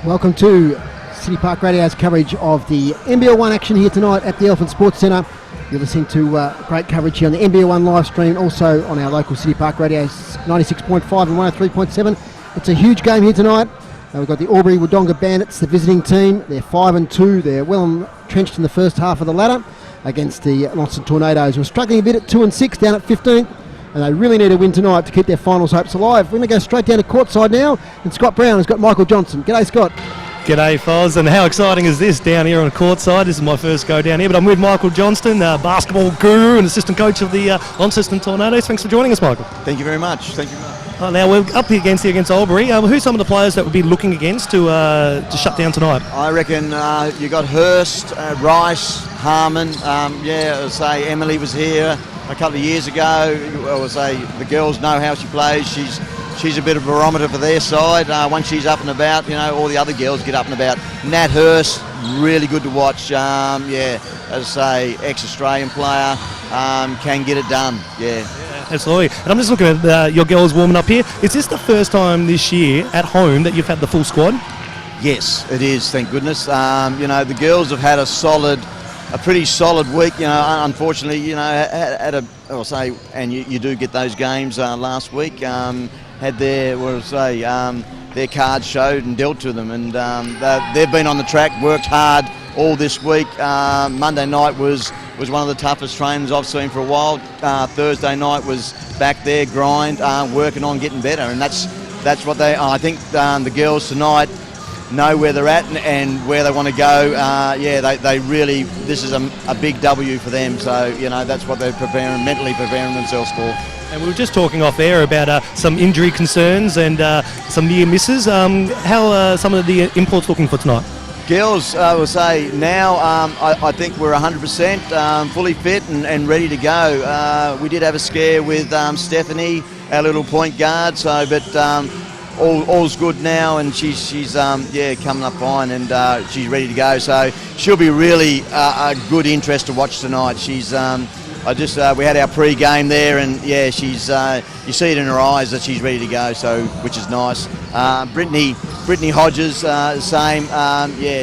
Welcome to City Park Radio's coverage of the NBL1 action here tonight at the Elephant Sports Centre. You're listening to great coverage here on the NBL1 live stream, also on our local City Park Radio's 96.5 and 103.7. It's a huge game here tonight. We've got the Albury Wodonga Bandits, the visiting team. They're 5-2. They're well entrenched in the first half of the ladder against the Launceston Tornadoes, who are struggling a bit at 2-6, down at 15th. And they really need a win tonight to keep their finals hopes alive. We're going to go straight down to courtside now, and Scott Brown has got Michael Johnson. G'day, Scott. G'day, Foz, and how exciting is this down here on courtside? This is my first go down here, but I'm with Michael Johnston, basketball guru and assistant coach of the Launceston Tornadoes. Thanks for joining us, Michael. Thank you very much. Thank you very much. Now we're up here against Albury. Who's some of the players that would be looking against to shut down tonight? I reckon you got Hurst, Rice, Harmon. I would say Emily was here a couple of years ago. I would say the girls know how she plays. She's a bit of a barometer for their side. Once she's up and about, all the other girls get up and about. Nat Hurst, really good to watch. As I say, ex-Australian player, can get it done. Yeah. Absolutely. And I'm just looking at your girls warming up here. Is this the first time this year at home that you've had the full squad? Yes, it is. Thank goodness. The girls have had a pretty solid week. Unfortunately, and you do get those games last week. Had their cards showed and dealt to them, and they've been on the track, worked hard all this week. Monday night was one of the toughest trainings I've seen for a while. Thursday night was back there, grind, working on getting better, and that's what I think the girls tonight know where they're at and where they want to go. They really, this is a big W for them, so that's what they're mentally preparing themselves for. And we were just talking off air about some injury concerns and some near misses. How are some of the imports looking for tonight? Girls, I will say now, I think we're 100% fully fit and ready to go. We did have a scare with Stephanie, our little point guard, but all's good now, and she's coming up fine, and she's ready to go. So she'll be really a good interest to watch tonight. She's we had our pre-game there, and she's you see it in her eyes that she's ready to go. So which is nice. Brittany Hodges, same.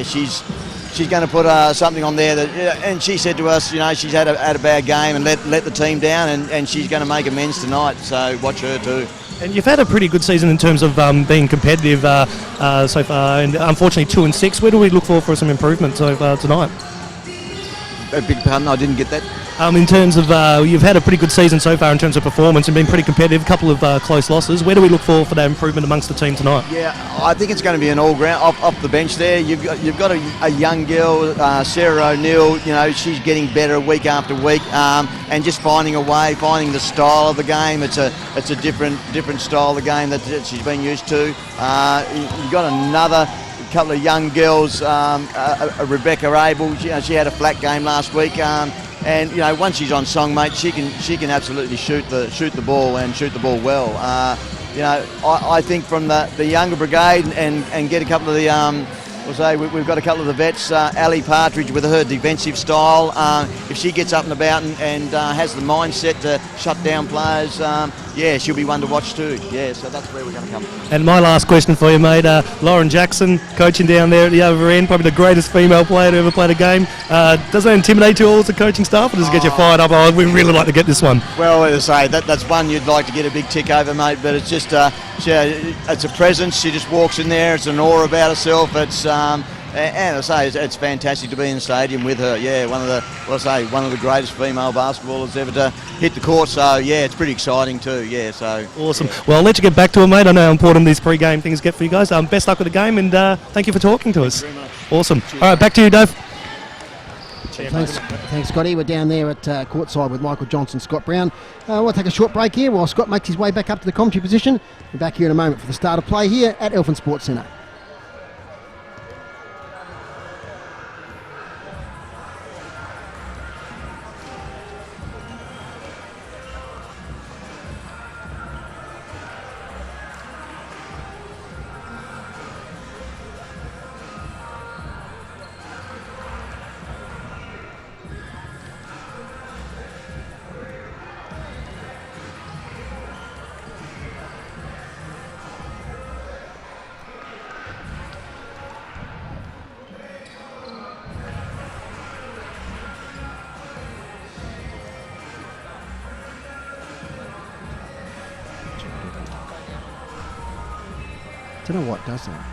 She's going to put something on there and she said to us, she's had a bad game and let the team down, and she's going to make amends tonight. So watch her too. And you've had a pretty good season in terms of being competitive so far, and unfortunately 2-6. Where do we look for some improvement so far tonight? A big pardon, I didn't get that. In terms of you've had a pretty good season so far in terms of performance and been pretty competitive. A couple of close losses. Where do we look for that improvement amongst the team tonight? Yeah, I think it's going to be an all-round off the bench there. You've got a young girl, Sarah O'Neill. She's getting better week after week, and just finding a way, finding the style of the game. It's a different style of the game that she's been used to. You've got another couple of young girls, Rebecca Abel. She had a flat game last week. And once she's on song, mate, she can absolutely shoot the ball and shoot the ball well. I think from the younger brigade and get a couple of the we've got a couple of the vets. Ali Partridge with her defensive style. If she gets up and about and has the mindset to shut down players, she'll be one to watch too. Yeah, so that's where we're going to come. And my last question for you, mate. Lauren Jackson, coaching down there at the other end, probably the greatest female player to ever play the game. Does that intimidate you all as the coaching staff, or does it get you fired up? Oh, we really like to get this one. Well, as I say, that's one you'd like to get a big tick over, mate. But it's just it's a presence. She just walks in there. It's an aura about herself. It's and I say it's fantastic to be in the stadium with her. Yeah, one of the greatest female basketballers ever to hit the court. So it's pretty exciting too. Yeah, so awesome. Well, I'll let you get back to it, mate. I know how important these pre-game things get for you guys. Best luck with the game, and thank you for talking to us. Awesome. Cheers. All right, back to you, Dave. Thanks, Scotty. We're down there at courtside with Michael Johnson, Scott Brown. We'll take a short break here while Scott makes his way back up to the commentary position. We're back here in a moment for the start of play here at Elephant Sports Centre. Don't know what does that.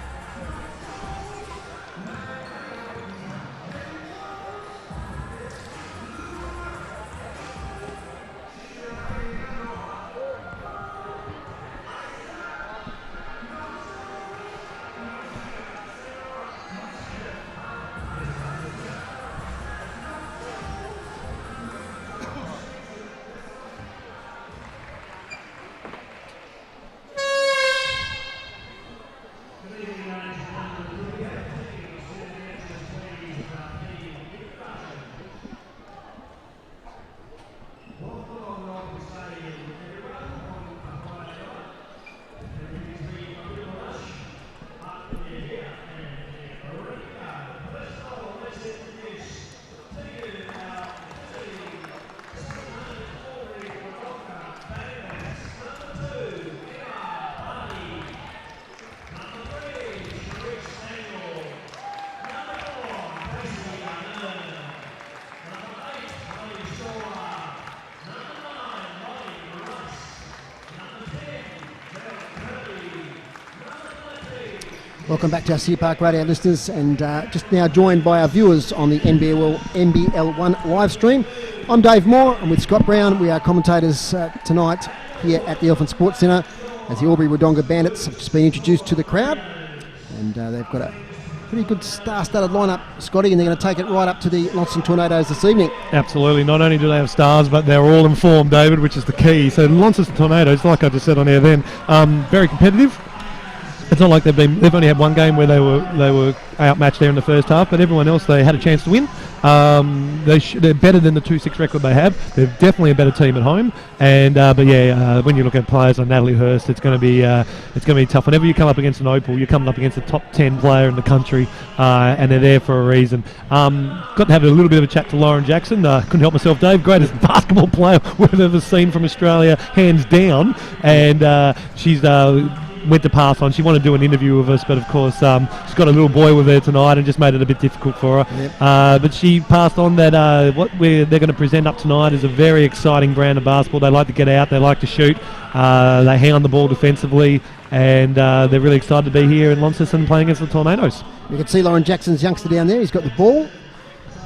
Welcome back to our City Park Radio listeners, and just now joined by our viewers on the NBL1 live stream. I'm Dave Moore, and with Scott Brown, we are commentators tonight here at the Elephant Sports Centre as the Albury Wodonga Bandits have just been introduced to the crowd, and they've got a pretty good star-studded lineup, Scotty, and they're going to take it right up to the Launceston Tornadoes this evening. Absolutely. Not only do they have stars, but they're all informed, David, which is the key. So Launceston Tornadoes, like I just said on air then, very competitive. It's not like they've only had one game where they were outmatched there in the first half, but everyone else they had a chance to win. They're better than the 2-6 record they have. They're definitely a better team at home. And when you look at players like Natalie Hurst, it's going to be tough. Whenever you come up against an Opal, you're coming up against a top 10 player in the country, and they're there for a reason. Got to have a little bit of a chat to Lauren Jackson. Couldn't help myself, Dave. Greatest basketball player we've ever seen from Australia, hands down. And she's went to pass on. She wanted to do an interview with us, but of course she's got a little boy with her tonight and just made it a bit difficult for her. Yep. But she passed on that what they're going to present up tonight is a very exciting brand of basketball. They like to get out, they like to shoot, they hang on the ball defensively, and they're really excited to be here in Launceston playing against the Tornadoes. You can see Lauren Jackson's youngster down there. He's got the ball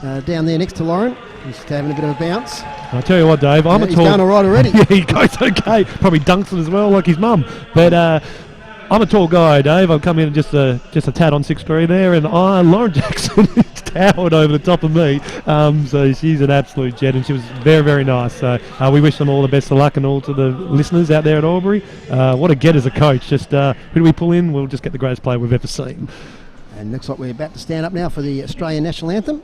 down there next to Lauren. He's just having a bit of a bounce. I'll tell you what, Dave, He's going all right already. Yeah, he goes okay. Probably dunks it as well, like his mum. But I'm a tall guy, Dave. I've come in just a tad on 6'3" there, and Lauren Jackson is towered over the top of me. So she's an absolute jet, and she was very, very nice. So we wish them all the best of luck, and all to the listeners out there at Albury. What a get as a coach. Just who do we pull in? We'll just get the greatest player we've ever seen. And looks like we're about to stand up now for the Australian National Anthem.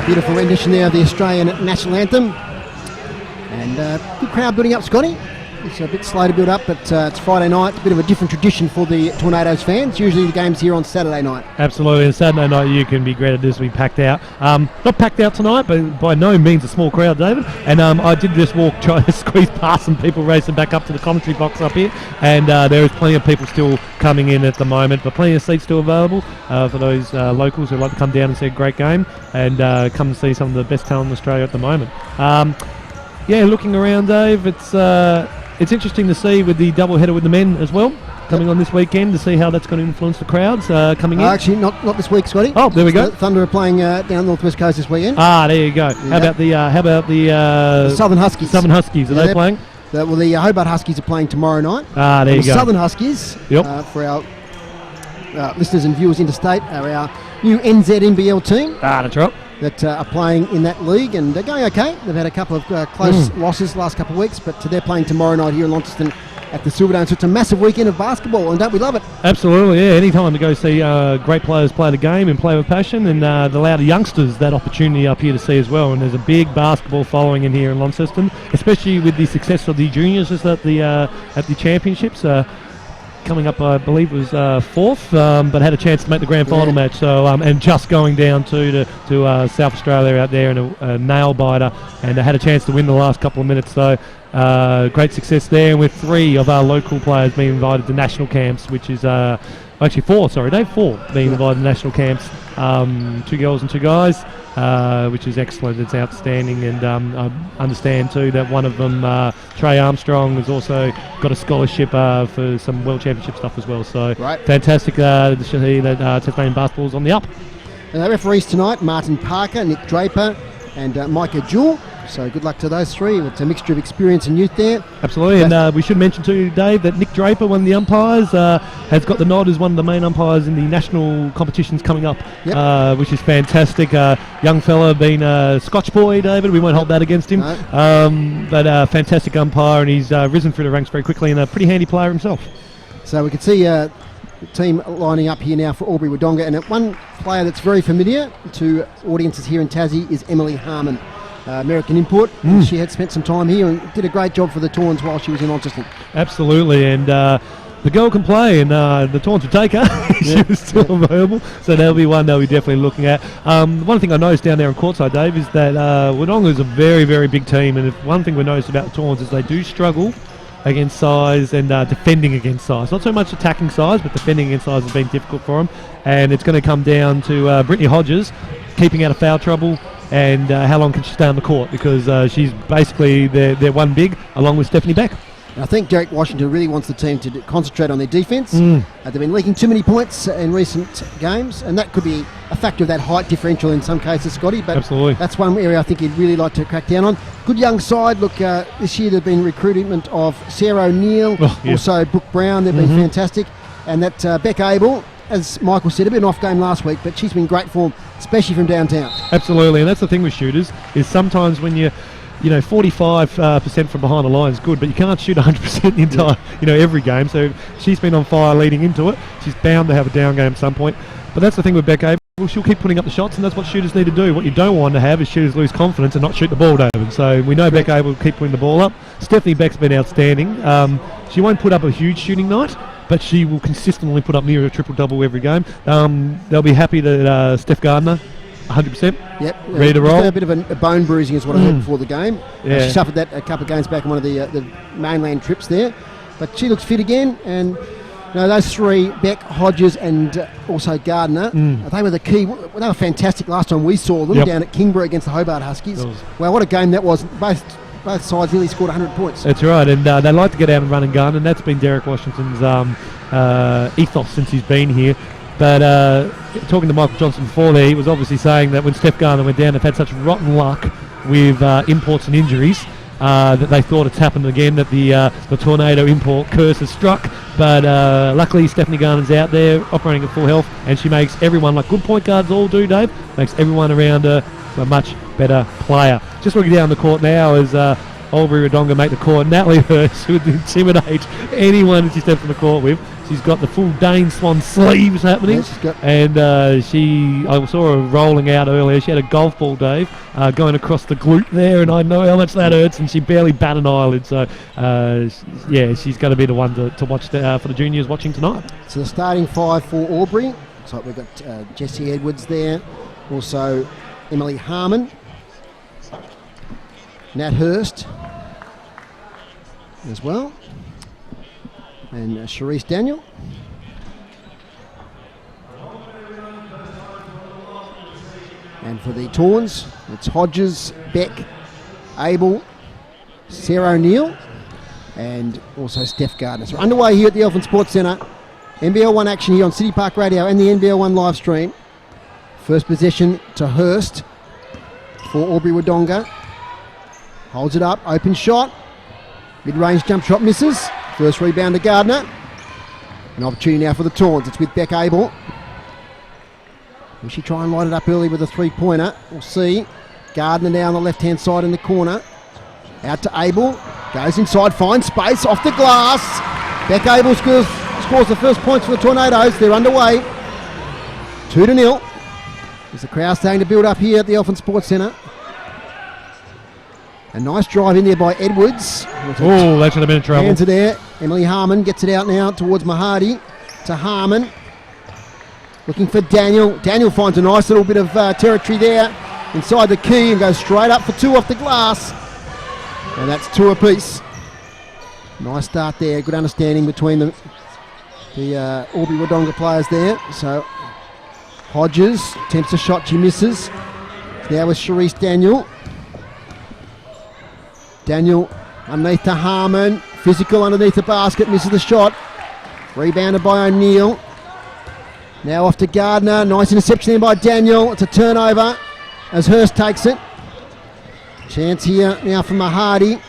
Beautiful rendition there of the Australian National Anthem. And good crowd building up, Scotty. It's a bit slow to build up, but it's Friday night. A bit of a different tradition for the Tornadoes fans. Usually the game's here on Saturday night. Absolutely, and Saturday night you can be greeted as we packed out. Not packed out tonight, but by no means a small crowd, David. And I did just try to squeeze past some people racing back up to the commentary box up here. And there is plenty of people still coming in at the moment, but plenty of seats still available for those locals who like to come down and see a great game and come and see some of the best talent in Australia at the moment. Looking around, Dave, it's interesting to see with the double header with the men as well coming on this weekend, to see how that's going to influence the crowds coming in. Actually, not this week, Scotty. Oh, there we go. Thunder are playing down the North West Coast this weekend. There you go. Yeah. How about the Southern Huskies? Southern Huskies, are they playing? The Hobart Huskies are playing tomorrow night. There you go. Southern Huskies, for our listeners and viewers interstate, are our new NBL team. That's right. that are playing in that league, and they're going okay. They've had a couple of close losses the last couple of weeks, but they're playing tomorrow night here in Launceston at the Silverdome, so it's a massive weekend of basketball, and don't we love it? Absolutely, yeah. Any time to go see great players play the game and play with passion, and allow the youngsters that opportunity up here to see as well. And there's a big basketball following in here in Launceston, especially with the success of the juniors at the championships. Coming up, I believe, was fourth, but had a chance to make the grand final match. So, and just going down to South Australia out there in a nail biter, and had a chance to win the last couple of minutes. So, great success there. And with 3 of our local players being invited to national camps, which is actually 4. Sorry, Dave, 4 being invited to national camps. 2 girls and 2 guys. Which is excellent. It's outstanding, and I understand too that one of them, Trey Armstrong, has also got a scholarship for some World Championship stuff as well. So fantastic to see that Tasmanian basketball is on the up. And the referees tonight: Martin Parker, Nick Draper, and Micah Jewell. So good luck to those 3. It's a mixture of experience and youth there. Absolutely, and we should mention too, Dave, that Nick Draper, one of the umpires, has got the nod as one of the main umpires in the national competitions coming up, which is fantastic. Young fella, been a Scotch boy, David. We won't hold that against him. No. But fantastic umpire, and he's risen through the ranks very quickly, and a pretty handy player himself. So we can see the team lining up here now for Albury Wodonga, and one player that's very familiar to audiences here in Tassie is Emily Harmon. American import. She had spent some time here and did a great job for the Tawns while she was in Launceston. Absolutely, and the girl can play, and the Tawns would take her. She was still available, so that'll be one they'll be definitely looking at. One thing I noticed down there in courtside, Dave, is that Wodonga is a very, very big team, and if one thing we noticed about the Tawns is they do struggle against size and defending against size. Not so much attacking size, but defending against size has been difficult for them, and it's going to come down to Brittany Hodges keeping out of foul trouble, and how long can she stay on the court, because she's basically their one big, along with Stephanie Beck. And I think Derek Washington really wants the team to concentrate on their defence. They've been leaking too many points in recent games, and that could be a factor of that height differential in some cases, Scotty. But absolutely, that's one area I think he'd really like to crack down on. Good young side. Look, this year there've been recruitment of Sarah O'Neill, also Brooke Brown. They've been fantastic, and that Beck Abel, as Michael said, a bit of an off game last week, but she's been great form, especially from downtown. Absolutely, and that's the thing with shooters, is sometimes when you 45% from behind the line is good, but you can't shoot 100% the entire, every game. So she's been on fire leading into it. She's bound to have a down game at some point. But that's the thing with Beck Abel. She'll keep putting up the shots, and that's what shooters need to do. What you don't want to have is shooters lose confidence and not shoot the ball, David. So we know Beck Abel will keep putting the ball up. Stephanie Beck's been outstanding. She won't put up a huge shooting night, but she will consistently put up near a triple-double every game. They'll be happy that Steph Gardner, 100%. Yep. Ready to roll. A bit of a bone bruising is what I heard before the game. Yeah. She suffered that a couple of games back on one of the mainland trips there. But she looks fit again. And those 3, Beck, Hodges, and also Gardner, they were the key. They were fantastic last time we saw them down at Kingborough against the Hobart Huskies. Well, what a game that was. Both sides nearly scored 100 points. That's right, and they like to get out and run and gun, and that's been Derek Washington's ethos since he's been here. But talking to Michael Johnson before there, he was obviously saying that when Steph Gardner went down, they've had such rotten luck with imports and injuries that they thought it's happened again, that the tornado import curse has struck. But luckily Stephanie Gardner's out there operating at full health, and she makes everyone, like good point guards all do, Dave, makes everyone around her a much better player. Just looking down the court now as Albury Wodonga make the court. Natalie Hurst would intimidate anyone that she steps on the court with. She's got the full Dane Swan sleeves happening, and I saw her rolling out earlier. She had a golf ball, Dave, going across the glute there, and I know how much that hurts, and she barely bat an eyelid. So, she's going to be the one to watch for the juniors watching tonight. So the starting 5 for Albury. So we've got Jessie Edwards there, also Emily Harmon, Nat Hurst as well, and Charisse Daniel. And for the Tawns, it's Hodges, Beck, Abel, Sarah O'Neill, and also Steph Gardner. So we're underway here at the Elephant Sports Centre. NBL1 action here on City Park Radio and the NBL1 live stream. First possession to Hurst for Albury Wodonga. Holds it up, open shot. Mid-range jump shot misses. First rebound to Gardner. An opportunity now for the Tawns. It's with Beck Abel. Will she try and light it up early with a three-pointer? We'll see. Gardner now on the left-hand side in the corner. Out to Abel. Goes inside, finds space, off the glass. Beck Abel scores the first points for the Tornadoes. They're underway. 2-0. There's the crowd starting to build up here at the Elephant Sports Centre. A nice drive in there by Edwards. Oh, that should have been in trouble. Hands are there. Emily Harmon gets it out now towards Mahadi. To Harmon. Looking for Daniel. Daniel finds a nice little bit of territory there inside the key and goes straight up for two off the glass. And that's two apiece. Nice start there. Good understanding between the Albury Wodonga players there. So Hodges attempts a shot. She misses. Now with Charisse Daniel. Daniel underneath to Harmon. Physical underneath the basket. Misses the shot. Rebounded by O'Neill. Now off to Gardner. Nice interception in by Daniel. It's a turnover as Hurst takes it. Chance here now for Mahadi.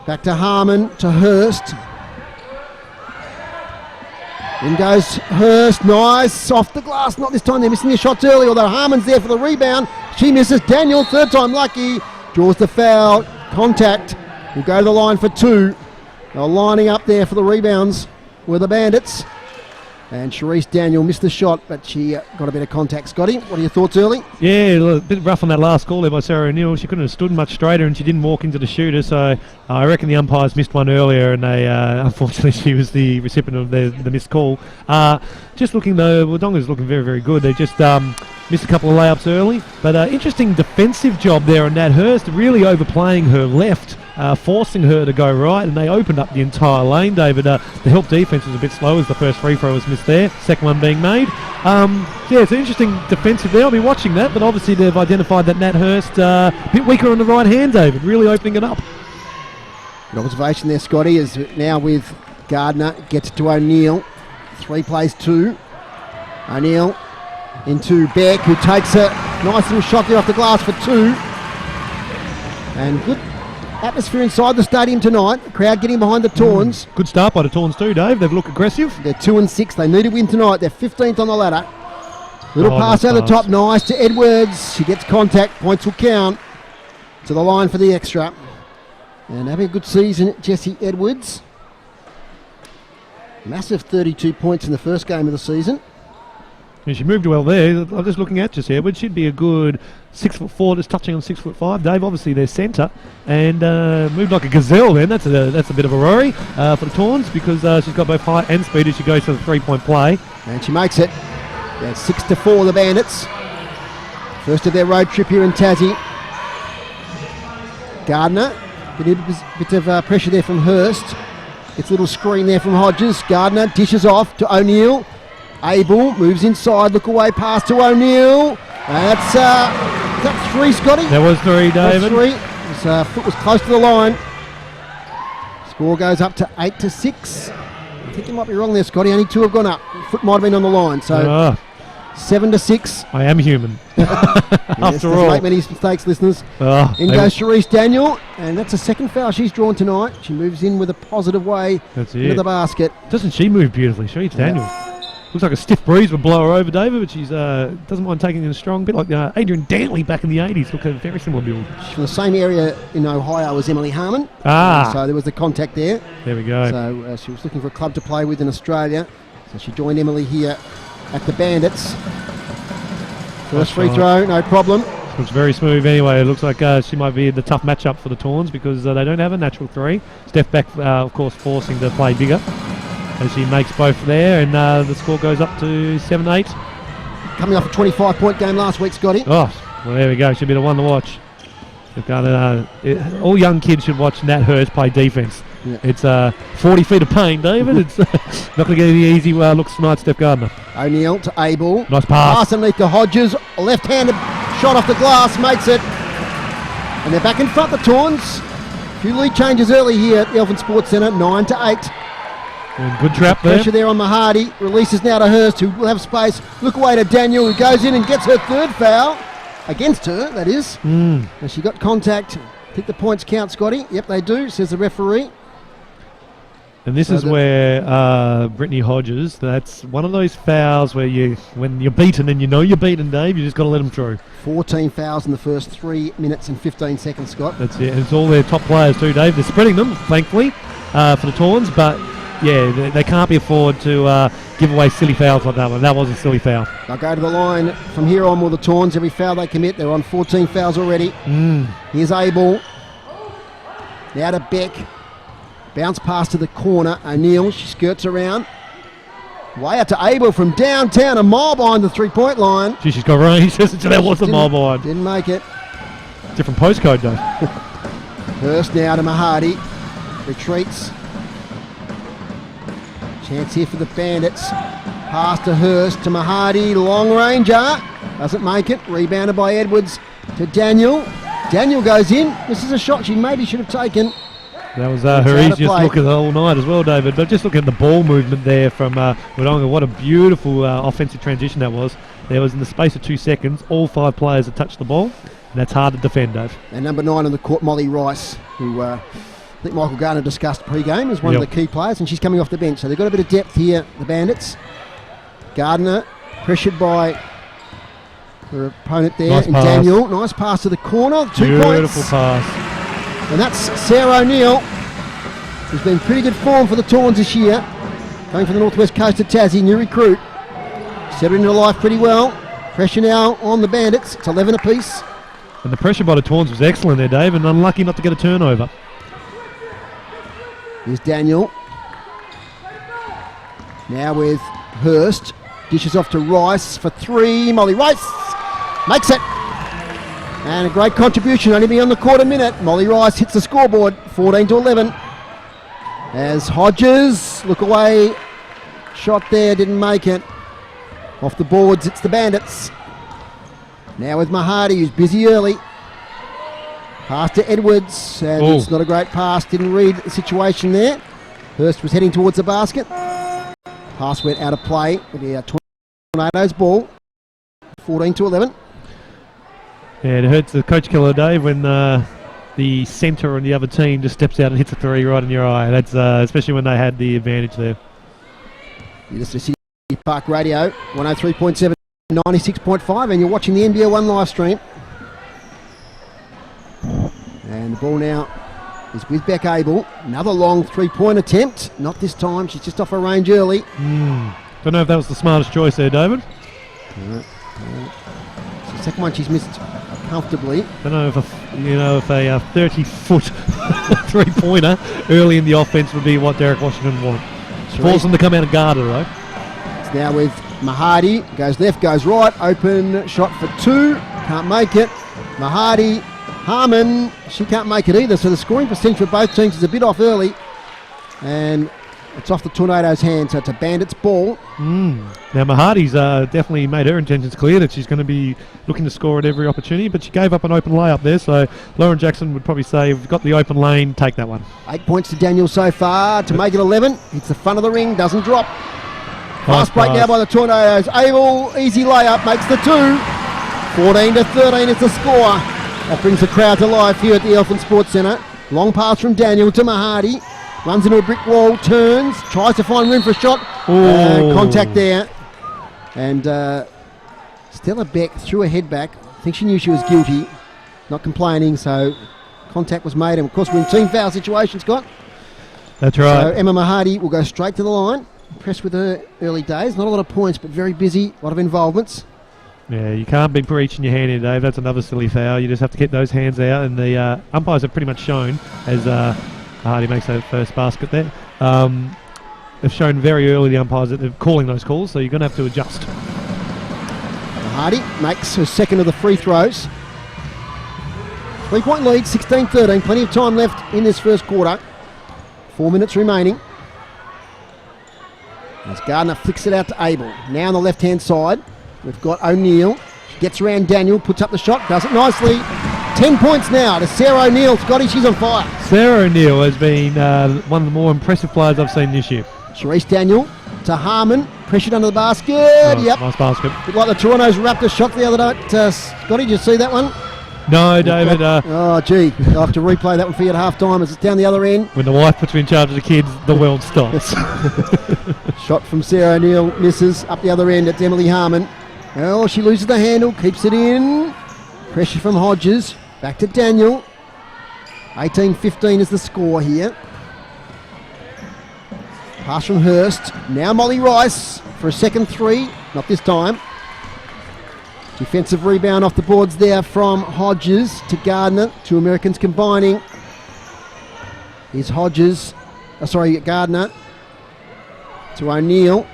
Back to Harmon, to Hurst. In goes Hurst. Nice. Off the glass. Not this time. They're missing their shots early, although Harmon's there for the rebound. She misses. Daniel, third time lucky. Draws the foul. Contact. Will go to the line for two. They're lining up there for the rebounds with the Bandits. And Charisse Daniel missed the shot, but she got a bit of contact. Scotty, what are your thoughts early? Yeah, a bit rough on that last call there by Sarah O'Neill. She couldn't have stood much straighter, and she didn't walk into the shooter, so I reckon the umpires missed one earlier, and they unfortunately she was the recipient of the missed call. Just looking though, Wodonga's looking very, very good. They just missed a couple of layups early, but interesting defensive job there on Nat Hurst, really overplaying her left. Forcing her to go right, and they opened up the entire lane, David. The help defence was a bit slow as the first free throw was missed there, second one being made. Yeah, it's an interesting defensive there. I'll be watching that, but obviously they've identified that Nat Hurst a bit weaker on the right hand, David, really opening it up. Good observation there, Scotty, is now with Gardner, gets it to O'Neill. 3 plays 2. O'Neill into Beck, who takes a nice little shot there off the glass for 2. And good atmosphere inside the stadium tonight. The crowd getting behind the Tawns. Good start by the Tawns too, Dave. They've looked aggressive. They're 2-6. They need a win tonight. They're 15th on the ladder. Little pass over the top. Nice to Edwards. She gets contact. Points will count. To the line for the extra. And having a good season, Jessie Edwards. Massive 32 points in the first game of the season. And she moved well there. I'm just looking at Jessie Edwards. She'd be a good 6'4", just touching on 6'5". Dave, obviously their centre, and moved like a gazelle. Then that's a bit of a worry for the Tawns, because she's got both height and speed as she goes to the 3-point play. And she makes it. Yeah, 6-4 the Bandits. First of their road trip here in Tassie. Gardner, bit of pressure there from Hurst. Gets a little screen there from Hodges. Gardner dishes off to O'Neill. Abel moves inside, look away, pass to O'Neill. That's 3, Scotty? That was 3, David. That's 3. His foot was close to the line. Score goes up to 8-6. I think you might be wrong there, Scotty. Only 2 have gone up. Foot might have been on the line. So 7-6. I am human. After all. Doesn't make many mistakes, listeners. In goes Charisse Daniel, and that's a second foul she's drawn tonight. She moves in with a positive way into the basket. Doesn't she move beautifully? Charisse Daniel. Looks like a stiff breeze would blow her over, David, but she's doesn't mind taking it strong. A bit like Adrian Dantley back in the 80s. Look, a very similar build. She's from the same area in Ohio as Emily Harmon. So there was the contact there. There we go. So she was looking for a club to play with in Australia. So she joined Emily here at the Bandits. First free throw, no problem. Looks very smooth anyway. It looks like she might be the tough matchup for the Tawns, because they don't have a natural 3. Steph Beck, of course, forcing to play bigger. And she makes both there, and the score goes up to 7-8. Coming off a 25-point game last week, Scotty. Oh, well, there we go. Should be the one to watch. All young kids should watch Nat Hurst play defence. Yeah. It's 40 feet of pain, David. It's not going to get any easy looks tonight, Steph Gardner. O'Neill to Abel. Nice pass. Pass underneath to Hodges. A left-handed shot off the glass, makes it. And they're back in front, the Tawns. A few lead changes early here at the Elephant Sports Centre, 9-8. And good trap there. Pressure there on Mahadi. Releases now to Hurst, who will have space. Look away to Daniel, who goes in and gets her 3rd foul. Against her, that is. And she got contact. I think the points count, Scotty. Yep, they do, says the referee. And this is where Brittany Hodges, that's one of those fouls where when you're beaten and you know you're beaten, Dave, you just got to let them through. 14 fouls in the first 3 minutes and 15 seconds, Scott. That's it. And it's all their top players too, Dave. They're spreading them, thankfully, for the Tawns, but yeah, they can't be afford to give away silly fouls like that one. That was a silly foul. They'll go to the line from here on with the Tawns. Every foul they commit, they're on 14 fouls already. Here's Abel. Now to Beck. Bounce pass to the corner. O'Neill, she skirts around. Way out to Abel from downtown, a mile behind the three-point line. She's got range. That was a mile behind. Didn't make it. Different postcode, though. Hurst now to Mahadi. Retreats. Chance here for the Bandits. Pass to Hurst to Mahadi. Long ranger. Doesn't make it. Rebounded by Edwards to Daniel. Daniel goes in. This is a shot she maybe should have taken. That was her easiest look of the whole night as well, David. But just looking at the ball movement there from Wodonga, what a beautiful offensive transition that was. There was in the space of 2 seconds, all 5 players had touched the ball, and that's hard to defend, Dave. And number 9 on the court, Molly Rice, who I think Michael Garner discussed pre-game as one of the key players, and she's coming off the bench. So they've got a bit of depth here, the Bandits. Gardner pressured by her opponent there, nice and pass. Daniel. Nice pass to the corner, 2 points. Beautiful pass. And that's Sarah O'Neill, who's been pretty good form for the Tawns this year. Coming from the northwest coast of Tassie, new recruit. Settled into life pretty well. Pressure now on the Bandits. It's 11 apiece. And the pressure by the Tawns was excellent there, Dave, and unlucky not to get a turnover. Here's Daniel. Now with Hurst. Dishes off to Rice for 3. Molly Rice makes it. And a great contribution, only be on the quarter minute. Molly Rice hits the scoreboard, 14-11. As Hodges, look away, shot there, didn't make it. Off the boards, it's the Bandits. Now with Mahadi, who's busy early. Pass to Edwards, and it's not a great pass, didn't read the situation there. Hurst was heading towards the basket. Pass went out of play with the Tornadoes ball, 14-11. Yeah, it hurts the coach killer, Dave, when the centre on the other team just steps out and hits a 3 right in your eye. That's especially when they had the advantage there. You listen to City Park Radio, 103.7, 96.5, and you're watching the NBL1 live stream. And the ball now is with Beck Abel. Another long 3-point attempt. Not this time, she's just off her range early. Don't know if that was the smartest choice there, David. It's the second one she's missed comfortably. Don't know if a 30-foot 3-pointer early in the offense would be what Derek Washington wanted. Force them to come out and guard her, though. It's now with Mahadi. Goes left, goes right. Open shot for 2. Can't make it. Mahadi. Harmon. She can't make it either. So the scoring percentage for both teams is a bit off early. And it's off the Tornadoes' hand, so it's a Bandits ball. Now Mahadi's definitely made her intentions clear that she's going to be looking to score at every opportunity, but she gave up an open layup there, so Lauren Jackson would probably say, if you've got the open lane, take that one. 8 points to Daniel so far to make it 11. It's the front of the ring, doesn't drop. Fast break now by the Tornadoes. Abel, easy layup, makes the 2. 14-13 is the score. That brings the crowd to life here at the Elephant Sports Centre. Long pass from Daniel to Mahadi. Runs into a brick wall, turns, tries to find room for a shot. Contact there. And Stella Beck threw her head back. I think she knew she was guilty. Not complaining, so contact was made. And of course, we're in team foul situation, Scott. That's right. So Emma Mahadi will go straight to the line. Impressed with her early days. Not a lot of points, but very busy. A lot of involvements. Yeah, you can't be reaching your hand in, Dave. That's another silly foul. You just have to keep those hands out. And the umpires have pretty much shown as Mahadi makes that first basket there. They've shown very early, the umpires, that they're calling those calls, so you're going to have to adjust. Mahadi makes her second of the free throws. 3-point lead, 16-13. Plenty of time left in this first quarter. 4 minutes remaining. As Gardner flicks it out to Abel. Now on the left-hand side, we've got O'Neill. She gets around Daniel, puts up the shot, does it nicely. 10 points now to Sarah O'Neill. Scotty, she's on fire. Sarah O'Neill has been one of the more impressive players I've seen this year. Charisse Daniel to Harmon. Pressured under the basket. Nice basket. A bit like the Toronto's Raptors shot the other night. Scotty, did you see that one? No, David. Oh, gee. I'll have to replay that one for you at half-time as it's down the other end. When the wife puts you in charge of the kids, the world stops. Shot from Sarah O'Neill, misses. Up the other end, it's Emily Harmon. Oh, she loses the handle, keeps it in. Pressure from Hodges. Back to Daniel. 18-15 is the score here. Pass from Hurst. Now Molly Rice for a second three. Not this time. Defensive rebound off the boards there from Hodges to Gardner. Two Americans combining. Here's Hodges. Gardner to O'Neill.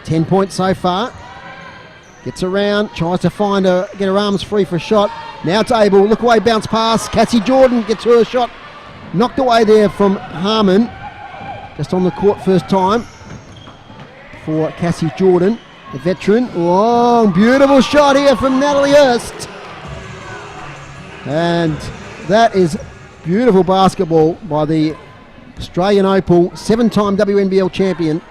10 points so far. Gets around, tries to find her, get her arms free for a shot. Now it's Abel, look away, bounce pass. Cassie Jordan gets her a shot. Knocked away there from Harmon. Just on the court first time for Cassie Jordan, the veteran. Long, beautiful shot here from Natalie Hurst. And that is beautiful basketball by the Australian Opal, 7-time WNBL champion.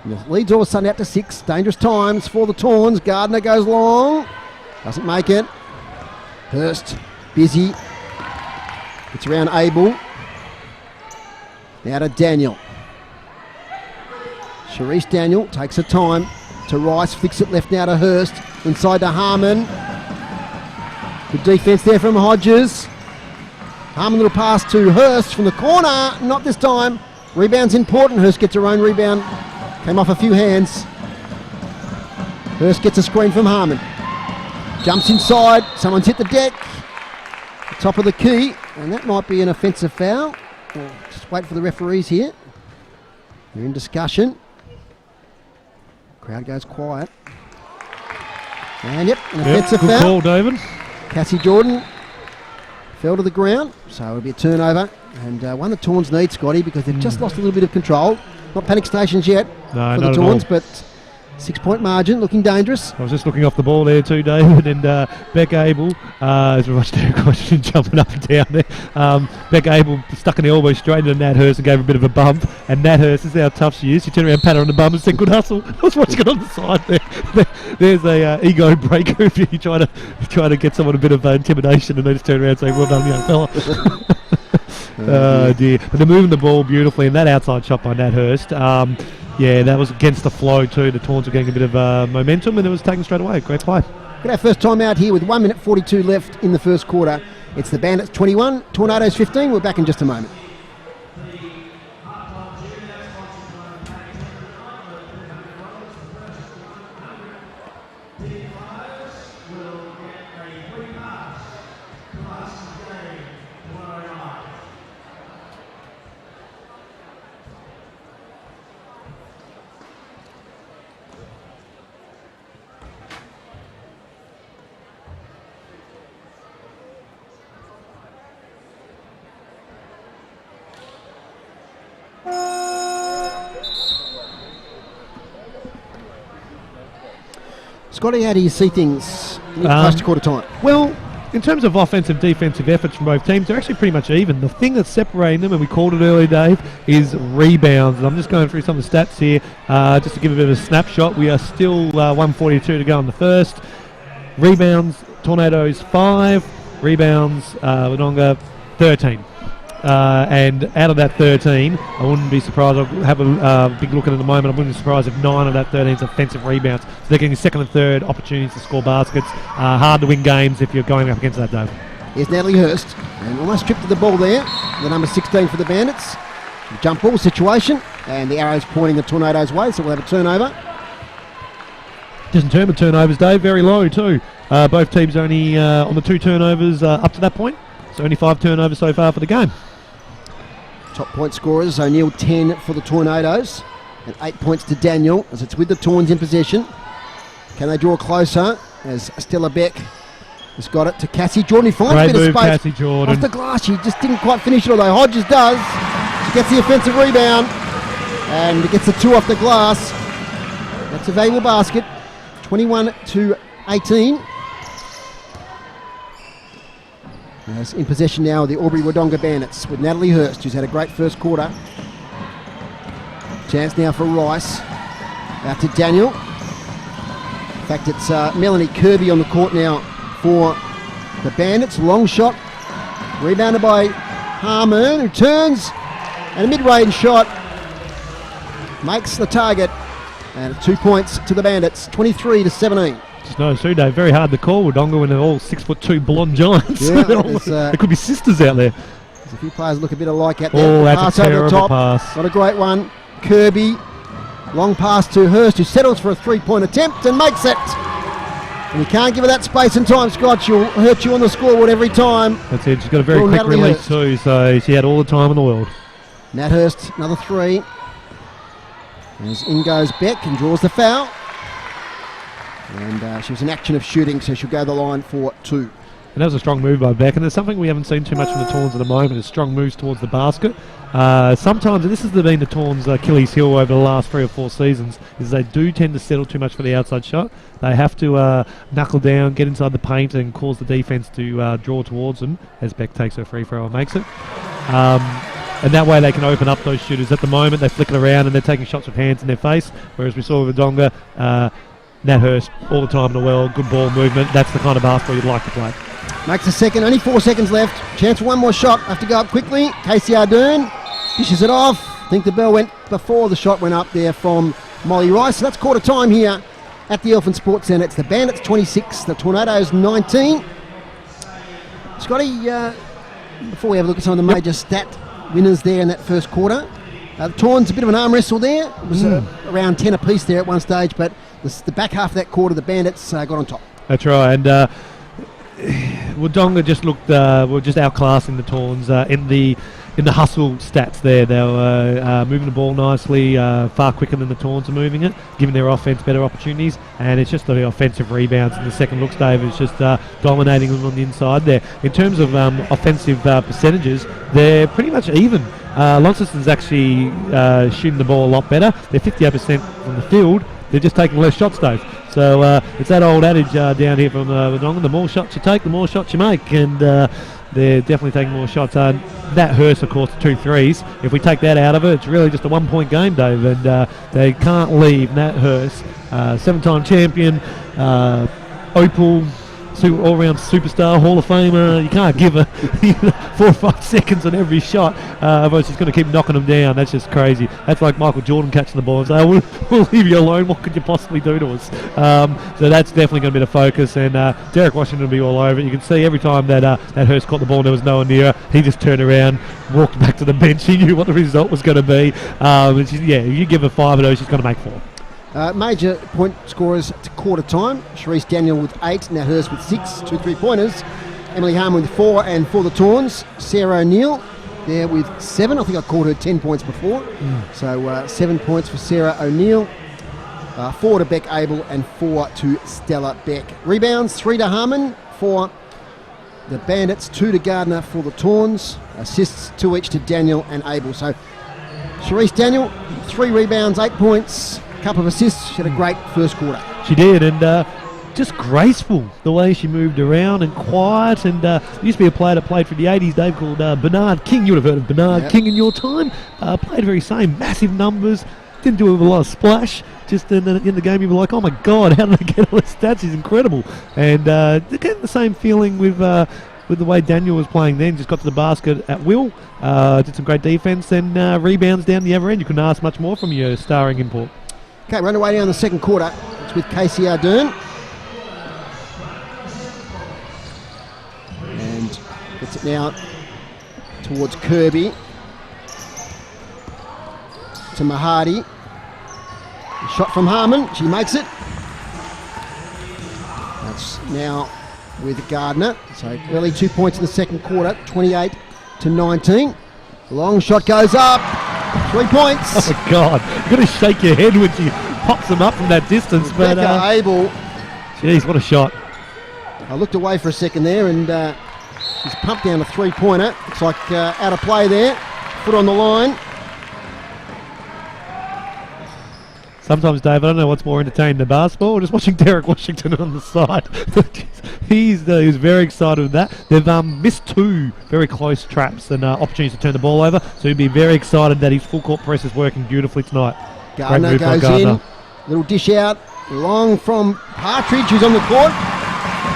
And the lead's all of a sudden out to 6. Dangerous times for the Tawns. Gardner goes long. Doesn't make it. Hurst, busy. It's around Abel. Now to Daniel. Charisse Daniel takes her time to Rice. Flicks it left now to Hurst. Inside to Harmon. Good defence there from Hodges. Harmon little pass to Hurst from the corner. Not this time. Rebound's important. Hurst gets her own rebound. Came off a few hands. Hurst gets a screen from Harmon. Jumps inside. Someone's hit the deck. The top of the key. And that might be an offensive foul. We'll just wait for the referees here. They're in discussion. Crowd goes quiet. And yep, an offensive good foul. Call, David. Cassie Jordan fell to the ground. So it'll be a turnover. And one the Tawns need, Scotty, because they've just lost a little bit of control. Not panic stations yet No, for not the at all. Tawns, but 6-point margin, looking dangerous. I was just looking off the ball there too, David, and Beck Abel, as we watched her question jumping up and down there. Beck Abel stuck an elbow straight into Nat Hurst and gave a bit of a bump, and Nat Hurst, this is how tough she is. She turned around, pat her on the bum and said, "Good hustle." I was watching it on the side there. There's a ego breaker if you try to get someone a bit of intimidation, and they just turn around and say, "Well done, young fella." Oh dear. But they're moving the ball beautifully, and that outside shot by Nat Hurst, yeah, that was against the flow too. The Tawns were getting a bit of momentum, and it was taken straight away. Great play. Got our first time out here with 1 minute 42 left in the first quarter. It's the Bandits 21, Tornadoes 15. We're back in just a moment. Scotty, how do you see things close to quarter time? Well, in terms of offensive, defensive efforts from both teams, they're actually pretty much even. The thing that's separating them, and we called it earlier, Dave, is rebounds. And I'm just going through some of the stats here, just to give a bit of a snapshot. We are still 142 to go in the first. Rebounds, Tornadoes 5. Rebounds, Wodonga 13. And out of that 13, I wouldn't be surprised. I'll have a big look at it in a moment. I wouldn't be surprised if 9 of that 13 is offensive rebounds. So they're getting second and third opportunities to score baskets. Hard to win games if you're going up against that, Dave. Here's Natalie Hurst, and almost stripped of the ball there. The number 16 for the Bandits. The jump ball situation, and the arrow's pointing the Tornadoes' way, so we'll have a turnover. Just in terms of turnovers, Dave, very low too. Both teams only on the 2 turnovers up to that point. So only 5 turnovers so far for the game. Top point scorers, O'Neill 10 for the Tornadoes, and 8 points to Daniel as it's with the Tawns in possession. Can they draw closer as Stella Beck has got it to Cassie Jordan, who finds Great a bit move, of space. Cassie Jordan. Off the glass, she just didn't quite finish it, although Hodges does. She gets the offensive rebound and gets the 2 off the glass. That's a valuable basket, 21-18. As in possession now of the Albury Wodonga Bandits with Natalie Hurst, who's had a great first quarter. Chance now for Rice. Out to Daniel. In fact, it's Melanie Kirby on the court now for the Bandits. Long shot, rebounded by Harmon, who turns, and a mid-range shot makes the target, and 2 points to the Bandits, 23-17. Just noticed too, Dave, very hard to call Wodonga when they're all 6'2" blonde giants. Yeah, there could be sisters out there. There's a few players look a bit alike out there. Oh, that's pass a over the terrible top. pass. Not a great one. Kirby, long pass to Hurst, who settles for a three-point attempt and makes it. And you can't give her that space and time, Scott. She'll hurt you on the scoreboard every time. That's it. She's got a very quick Natalie release Hurst. too, so she had all the time in the world. Nat Hurst, another three. As in goes Beck and draws the foul. And she was in action of shooting, so she'll go the line for 2. And that was a strong move by Beck, and there's something we haven't seen too much from the Tawns at the moment, is strong moves towards the basket. Sometimes, and this has been the Tawns' Achilles heel over the last 3 or 4 seasons, is they do tend to settle too much for the outside shot. They have to knuckle down, get inside the paint and cause the defence to draw towards them as Beck takes her free throw and makes it. And that way they can open up those shooters. At the moment they flick it around and they're taking shots with hands in their face, whereas we saw with Wodonga, Nat Hurst all the time in the world, good ball movement. That's the kind of basketball you'd like to play. Makes a second, only 4 seconds left. Chance for one more shot, have to go up quickly. Casey Ardern dishes it off. I think the bell went before the shot went up there from Molly Rice. So that's quarter time here at the Elephant Sports Centre. It's the Bandits 26, the Tornadoes 19. Scotty, before we have a look at some of the major stat winners there in that first quarter, the Tawns, a bit of an arm wrestle there. It was around 10 apiece there at one stage, but the back half of that quarter, the Bandits got on top. That's right, and Wodonga just looked, were just outclassing the Tawns in the hustle stats there. They were moving the ball nicely, far quicker than the Tawns are moving it, giving their offense better opportunities, and it's just the offensive rebounds and the second looks, Dave, is just dominating them on the inside there. In terms of offensive percentages, they're pretty much even. Launceston's actually shooting the ball a lot better. They're 58% from the field. They're just taking less shots, Dave. So it's that old adage down here from Wodonga, the more shots you take, the more shots you make, and they're definitely taking more shots. Nat Hurst, of course, 2 threes. If we take that out of it, it's really just a 1 point game, Dave, and they can't leave Nat Hurst, 7-time champion, Opal, all-round superstar, Hall of Famer. You can't give her 4 or 5 seconds on every shot, otherwise she's going to keep knocking them down. That's just crazy. That's like Michael Jordan catching the ball and saying, we'll leave you alone, what could you possibly do to us? So that's definitely going to be the focus, and Derek Washington will be all over it. You can see every time that Hurst caught the ball and there was no one near her, he just turned around, walked back to the bench. He knew what the result was going to be. You give her 5 of those, she's going to make 4. Major point scorers to quarter time. Sharice Daniel with 8, Nat Hurst with 6, 2 3-pointers. Emily Harmon with 4, and for the Tawns, Sarah O'Neill there with 7. I think I called her 10 points before. So 7 points for Sarah O'Neill, 4 to Beck Abel, and 4 to Stella Beck. Rebounds, 3 to Harmon for the Bandits, 2 to Gardner for the Tawns. Assists, 2 each to Daniel and Abel. So Sharice Daniel, 3 rebounds, 8 points, couple of assists. She had a great first quarter. She did, and just graceful the way she moved around and quiet. And there used to be a player that played for the 80s, Dave, called Bernard King. You would have heard of Bernard King in your time. Played the very same, massive numbers, didn't do a lot of splash. Just in the game, you were like, oh my God, how did they get all the stats? He's incredible. And getting the same feeling with the way Daniel was playing then. Just got to the basket at will, did some great defence, and rebounds down the other end. You couldn't ask much more from your starring import. Okay, we're underway now in the second quarter. It's with Casey Ardern. And gets it now towards Kirby. To Mahadi. A shot from Harmon. She makes it. That's now with Gardner. So early 2 points in the second quarter, 28-19. Long shot goes up. 3 points. Oh my God, you've got to shake your head when she pops them up from that distance. But Becca Abel. Jeez, what a shot. I looked away for a second there, and she's pumped down a 3-pointer. Looks like out of play there. Foot on the line. Sometimes, Dave, I don't know what's more entertaining than basketball or just watching Derek Washington on the side. He's very excited with that. They've missed 2 very close traps and opportunities to turn the ball over, so he'd be very excited that his full court press is working beautifully tonight. Gardner goes in. Little dish out. Long from Partridge, who's on the court.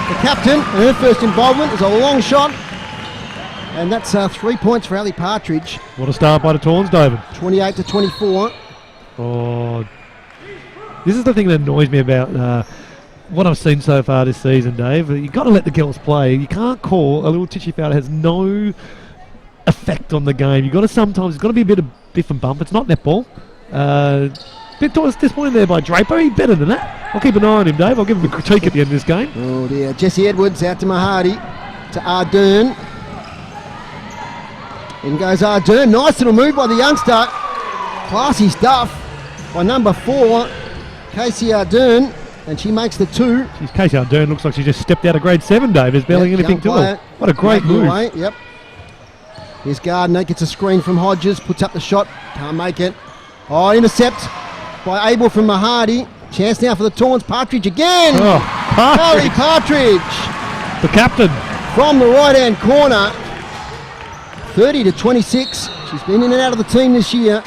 the captain, and her first involvement is a long shot. And that's 3 points for Ali Partridge. What a start by the Tawns, David. 28-24. Oh, this is the thing that annoys me about what I've seen so far this season, Dave. You've got to let the girls play. You can't call a little titchy foul that has no effect on the game. You've got to sometimes, it's got to be a bit of biff and bump. It's not netball. Bit disappointed there by Draper. He's better than that. I'll keep an eye on him, Dave. I'll give him a critique at the end of this game. Oh dear. Jesse Edwards out to Mahadi, to Ardern. In goes Ardern. Nice little move by the youngster. Classy stuff by number 4, Casey Ardern. And she makes the 2. Jeez, Casey Ardern looks like she just stepped out of grade 7, Dave. There's barely anything to her. What a great move. Away. Yep. Here's Gardner. Gets a screen from Hodges. Puts up the shot. Can't make it. Oh, intercept by Abel from Mahadi. Chance now for the Tawns. Partridge again. Oh, Ali Partridge. Partridge. The captain. From the right-hand corner. 30-26. She's been in and out of the team this year.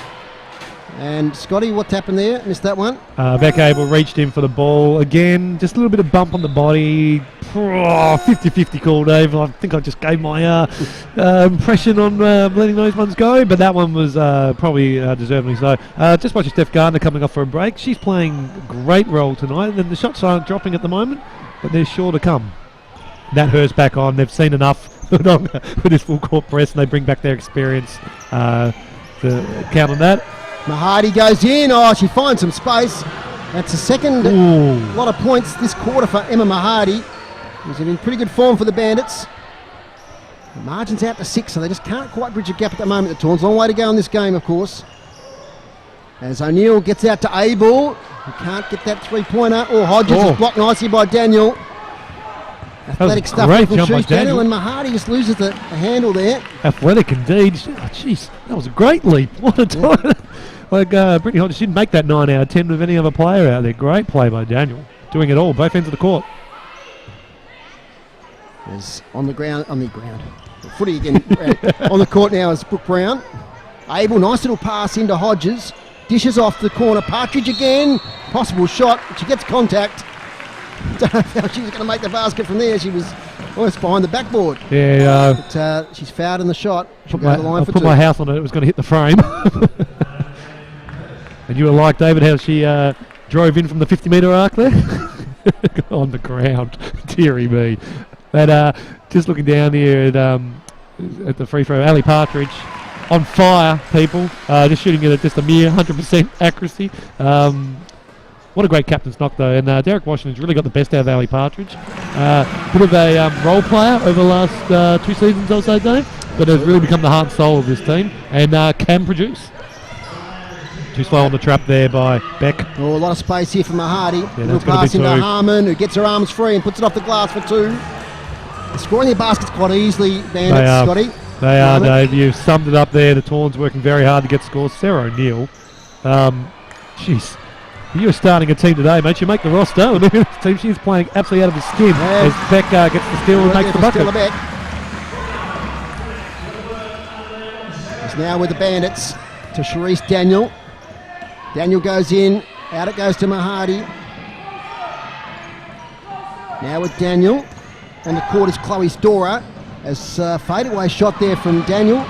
And Scotty, what happened there? Missed that one. Beck Abel reached in for the ball. Again, just a little bit of bump on the body. 50-50 call, Dave. I think I just gave my impression on letting those ones go, but that one was probably deservedly so. Just watching Steph Gardner coming off for a break. She's playing a great role tonight, and the shots aren't dropping at the moment, but they're sure to come. That Hurst back on. They've seen enough with this full court press, and they bring back their experience to count on that. Mahadi goes in. Oh, she finds some space. That's the second lot of points this quarter for Emma Mahadi. She's in pretty good form for the Bandits. The margin's out to 6, so they just can't quite bridge a gap at the moment, the Tawns. Long way to go in this game, of course. As O'Neill gets out to Abel. He can't get that three-pointer. Hodges is blocked nicely by Daniel. Athletic stuff from Shoes Daniel, and Mahadi just loses the handle there. Athletic indeed. Jeez, that was a great leap. What a time. Brittany Hodges didn't make that 9 out of 10 with any other player out there. Great play by Daniel. Doing it all, both ends of the court. Is on the footy again. On the court now is Brooke Brown. Abel, nice little pass into Hodges. Dishes off the corner. Partridge again. Possible shot. She gets contact. Don't know how she was going to make the basket from there. She was almost behind the backboard. Yeah. But she's fouled in the shot. I'll put my house on it. It was going to hit the frame. And you were like, David, how she drove in from the 50-metre arc there? On the ground. Deary me. But just looking down here at the free throw, Ali Partridge on fire, people. Just shooting it at just a mere 100% accuracy. What a great captain's knock, though. And Derek Washington's really got the best out of Ali Partridge. Bit of a role player over the last 2 seasons, I'll say, Dave. But has really become the heart and soul of this team. And can produce. Too slow on the trap there by Beck. Oh, a lot of space here for Mahadi. Yeah, little pass into Harmon, who gets her arms free and puts it off the glass for 2. They're scoring their baskets quite easily, Bandits, Scotty. They are, Dave. You've summed it up there. The Tawns working very hard to get scores. Sarah O'Neill. Jeez. You're starting a team today, mate. You make the roster. Look at this team. She's playing absolutely out of her skin as Beck gets the steal and makes the bucket. It's now with the Bandits to Charisse Daniel. Daniel goes in. Out it goes to Mahadi. Now with Daniel. And the court is Chloe Storer. As fadeaway shot there from Daniel.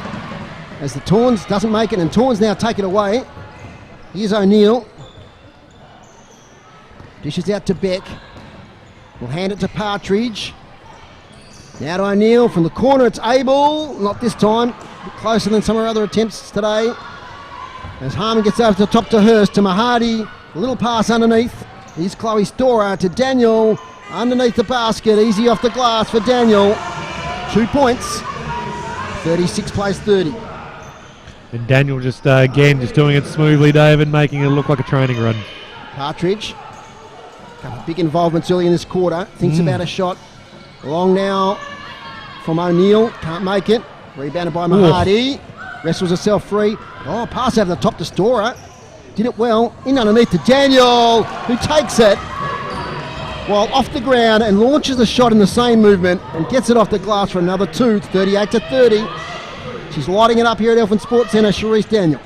As the Tawns doesn't make it, and Tawns now take it away. Here's O'Neill. Dishes out to Beck. We'll hand it to Partridge. Now to O'Neill. From the corner, it's Abel. Not this time. A bit closer than some of her other attempts today. As Harmon gets over to the top to Hurst, to Mahadi. A little pass underneath. Here's Chloe Storer to Daniel. Underneath the basket. Easy off the glass for Daniel. 2 points. 36 plays 30. And Daniel just, again, just doing it smoothly, David, making it look like a training run. Partridge. Couple of big involvements early in this quarter. Thinks about a shot. Long now from O'Neill. Can't make it. Rebounded by Mahadi. Wrestles herself free. Oh, pass over the top to Storer. Did it well. In underneath to Daniel, who takes it while off the ground and launches a shot in the same movement and gets it off the glass for another 2. It's 38-30. She's lighting it up here at Elephant Sports Centre, Charisse Daniel.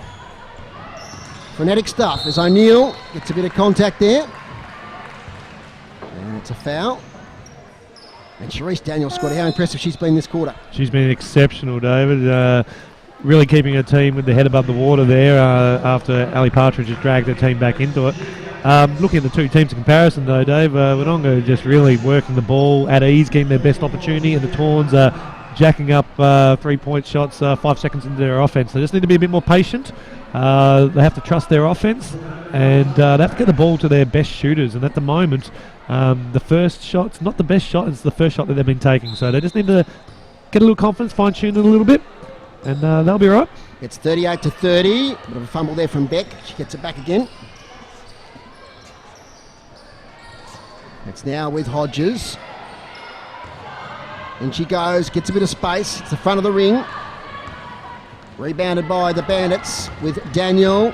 Frenetic stuff as O'Neill gets a bit of contact there. And it's a foul. And Charisse Daniel, Scotty, how impressive she's been this quarter. She's been exceptional, David. Really keeping her team with the head above the water there after Ali Partridge has dragged her team back into it. Looking at the two teams in comparison, though, Dave, Wodonga just really working the ball at ease, getting their best opportunity, and the Tawns jacking up 3-point shots 5 seconds into their offence. They just need to be a bit more patient. They have to trust their offence, and they have to get the ball to their best shooters. And at the moment, the first shot's not the best shot, it's the first shot that they've been taking. So they just need to get a little confidence, fine-tune it a little bit, and they'll be right. It's 38-30. Bit of a fumble there from Beck. She gets it back again. It's now with Hodges. And she goes, gets a bit of space. It's the front of the ring. Rebounded by the Bandits with Daniel.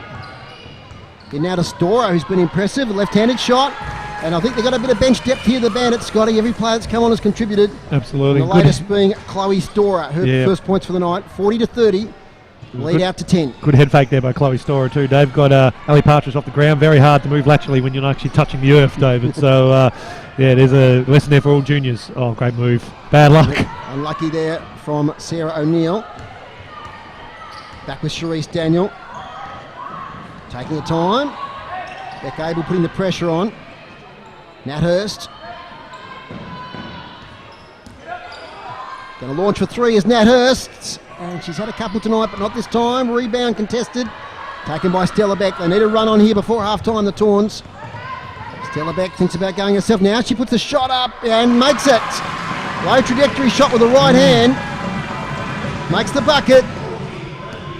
Then now to Stora, who's been impressive. A left-handed shot. And I think they've got a bit of bench depth here, the Bandits, Scotty. Every player that's come on has contributed. Absolutely. And the latest being Chloe Stora, her first points for the night. 40-30. Lead out to 10. Good head fake there by Chloe Stora too. Dave got Ali Partridge off the ground. Very hard to move laterally when you're not actually touching the earth, David. So, there's a lesson there for all juniors. Oh, great move. Bad luck. Unlucky there from Sarah O'Neill. Back with Charisse Daniel. Taking the time. Beck Abel putting the pressure on. Nat Hurst. Going to launch for three is Nat Hurst. And she's had a couple tonight, but not this time. Rebound contested. Taken by Stella Beck. They need a run on here before half-time, the Tawns. Stella Beck thinks about going herself now. She puts the shot up and makes it. Low trajectory shot with the right hand. Makes the bucket.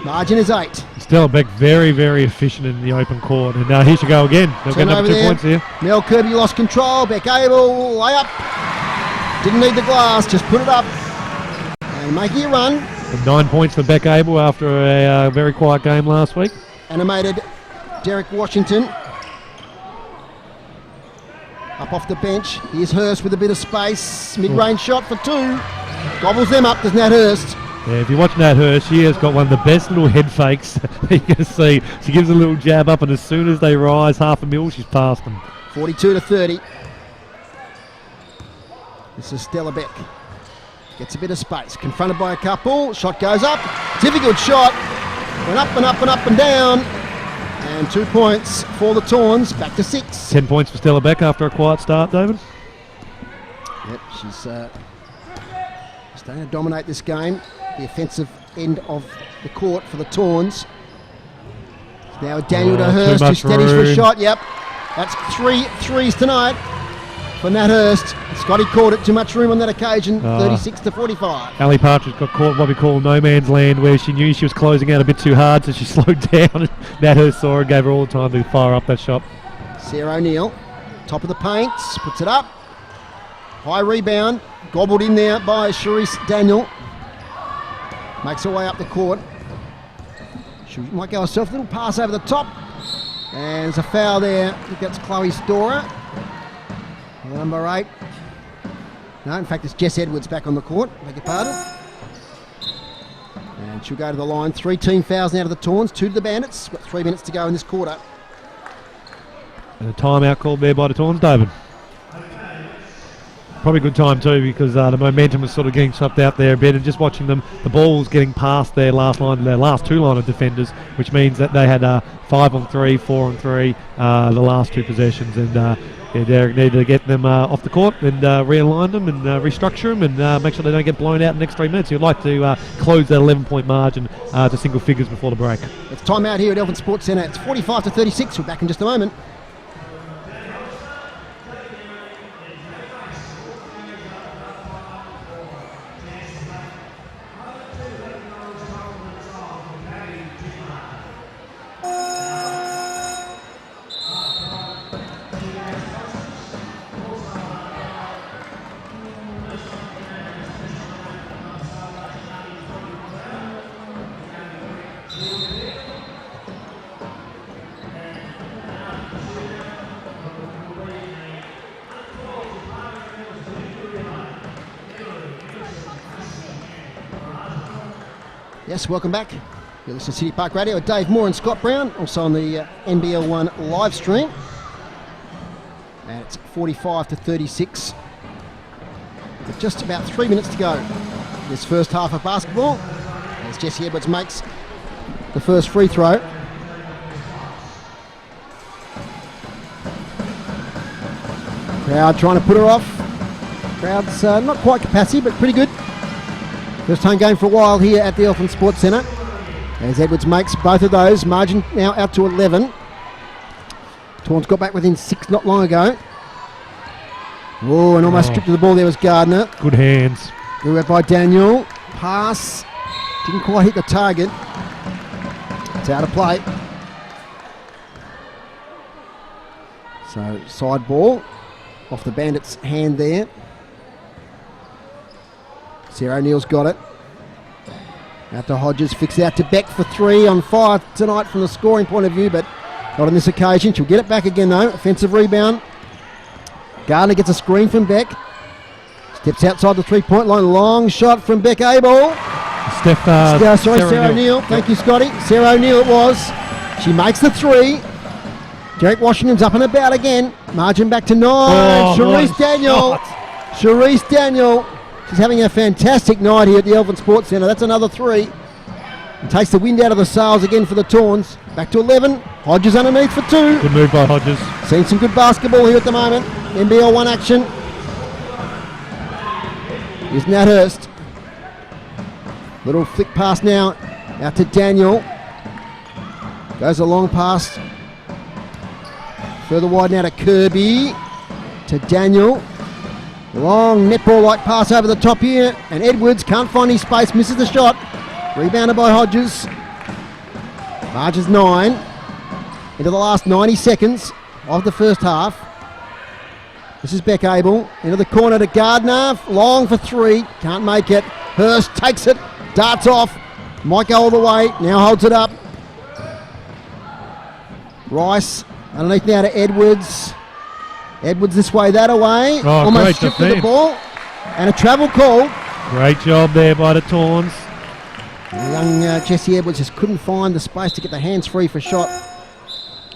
Margin is 8. Stella Beck very, very efficient in the open court. And here she go again. They'll get another 2 points here. Mel Kirby lost control. Beck Abel, layup. Didn't need the glass, just put it up. And making a run. And 9 points for Beck Abel after a very quiet game last week. Animated Derek Washington. Up off the bench. Here's Hurst with a bit of space. Mid-range shot for 2. Gobbles them up. There's Nat Hurst. Yeah, if you're watching Nat Hurst, she has got one of the best little head fakes you can see. She gives a little jab up, and as soon as they rise half a mil, she's past them. 42-30. This is Stella Beck. Gets a bit of space. Confronted by a couple. Shot goes up. Difficult shot. Went up and up and up and down. And 2 points for the Tawns. Back to 6. 10 points for Stella Beck after a quiet start, David. Yep, she's starting to dominate this game. The offensive end of the court for the Tawns. Now Daniel to Hurst, who steadies for a shot. Yep, that's 3 threes tonight for Nat Hurst. Scotty caught it. Too much room on that occasion. 36-45. Ali Partridge got caught in what we call no man's land, where she knew she was closing out a bit too hard, so she slowed down. Nat Hurst saw her and gave her all the time to fire up that shot. Sarah O'Neill, top of the paint, puts it up. High rebound, gobbled in there by Charisse Daniel. Makes her way up the court. She might go herself, a little pass over the top. And there's a foul there. I think that's Chloe Stora. Number 8. No, in fact, it's Jess Edwards back on the court. Beg your pardon. And she'll go to the line. 3 team fouls now to the Tawns, 2 to the Bandits. Got 3 minutes to go in this quarter. And a timeout called there by the Tawns, David. Probably a good time too, because the momentum was sort of getting swept out there a bit, and just watching them, the ball was getting past their last 2 line of defenders, which means that they had 5 on 3, 4 on 3 the last 2 possessions, and Derek needed to get them off the court and realign them and restructure them and make sure they don't get blown out in the next 3 minutes. You'd like to close that 11-point margin to single figures before the break. It's time out here at Elephant Sports Centre. It's 45-36. We're back in just a moment. Yes, welcome back. You're listening to City Park Radio with Dave Moore and Scott Brown, also on the NBL1 live stream. And it's 45-36. with just about 3 minutes to go. This first half of basketball, as Jesse Edwards makes the first free throw. Crowd trying to put her off. Crowd's not quite capacity, but pretty good. First home game for a while here at the Elephant Sports Centre. As Edwards makes both of those. Margin now out to 11. Tawns got back within 6 not long ago. Oh, and almost stripped to the ball there was Gardner. Good hands. Good work by Daniel. Pass. Didn't quite hit the target. It's out of play. So, side ball. Off the Bandits' hand there. Sarah O'Neill's got it. Out to Hodges, fixed out to Beck for 3, on fire tonight from the scoring point of view, but not on this occasion. She'll get it back again though. Offensive rebound. Gardner gets a screen from Beck. Steps outside the 3-point line. Long shot from Beck Abel. Sarah O'Neill. Thank you, Scotty. Sarah O'Neill it was. She makes the 3. Derek Washington's up and about again. Margin back to 9. Charisse Daniel. Charisse Daniel. She's having a fantastic night here at the Elephant Sports Centre. That's another 3. And takes the wind out of the sails again for the Tawns. Back to 11. Hodges underneath for 2. Good move by Hodges. Seeing some good basketball here at the moment. NBL1 action. Here's Nat Hurst. Little flick pass now. Out to Daniel. Goes a long pass. Further wide now to Kirby. To Daniel. Long netball-like pass over the top here, and Edwards can't find his space, misses the shot. Rebounded by Hodges. Margins 9. Into the last 90 seconds of the first half. This is Beck Abel. Into the corner to Gardner. Long for 3. Can't make it. Hurst takes it. Darts off. Might go all the way. Now holds it up. Rice underneath now to Edwards. Edwards this way, that away. Almost stripped with the ball. And a travel call. Great job there by the Tawns. Young Jesse Edwards just couldn't find the space to get the hands free for shot.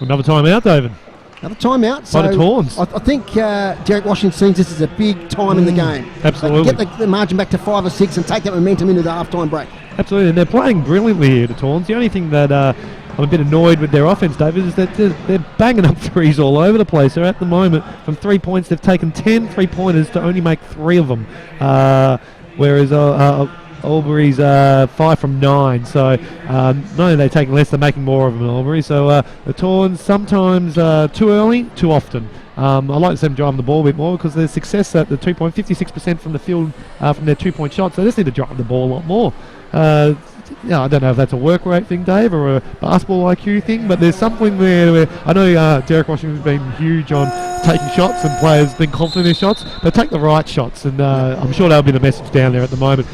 Another timeout, David. Another timeout. So by the Tawns. I think Derek Washington sees this as a big time in the game. Absolutely. Get the margin back to 5 or 6 and take that momentum into the half-time break. Absolutely, and they're playing brilliantly here, the Tawns. The only thing that I'm a bit annoyed with their offense, David, is that they're banging up threes all over the place. So at the moment, from 3 points, they've taken 10 3-pointers to only make 3 of them. Whereas Albury's 5 from 9. So not only are they taking less, they're making more of them in Albury. So the Tawns sometimes too early, too often. I like to see them driving the ball a bit more because their success at the 2-point, 56% from the field from their 2-point shots. They just need to drive the ball a lot more. I don't know if that's a work rate thing, Dave, or a basketball IQ thing, but there's something there where I know Derek Washington's been huge on taking shots and players being confident in their shots, but take the right shots, and I'm sure that'll be the message down there at the moment.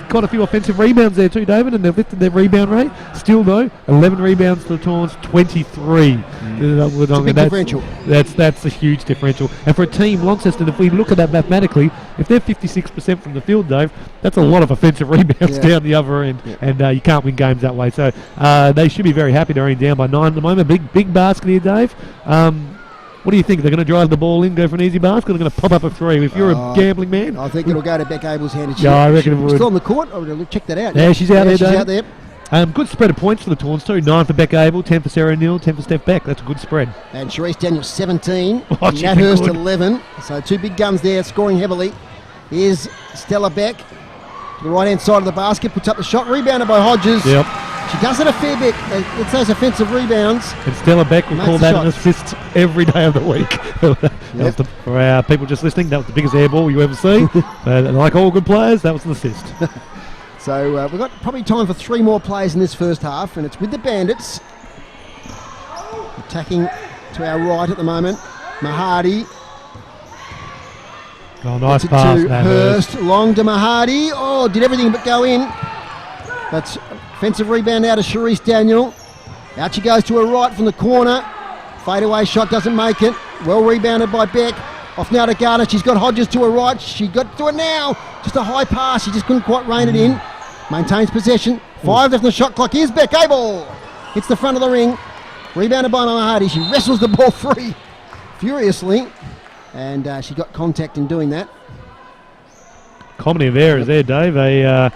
Got a few offensive rebounds there too, David, and they've lifted their rebound rate. Still though, 11 rebounds to the Tawns, 23. It's a big differential. That's a huge differential. And for a team, Launceston, if we look at that mathematically, if they're 56% from the field, Dave, that's a lot of offensive rebounds down the other end, and you can't win games that way. So they should be very happy. They're only down by 9 at the moment. Big basket here, Dave. What do you think? They're going to drive the ball in, go for an easy basket, or they're going to pop up a 3? If you're a gambling man, I think it'll go to Beck Abel's hand. Yeah, I reckon it would. Still on the court. Check that out. Yeah, she's out there, She's Dave. out there. Good spread of points for the Tawns too. 9 for Beck Abel, 10 for Sarah O'Neill, 10 for Steph Beck. That's a good spread. And Charisse Daniels 17. She's Nat been Hurst good. 11. So 2 big guns there, scoring heavily. Here's Stella Beck to the right hand side of the basket, puts up the shot, rebounded by Hodges. Yep. She does it a fair bit. It's those offensive rebounds. And Stella Beck will Makes call the that an shots. assist every day of the week. That was for our people just listening, that was the biggest air ball you ever see. Like all good players, that was an assist. So we've got probably time for 3 more plays in this first half, and it's with the Bandits. Attacking to our right at the moment. Mahadi. Oh, nice Gets it pass, to Nat Hurst. Long to Mahadi. Oh, did everything but go in. That's offensive rebound out of Charisse Daniel. Out she goes to her right from the corner. Fadeaway shot doesn't make it. Well rebounded by Beck. Off now to Gardner. She's got Hodges to her right. She got to it now. Just a high pass. She just couldn't quite rein it in. Maintains possession. 5 left on the shot clock. Here's Beck Abel. Hits the front of the ring. Rebounded by Mahadi. She wrestles the ball free furiously. And she got contact in doing that. comedy of errors there, Dave. Bad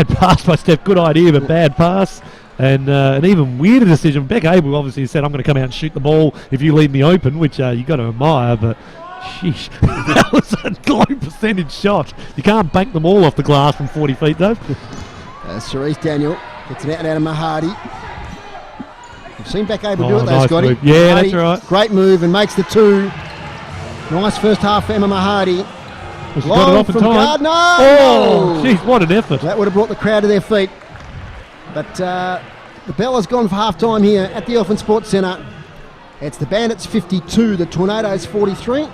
pass by Steph. Good idea, but bad pass. And an even weirder decision. Beck Abel obviously said, I'm going to come out and shoot the ball if you leave me open, which you got to admire, but sheesh, that was a low percentage shot. You can't bank them all off the glass from 40 feet, though. Cerise Daniel gets it out of Mahadi. We've seen Beck Abel do it, though, nice Scotty. move. Yeah, Mahadi, that's right. Great move and makes the 2. Nice first half for Emma Mahadi. Well, she got it off in from time. Gardner. Oh, jeez, what an effort. That would have brought the crowd to their feet. But the bell has gone for half-time here at the Elephant Sports Centre. It's the Bandits 52, the Tornadoes 43.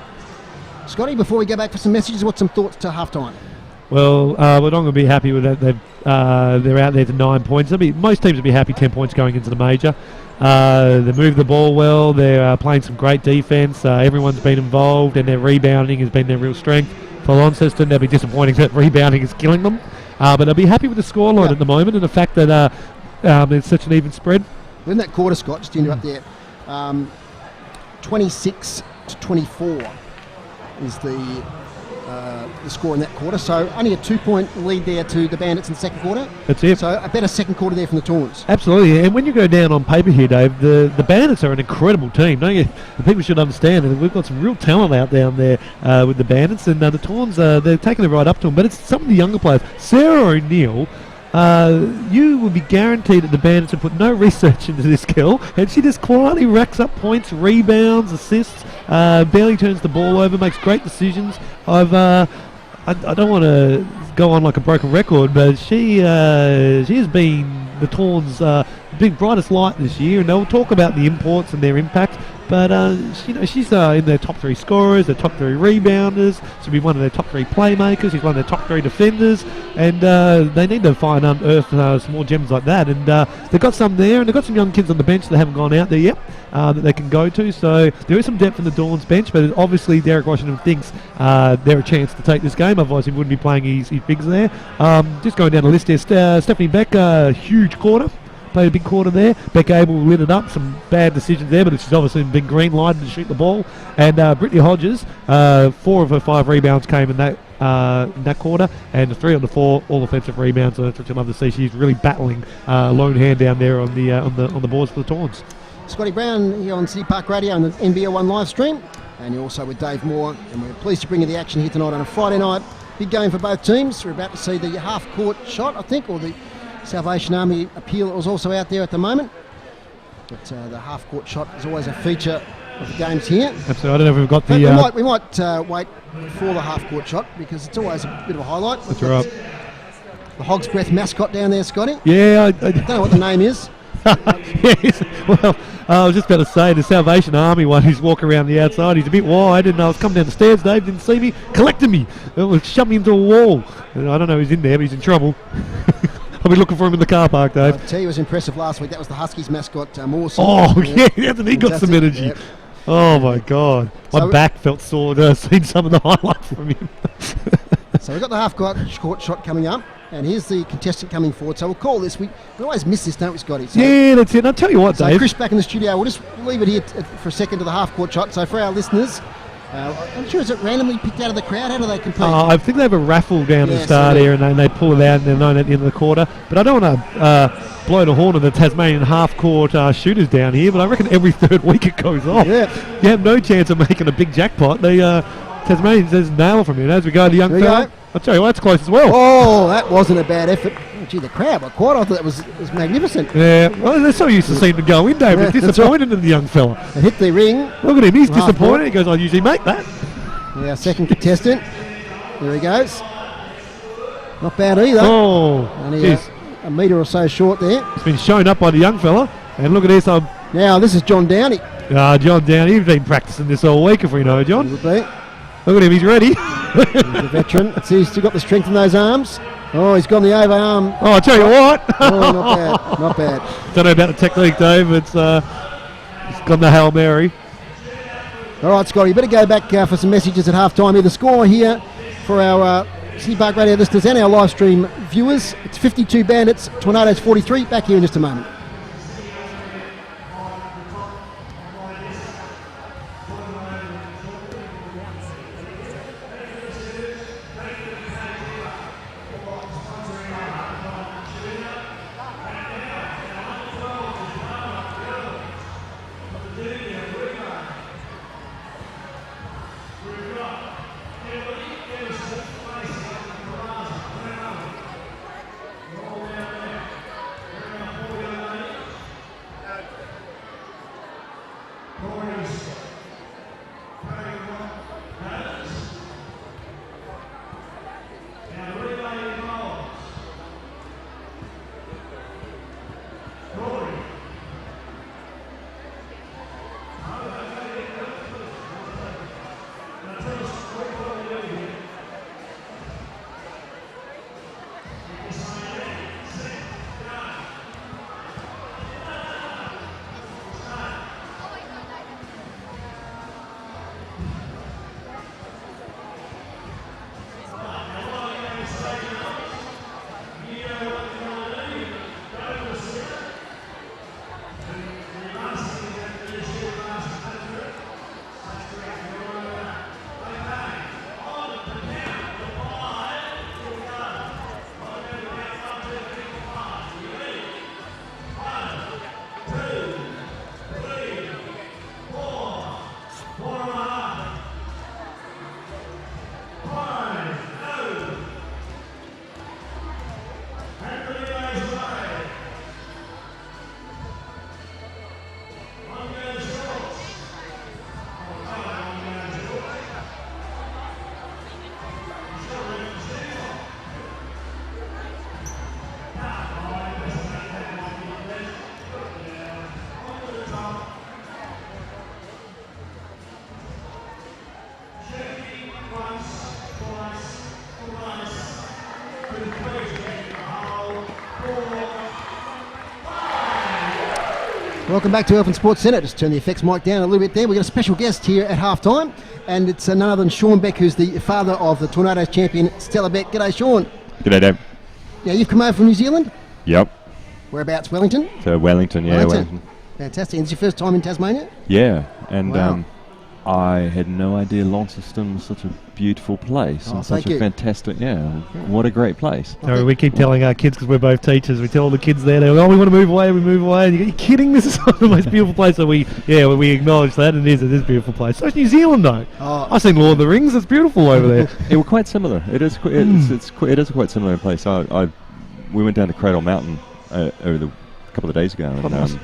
Scotty, before we go back for some messages, what's some thoughts to half-time? Well, Wodonga will be happy with that. They're out there to 9 points. Most teams will be happy 10 points going into the major. They move the ball well. They're playing some great defence. Everyone's been involved, and their rebounding has been their real strength. For Launceston, they'll be disappointing that rebounding is killing them. But they'll be happy with the scoreline at the moment, and the fact that it's such an even spread. In that quarter, Scott, just to interrupt there, 26 to 24 is the score in that quarter. So only a 2-point lead there to the Bandits in the second quarter. That's it. So a better second quarter there from the Tawns. Absolutely, and when you go down on paper here, Dave, the Bandits are an incredible team, don't you? The people should understand that we've got some real talent out down there with the Bandits, and the Tawns, they're taking it right up to them. But it's some of the younger players. Sarah O'Neill, you would be guaranteed that the Bandits have put no research into this girl, and she just quietly racks up points, rebounds, assists, barely turns the ball over, makes great decisions. I don't want to go on like a broken record, but she has been the Tawns' big brightest light this year, and they'll talk about the imports and their impact. But she's in their top 3 scorers, their top 3 rebounders. She'll be one of their top 3 playmakers. She's one of their top 3 defenders, and they need to unearth some more gems like that. And they've got some there, and they've got some young kids on the bench that haven't gone out there yet that they can go to. So there is some depth in the Dawns bench, but obviously Derek Washington thinks they're a chance to take this game. Otherwise, he wouldn't be playing his bigs there. Just going down the list here, Stephanie Beck, huge quarter. Played a big quarter there. Beck Abel lit it up. Some bad decisions there, but she's obviously been green lighted to shoot the ball. And Brittany Hodges, 4 of her 5 rebounds came in that quarter, and 3 of the 4 all offensive rebounds. So that's what you love to see. She's really battling lone hand down there on the boards for the Tawns. Scotty Brown here on City Park Radio and the NBL1 live stream, and you're also with Dave Moore, and we're pleased to bring you the action here tonight on a Friday night. Big game for both teams. We're about to see the half-court shot, I think, or the Salvation Army appeal that was also out there at the moment. But the half-court shot is always a feature of the games here. Absolutely. I don't know if we've got the... We might wait for the half-court shot because it's always a bit of a highlight. That's right. The Hog's Breath mascot down there, Scotty. Yeah, I don't know what the name is. Yes. Well, I was just about to say the Salvation Army one who's walking around the outside. He's a bit wide, and I was coming down the stairs. Dave didn't see me, collected me. It was shoved me into a wall. I don't know who's in there, but he's in trouble. I'll be looking for him in the car park, Dave. I tell you, it was impressive last week. That was the Huskies mascot, Mawson. Oh, yeah, hasn't he got some energy? Yep. Oh, my God. My back felt sore seeing some of the highlights from him. So we've got the half-court shot coming up, and here's the contestant coming forward. So we'll call this. We always miss this, don't we, Scotty? So, yeah, that's it. And I'll tell you what, so Dave. Chris back in the studio. We'll just leave it here for a second to the half-court shot. So for our listeners, I'm sure, is it randomly picked out of the crowd? How do they compete? I think they have a raffle down at the start here, and then they pull it out, and they're known at the end of the quarter. But I don't want to blow the horn of the Tasmanian half-court shooters down here, but I reckon every third week it goes off. Yeah. You have no chance of making a big jackpot. Tasmanians just nail from here. As we go to young fella, I'll tell you what, that's close as well. Oh, that wasn't a bad effort. Oh, gee, the crowd were quiet. I thought that was magnificent. Yeah, well, they're so used to seeing them go in, David. Yeah, Disappointed in the young fella. They hit the ring. Look at him, he's Half disappointed. court. He goes, I usually make that. Yeah, second contestant. There he goes. Not bad either. Oh, Only a metre or so short there. it's been shown up by the young fella. And look at this. Now, this is John Downey. John Downey, he's been practicing this all week, if we know, John. Would be. Look at him, he's ready. He's a veteran. He's still got the strength in those arms. Oh, he's gone the overarm. Oh, I tell you what. Oh, not bad. Not bad. Don't know about the technique, Dave. It's gone the Hail Mary. All right, Scotty, you better go back for some messages at half-time here. The score here for our City Park Radio listeners and our live stream viewers, it's 52 Bandits, Tornadoes 43. Back here in just a moment. Welcome back to Elfin Sports Centre. Just turn the effects mic down a little bit there. We've got a special guest here at half time, and it's none other than Sean Beck, who's the father of the Tornadoes champion, Stella Beck. G'day, Sean. G'day, Dave. Now, you've come over from New Zealand? Yep. Whereabouts, Wellington? So Wellington, yeah. Wellington. Fantastic. And it's your first time in Tasmania? Yeah, and wow. I had no idea Launceston was such a beautiful place. Oh, and such a fantastic, what a great place. So we keep telling our kids, because we're both teachers, we tell all the kids there, they're like, oh, we want to move away, and you go, are you kidding? This is the most beautiful place. So we acknowledge that, and it is a beautiful place. So it's New Zealand, though. Oh. I've seen Lord of the Rings, it's beautiful over there. It was quite similar. It is a quite similar place. We went down to Cradle Mountain over a couple of days ago, and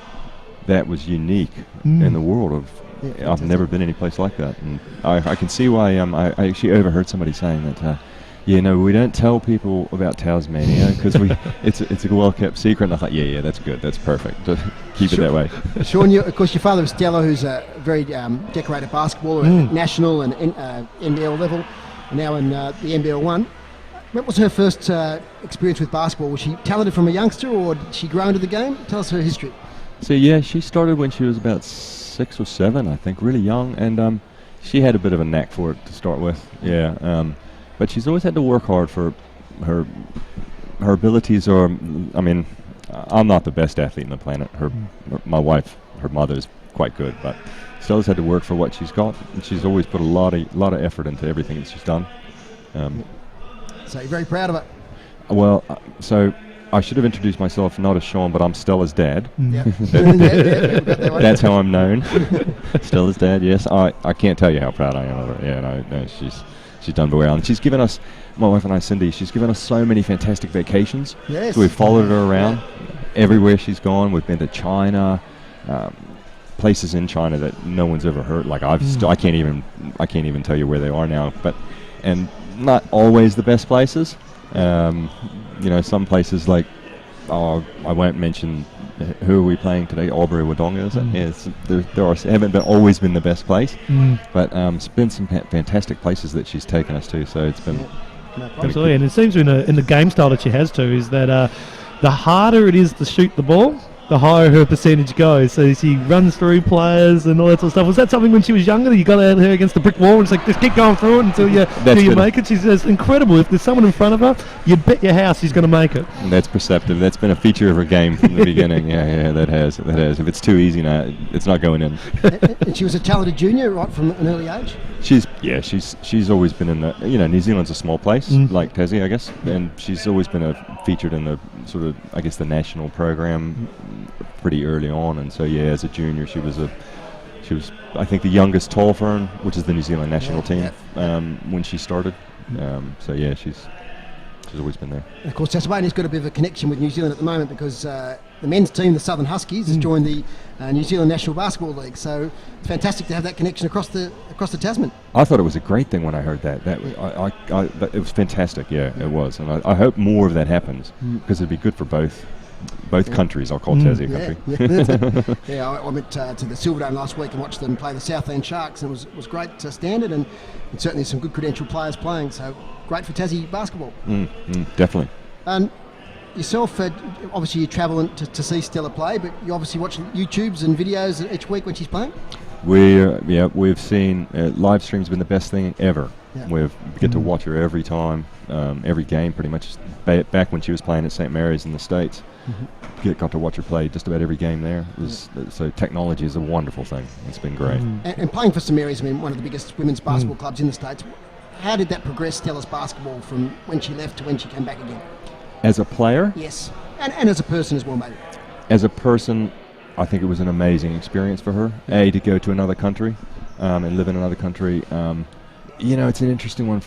that was unique in the world of. Yeah, I've never been any place like that, and I can see why. I actually overheard somebody saying that. We don't tell people about Tasmania because it's a well-kept secret. And I thought, that's good, that's perfect. Just keep it that way. Sean, of course, your father is Stella, who's a very decorated basketballer at national and NBL level, now in the NBL1. What was her first experience with basketball? Was she talented from a youngster, or did she grow into the game? Tell us her history. So she started when she was about 6 or 7, I think, really young, and she had a bit of a knack for it to start with. But she's always had to work hard for her abilities. I'm not the best athlete on the planet. My wife, her mother, is quite good, but she's always had to work for what she's got, and she's always put a lot of effort into everything that she's done. So you're very proud of it. Well, so I should have introduced myself not as Sean, but I'm Stella's dad. That's how I'm known. Stella's dad, yes. I can't tell you how proud I am of her. No, she's done very well. And she's given us, my wife and I, Cindy, she's given us so many fantastic vacations. Yes. So we've followed her around everywhere she's gone. We've been to China, places in China that no one's ever heard. Like I can't even tell you where they are now. And not always the best places. Some places like, I won't mention who are we playing today, Albury, Wodonga, is it? Yes, haven't always been the best place, but it's been some fantastic places that she's taken us to, so it's been... Absolutely, and it seems in the game style that she has too, is that the harder it is to shoot the ball, the higher her percentage goes. So she runs through players and all that sort of stuff. Was that something when she was younger that you got her against the brick wall and it's like, just keep going through it until you make it? She's incredible. If there's someone in front of her, you'd bet your house she's going to make it. And that's perceptive. That's been a feture of her game from the beginning. That has. If it's too easy now, it's not going in. And she was a talented junior right from an early age? She's always been in the, New Zealand's a small place, like Tassie, I guess, and she's always been featured in the sort of, I guess, the national program pretty early on, and so as a junior she was I think the youngest tall fern, which is the New Zealand national team, when she started. She's always been there. And of course, Tasmania's got a bit of a connection with New Zealand at the moment because the men's team, the Southern Huskies, has joined the New Zealand National Basketball League. So it's fantastic to have that connection across the Tasman. I thought it was a great thing when I heard that. It was fantastic. It was, and I hope more of that happens because it'd be good for both countries. I'll call Tassie a country. I went to the Silverdome last week and watched them play the Southland Sharks, and it was great standard, and certainly some good credentialed players playing. So great for Tassie basketball. Definitely. And yourself, obviously you travel to see Stella play, but you obviously watch YouTubes and videos each week when she's playing. We've seen live stream's been the best thing ever. We get to watch her every time, every game pretty much. Back when she was playing at St. Mary's in the States, got to watch her play just about every game there. So technology is a wonderful thing. It's been great. And playing for St. Mary's, one of the biggest women's basketball clubs in the States. How did that progress Stella's basketball from when she left to when she came back again? As a player? Yes, and as a person as well, maybe. As a person, I think it was an amazing experience for her. To go to another country and live in another country. It's an interesting one.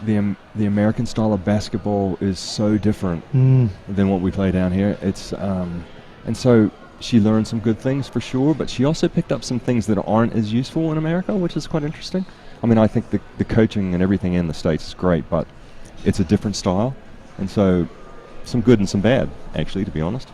The American style of basketball is so different than what we play down here. It's and so she learned some good things for sure, but she also picked up some things that aren't as useful in America, which is quite interesting. I think the coaching and everything in the States is great, but it's a different style, and so some good and some bad, actually, to be honest.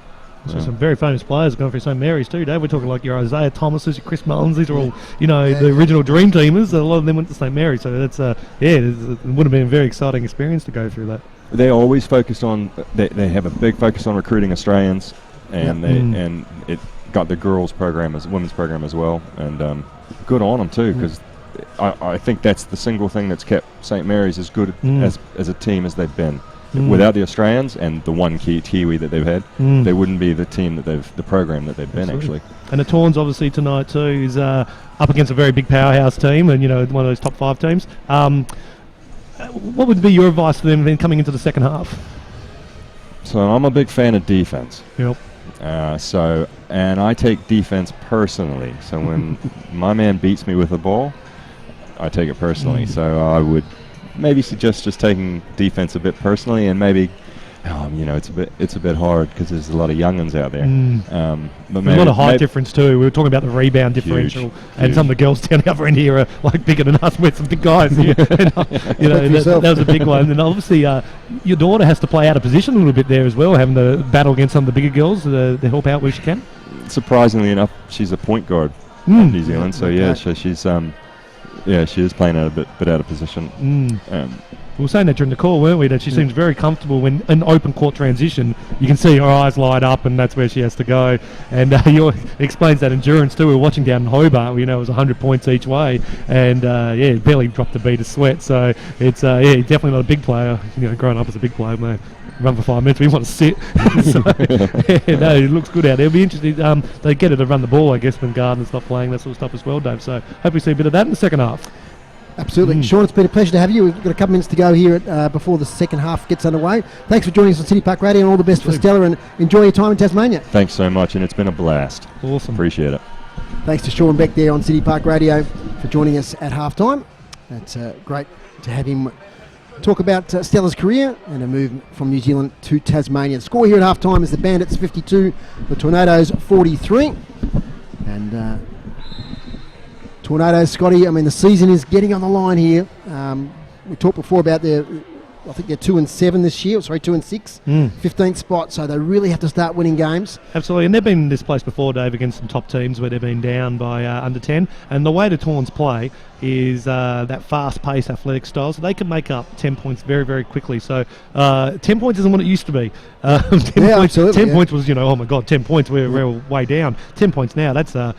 So some very famous players going through St. Mary's too, Dave. We're talking like your Isaiah Thomases, your Chris Mullins. These are all, the original Dream Teamers. A lot of them went to St. Mary's, so that's it would have been a very exciting experience to go through that. They always focused on. They have a big focus on recruiting Australians, and it got the girls program women's program as well, and good on them too, because I think that's the single thing that's kept St Mary's as good as a team as they've been. Without the Australians and the one Kiwi that they've had, they wouldn't be the team that the program that they've been actually. And the Tawns obviously tonight too is up against a very big powerhouse team, and one of those top 5 teams. What would be your advice for them then coming into the second half? So I'm a big fan of defense. Yep. And I take defense personally. So when my man beats me with the ball, I take it personally. So I would maybe suggest just taking defense a bit personally, and maybe, it's a bit hard because there's a lot of young'uns out there. But maybe, a lot of height difference too. We were talking about the rebound differential, and some of the girls down the other end here are like bigger than us. We're some big guys here. That was a big one. And obviously, your daughter has to play out of position a little bit there as well, having to battle against some of the bigger girls to help out where she can. Surprisingly enough, she's a point guard in New Zealand. So so she's she is playing a bit out of position. We were saying that during the call, weren't we? That she seems very comfortable when an open court transition. You can see her eyes light up, and that's where she has to go. And it explains that endurance too. We were watching down in Hobart. It was 100 points each way, and barely dropped a bead of sweat. So it's definitely not a big player. Growing up as a big player, man. Run for 5 minutes, we want to sit. It looks good out there. It'll be interesting. They get her to run the ball, I guess, when Gardner's not playing, that sort of stuff as well, Dave. So hope we see a bit of that in the second half. Absolutely. Sean, it's been a pleasure to have you. We've got a couple minutes to go here before the second half gets underway. Thanks for joining us on City Park Radio, and all the best for Stella, and enjoy your time in Tasmania. Thanks so much, and it's been a blast. Awesome. Appreciate it. Thanks to Sean Beck there on City Park Radio for joining us at halftime. It's great to have him talk about Stella's career and a move from New Zealand to Tasmania. The score here at halftime is the Bandits 52, the Tornadoes 43. And Tornadoes, Scotty, the season is getting on the line here. We talked before about I think they're 2-7 this year. 2-6, 15th spot. So they really have to start winning games. Absolutely, and they've been in this place before, Dave, against some top teams where they've been down by under 10. And the way the Tawns play is that fast-paced athletic style, so they can make up 10 points very, very quickly. So 10 points isn't what it used to be. 10 points was, oh my God, 10 points, we're way down. 10 points now, that's 2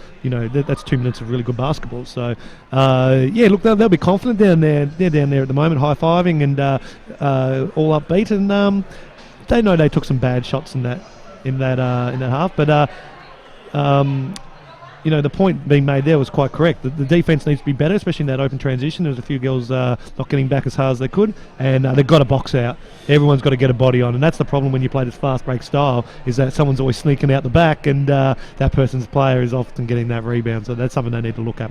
minutes of really good basketball. So look, they'll be confident down there. They're down there at the moment, high-fiving and all upbeat, and they know they took some bad shots in that half, but the point being made there was quite correct. The defense needs to be better, especially in that open transition. There was a few girls not getting back as hard as they could, and they've got to box out. Everyone's got to get a body on, and that's the problem when you play this fast break style, is that someone's always sneaking out the back, and that person's player is often getting that rebound. So that's something they need to look at.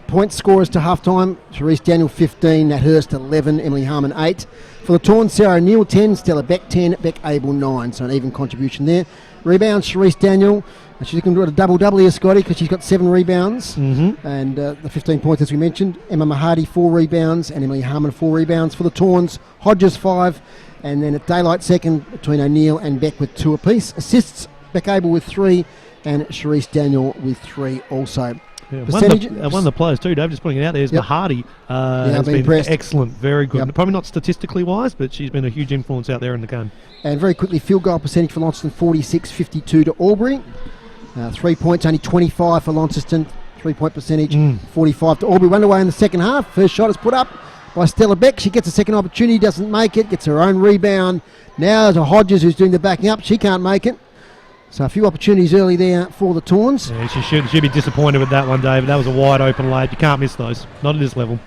Point scorers to halftime: Charisse Daniel 15, Nat Hurst 11, Emily Harmon 8. For the Tawns, Sarah O'Neill 10, Stella Beck 10, Beck Abel 9. So an even contribution there. Rebounds: Charisse Daniel. And she's looking to do a double here, Scotty, because she's got 7 rebounds. And the 15 points, as we mentioned. Emma Mahadi 4 rebounds, and Emily Harmon 4 rebounds. For the Tawns, Hodges 5, and then at daylight second between O'Neill and Beck with 2 apiece. Assists: Beck Abel with 3, and Charisse Daniel with 3 also. Yeah, one of the players too, Dave, just putting it out there, is Mahadi. Has been impressed. Excellent, very good. Probably not statistically wise, but she's been a huge influence out there in the game. And very quickly, field goal percentage for Launceston 46-52 to Albury. 3 points, only 25 for Launceston. 3-point percentage, 45 to Albury. One away in the second half. First shot is put up by Stella Beck. She gets a second opportunity, doesn't make it, gets her own rebound. Now to Hodges, who's doing the backing up. She can't make it. So a few opportunities early there for the Tawns. Yeah, she'd be disappointed with that one, David. That was a wide open lane. You can't miss those. Not at this level.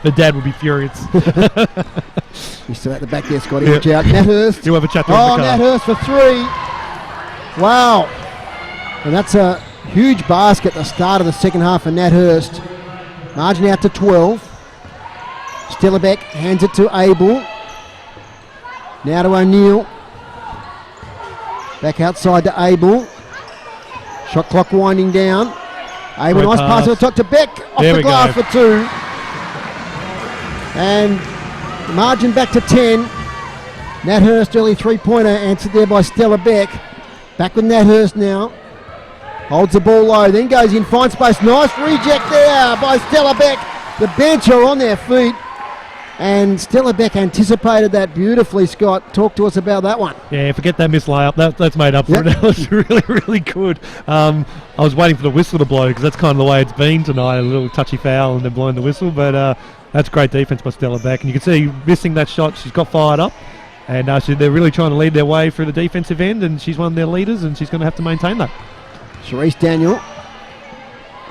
The dad would be furious. You're still at the back there, Scotty. Watch out. Nat Hurst. You have a chat to him in the car. Nat Hurst for 3. Wow. And that's a huge basket at the start of the second half for Nat Hurst. Margin out to 12. Stella Beck hands it to Abel. Now to O'Neill. Back outside to Abel. Shot clock winding down. Abel, nice pass to the top to Beck. Off the glass for 2. And margin back to 10. Nat Hurst, early 3-pointer, answered there by Stella Beck. Back with Nat Hurst now. Holds the ball low, then goes in, finds space. Nice reject there by Stella Beck. The bench are on their feet. And Stella Beck anticipated that beautifully, Scott. Talk to us about that one. Yeah, forget that missed layup. That's made up for it. That was really, really good. I was waiting for the whistle to blow because that's kind of the way it's been tonight. A little touchy foul and then blowing the whistle. But that's great defence by Stella Beck. And you can see missing that shot, she's got fired up. And they're really trying to lead their way through the defensive end. And she's one of their leaders and she's going to have to maintain that. Sharice Daniel.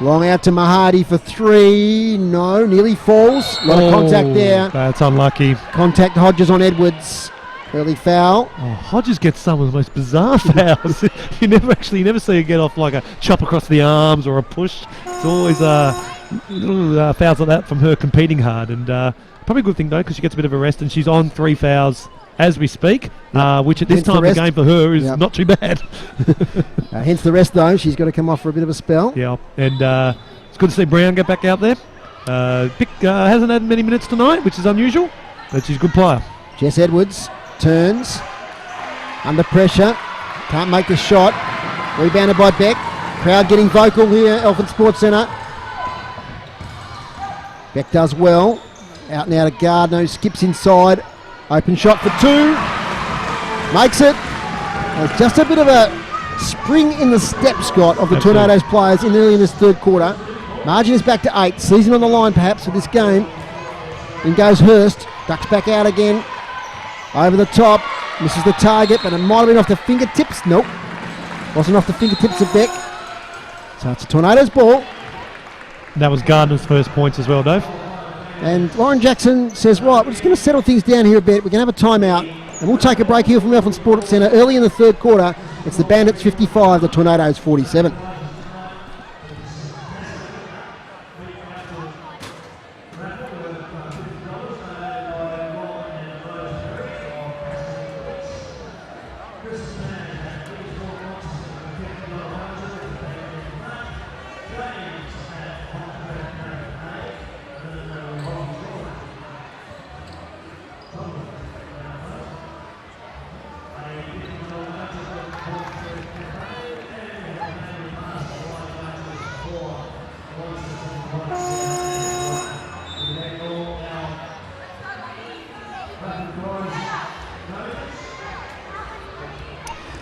Long out to Mahadi for three. No, nearly falls. A lot of contact there. That's unlucky. Contact Hodges on Edwards. Early foul. Oh, Hodges gets some of the most bizarre fouls. you never see her get off like a chop across the arms or a push. It's always little fouls like that from her competing hard. And probably a good thing though, because she gets a bit of a rest and she's on 3 fouls as we speak, which at this time of the game for her is not too bad. Hence the rest though, she's got to come off for a bit of a spell. Yeah, and it's good to see Brown get back out there. Pick hasn't had many minutes tonight, which is unusual, but she's a good player. Jess Edwards turns, under pressure, can't make the shot, rebounded by Beck. Crowd getting vocal here, Elfin Sports Centre. Beck does well, out and out of Gardner, who skips inside. Open shot for two, makes it. There's just a bit of a spring in the step, Scott, of the Tornadoes players early in this third quarter. Margin is back to 8, season on the line perhaps for this game. In goes Hurst, ducks back out again, over the top, misses the target, but it might have been off the fingertips. Nope, wasn't off the fingertips of Beck. So it's a Tornadoes ball. That was Gardner's first points as well, Dave. And Lauren Jackson says, right, we're just going to settle things down here a bit. We're going to have a timeout. And we'll take a break here from Elfin Sports Centre. Early in the third quarter, it's the Bandits 55, the Tornadoes 47.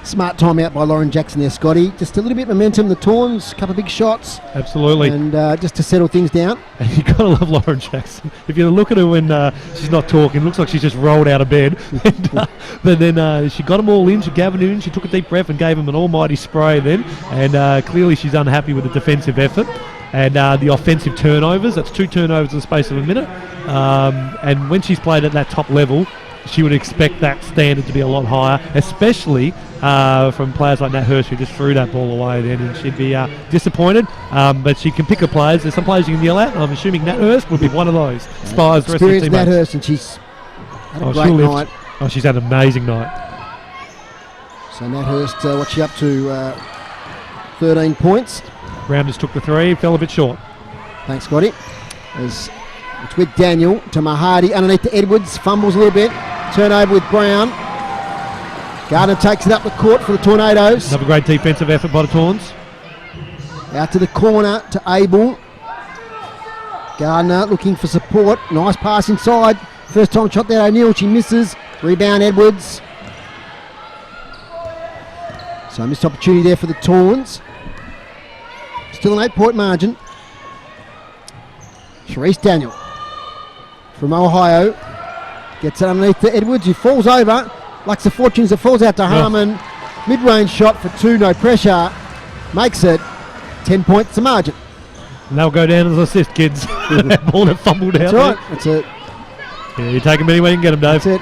Smart timeout by Lauren Jackson there, Scotty. Just a little bit of momentum, the Tawns, a couple of big shots. Absolutely. And just to settle things down. And you got to love Lauren Jackson. If you look at her when she's not talking, it looks like she's just rolled out of bed. But then she got them all in, she gathered in, she took a deep breath and gave them an almighty spray then. And clearly she's unhappy with the defensive effort. And the offensive turnovers, that's 2 turnovers in the space of a minute. And when she's played at that top level, she would expect that standard to be a lot higher, especially from players like Nat Hurst, who just threw that ball away then, and she'd be disappointed. But she can pick her players. There's some players you can yell at, and I'm assuming Nat Hurst would be one of those. Inspires the rest of the teammates. Nat Hurst, and she's had a great night. Oh, she's had an amazing night. So Nat Hurst, what's she up to? 13 points. Brown just took the 3, fell a bit short. Thanks, Scotty. It's with Daniel to Mahadi, underneath to Edwards, fumbles a little bit, turnover with Brown. Gardner takes it up the court for the Tornadoes. Another great defensive effort by the Tawns. Out to the corner to Abel. Gardner looking for support, nice pass inside. First time shot there, O'Neill, she misses. Rebound Edwards. So missed opportunity there for the Tawns. Still an 8-point margin. Sharice Daniel from Ohio gets it underneath to Edwards, who falls over. Likes the fortunes, it falls out to Harmon. Mid-range shot for 2, no pressure. Makes it 10 points to margin. And they'll go down as assist, kids. That ball that fumbled out. That's right. That's it. Yeah, you take them any way you can get them, Dave. That's it.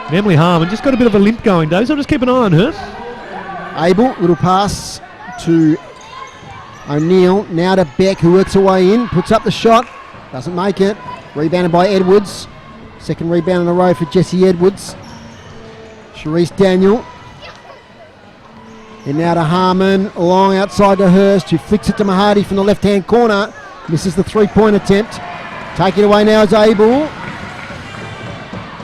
And Emily Harmon just got a bit of a limp going, Dave, so just keep an eye on her. Abel, little pass to O'Neill, now to Beck, who works her way in, puts up the shot, doesn't make it. Rebounded by Edwards. Second rebound in a row for Jessie Edwards. Sharice Daniel. And now to Harmon, long outside to Hurst, who flicks it to Mahadi from the left-hand corner. Misses the 3-point attempt. Taking it away now is Abel.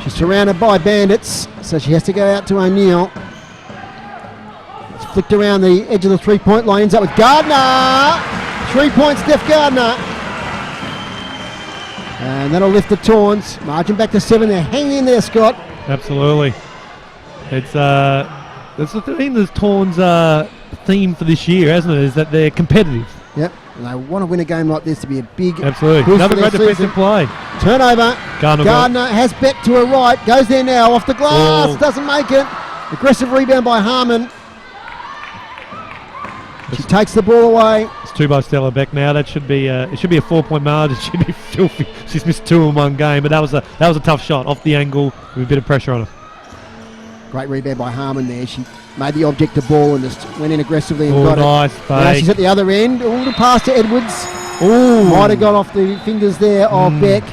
She's surrounded by Bandits, so she has to go out to O'Neill. It's flicked around the edge of the 3-point line, ends up with Gardner. 3 points, Steph Gardner. And that'll lift the Tawns. Margin back to 7. They're hanging in there, Scott. Absolutely. It's been the Tawns theme for this year, hasn't it? Is that they're competitive. Yep. And they want to win a game like this to be a big Absolutely. boost Another for their great defensive season. play. Turnover. Gardner has Beck to her right. Goes there now. Off the glass. Oh. Doesn't make it. Aggressive rebound by Harmon. She takes the ball away. It's 2 by Stella Beck now. That should be it should be a 4-point margin. It should be filthy. She's missed 2 in one game, but that was a tough shot off the angle with a bit of pressure on her. Great rebound by Harmon there. She made the object a ball and just went in aggressively and Oh, got nice it. Now fake. she's at the other end. A little pass to Edwards. Ooh. Might have got off the fingers there of Beck.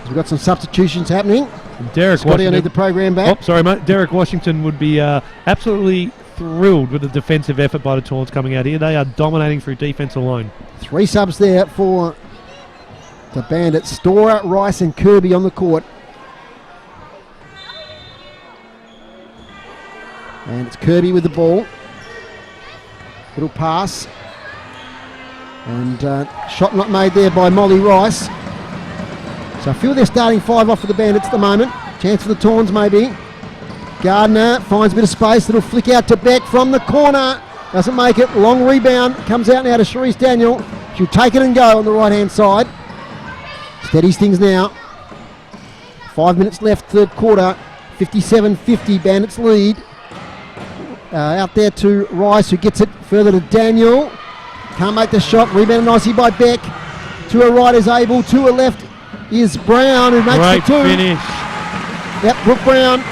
We've got some substitutions happening. Derek Scotty, I Washington. need the program back. Oh, sorry, mate. Derek Washington would be absolutely thrilled with the defensive effort by the Tawns coming out here. They are dominating through defense alone. 3 subs there for the Bandits. Storer, Rice and Kirby on the court. And it's Kirby with the ball. Little pass. And shot not made there by Molly Rice. So I feel they're starting 5 off for the Bandits at the moment. Chance for the Tawns maybe. Gardner finds a bit of space. Little flick out to Beck from the corner. Doesn't make it. Long rebound. Comes out now to Cherise Daniel. She'll take it and go on the right-hand side. Steadies things now. 5 minutes left, third quarter. 57-50, Bandits lead. Out there to Rice, who gets it further to Daniel. Can't make the shot. Rebounded nicely by Beck. To her right is Abel. To her left is Brown, who makes Great the 2. finish. Yep, Brooke Brown.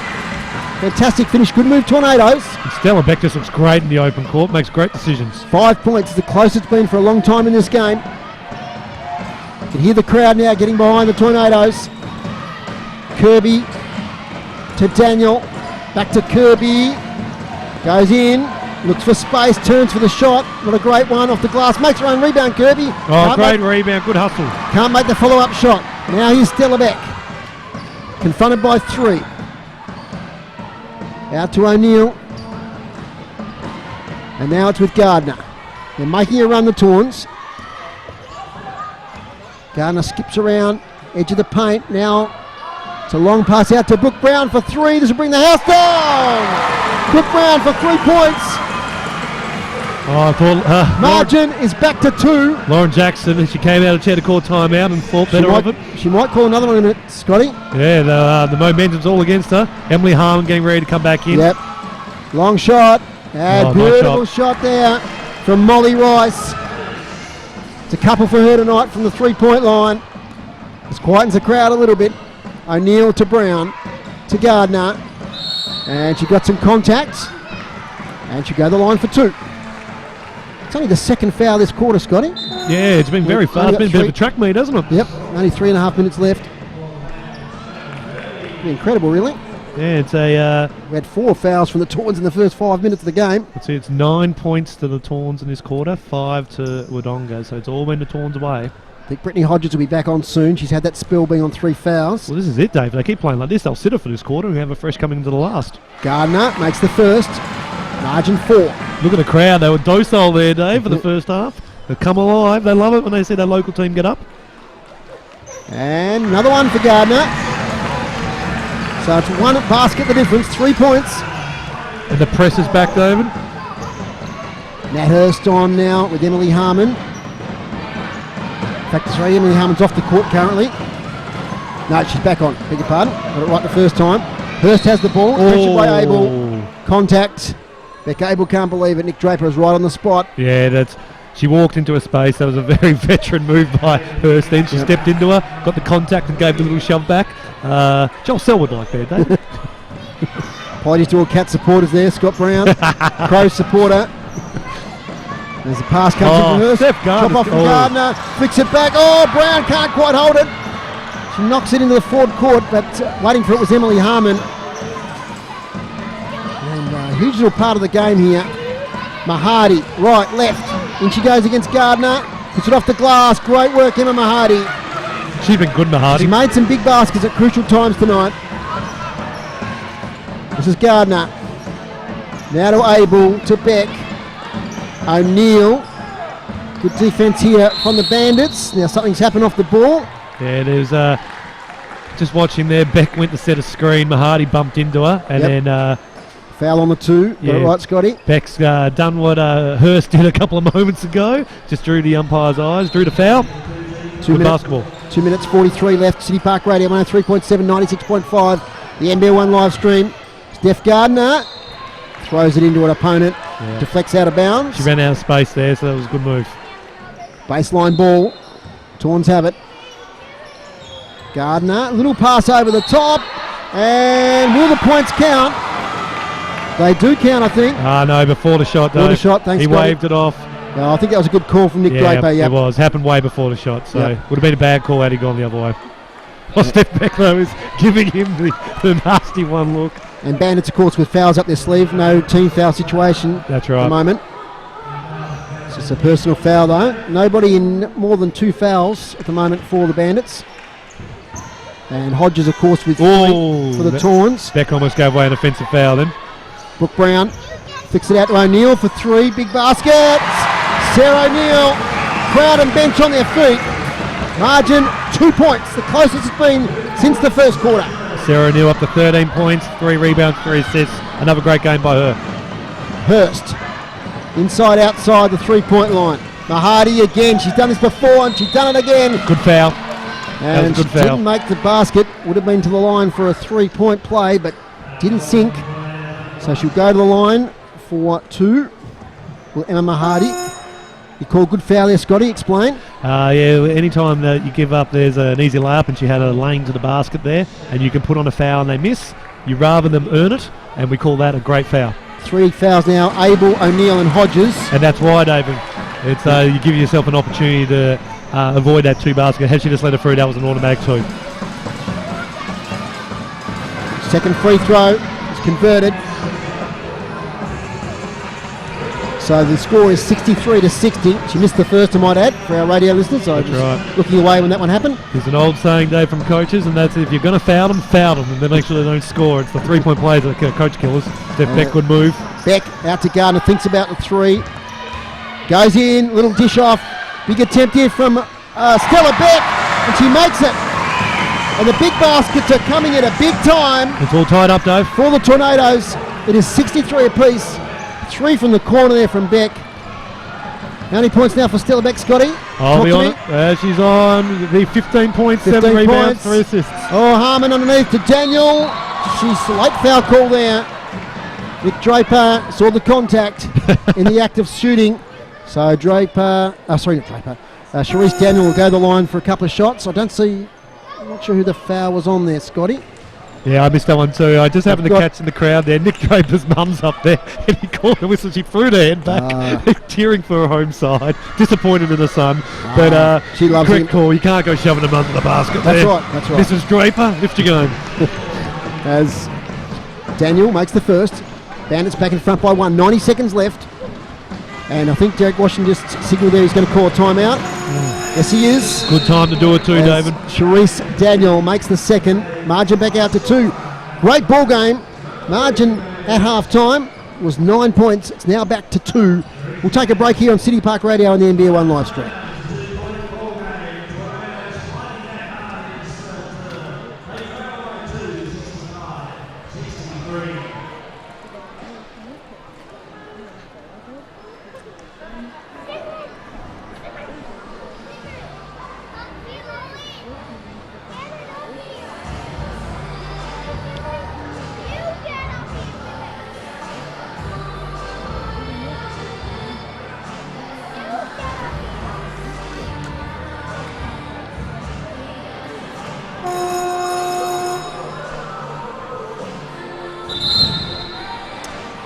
Fantastic finish. Good move, Tornadoes. And Stella Beck just looks great in the open court. Makes great decisions. 5 points. The closest it's been for a long time in this game. You can hear the crowd now getting behind the Tornadoes. Kirby to Daniel. Back to Kirby. Goes in. Looks for space. Turns for the shot. Not a great one. Off the glass. Makes her own rebound, Kirby. Oh, great rebound. Good hustle. Can't make the follow-up shot. Now here's Stella Beck. Confronted by 3. Out to O'Neill. And now it's with Gardner. They're making a run, the Tawns. Gardner skips around. Edge of the paint. Now it's a long pass out to Brooke Brown for 3. This will bring the house down. Brooke Brown for 3 points. Oh, I thought Margin is back to 2. Lauren Jackson, she came out of chair to call timeout and thought better of it. She might call another one in a minute, Scotty. Yeah, the momentum's all against her. Emily Harmon getting ready to come back in. Yep. Long shot. And Oh, nice beautiful shot there from Molly Rice. It's a couple for her tonight from the 3-point line. This quietens the crowd a little bit. O'Neill to Brown to Gardner. And she got some contact. And she'll go the line for 2. It's only the second foul this quarter, Scotty. Yeah, it's been very We've fast. only It's got been a bit of 3. a track meet, hasn't it? Yep, only 3.5 minutes left. Incredible, really. Yeah, it's a. We had 4 fouls from the Tawns in the first 5 minutes of the game. Let's see, it's 9 points to the Tawns in this quarter, 5 to Wodonga, so it's all been the Tawns away. I think Brittany Hodges will be back on soon. She's had that spell being on 3 fouls. Well, this is it, Dave. They keep playing like this. They'll sit her for this quarter and have a fresh coming into the last. Gardner makes the first. Margin 4. Look at the crowd. They were docile there, Dave, for the first half. They've come alive. They love it when they see their local team get up. And another one for Gardner. So it's 1 basket the difference, 3 points. And the press is back, David. Nat Hurst on now with Emily Harmon. In fact, sorry, Emily Harmon's off the court currently. No, she's back on. Beg your pardon. Got it right the first time. Hurst has the ball. Pressured by Abel. Contact. Becca Abel can't believe it. Nick Draper is right on the spot. Yeah, she walked into a space. That was a very veteran move by Hurst. Then she stepped into her, got the contact and gave the little shove back. Joel Selwood like there, David. Apologies to all Cat supporters there. Scott Brown, Crow supporter. There's a pass comes in from Hurst. Steph Gardner. Chop off from Gardner. Flicks it back. Oh, Brown can't quite hold it. She knocks it into the forward court, but waiting for it was Emily Harmon. And a huge little part of the game here. Mahadi, right, left. In she goes against Gardner. Puts it off the glass. Great work, Emma Mahadi. She's been good, Mahadi. She made some big baskets at crucial times tonight. This is Gardner. Now to Abel, to Beck. O'Neill. Good defense here from the Bandits. Now something's happened off the ball. Yeah, there's just watching there. Beck went to set a screen. Mahadi bumped into her, and then foul on the 2. Got it right, Scotty. Beck's done what Hurst did a couple of moments ago. Just drew the umpire's eyes, drew the foul. 2 minutes, basketball. 2 minutes 43 left. City Park Radio 103.7, 96.5. The NBL1 live stream. Steph Gardner throws it into an opponent. Deflects out of bounds. She ran out of space there, so that was a good move. Baseline ball. Tawns have it. Gardner, little pass over the top. And will the points count? They do count, I think. No, before the shot, though. Before the shot, thanks, He Scotty. waved it off. I think that was a good call from Nick Draper. It was. Happened way before the shot, so Yep. would have been a bad call had he gone the other way. Steph Beck, though, is giving him the nasty one look. And Bandits, of course, with fouls up their sleeve. No team foul situation That's at right. the moment. It's just a personal foul, though. Nobody in more than 2 fouls at the moment for the Bandits. And Hodges, of course, with 3 for the Tawns. Beck almost gave away an offensive foul then. Brooke Brown flicks it out to O'Neill for 3. Big baskets. Sarah O'Neill, crowd and bench on their feet. Margin 2 points, the closest it's been since the first quarter. Sarah O'Neill up to 13 points, 3 rebounds, 3 assists. Another great game by her. Hurst, inside outside the 3-point line. Mahadi again, she's done this before and she's done it again. Good foul. And that was a good she foul. didn't make the basket, would have been to the line for a 3-point play, but didn't sink. So she'll go to the line for 2. Well, Emma Mahadi. You call good foul there, Scotty, explain. Anytime that you give up, there's an easy layup, and she had a lane to the basket there, and you can put on a foul and they miss. You rather them earn it, and we call that a great foul. 3 fouls now, Abel, O'Neill and Hodges. And that's why, David. It's you give yourself an opportunity to avoid that 2 basket. Had she just let it through, that was an automatic 2. Second free throw is converted. So the score is 63-60. She missed the first, I might add, for our radio listeners. So That's just right. looking away when that one happened. There's an old saying, Dave, from coaches, and that's if you're going to foul them, and then make sure they don't score. It's the 3-point plays that coach killers. Steph Beck would move. Beck out to Gardner, thinks about the 3. Goes in, little dish off. Big attempt here from Stella Beck, and she makes it. And the big baskets are coming at a big time It's all tied up, Dave. for the Tornadoes. It is 63 apiece. 3 from the corner there from Beck. How many points now for Stella Beck, Scotty? I'll Talk be to on me. it. She's on the 15 points, 7 15 rebounds, points. 3 assists. Oh, Harmon underneath to Daniel. She's late foul call there. Nick Draper saw the contact in the act of shooting. So Draper, Sharice Daniel will go to the line for a couple of shots. I'm not sure who the foul was on there, Scotty. Yeah, I missed that one too. I just happened to catch in the crowd there. Nick Draper's mum's up there, and he called the whistle. She threw her head back, cheering for her home side. Disappointed in her son, but she loves correct him. call. You can't go shoving them under the basket. That's there. right, that's right. Mrs. Draper, lift your game. As Daniel makes the first. Bandits back in front by 1. 90 seconds left. And I think Derek Washington just signalled there he's going to call a timeout. Yes, he is. Good time to do it too, As David. Sharice Daniel makes the second. Margin back out to 2. Great ball game. Margin at half time was 9 points. It's now back to 2. We'll take a break here on City Park Radio and the NBL1 live stream.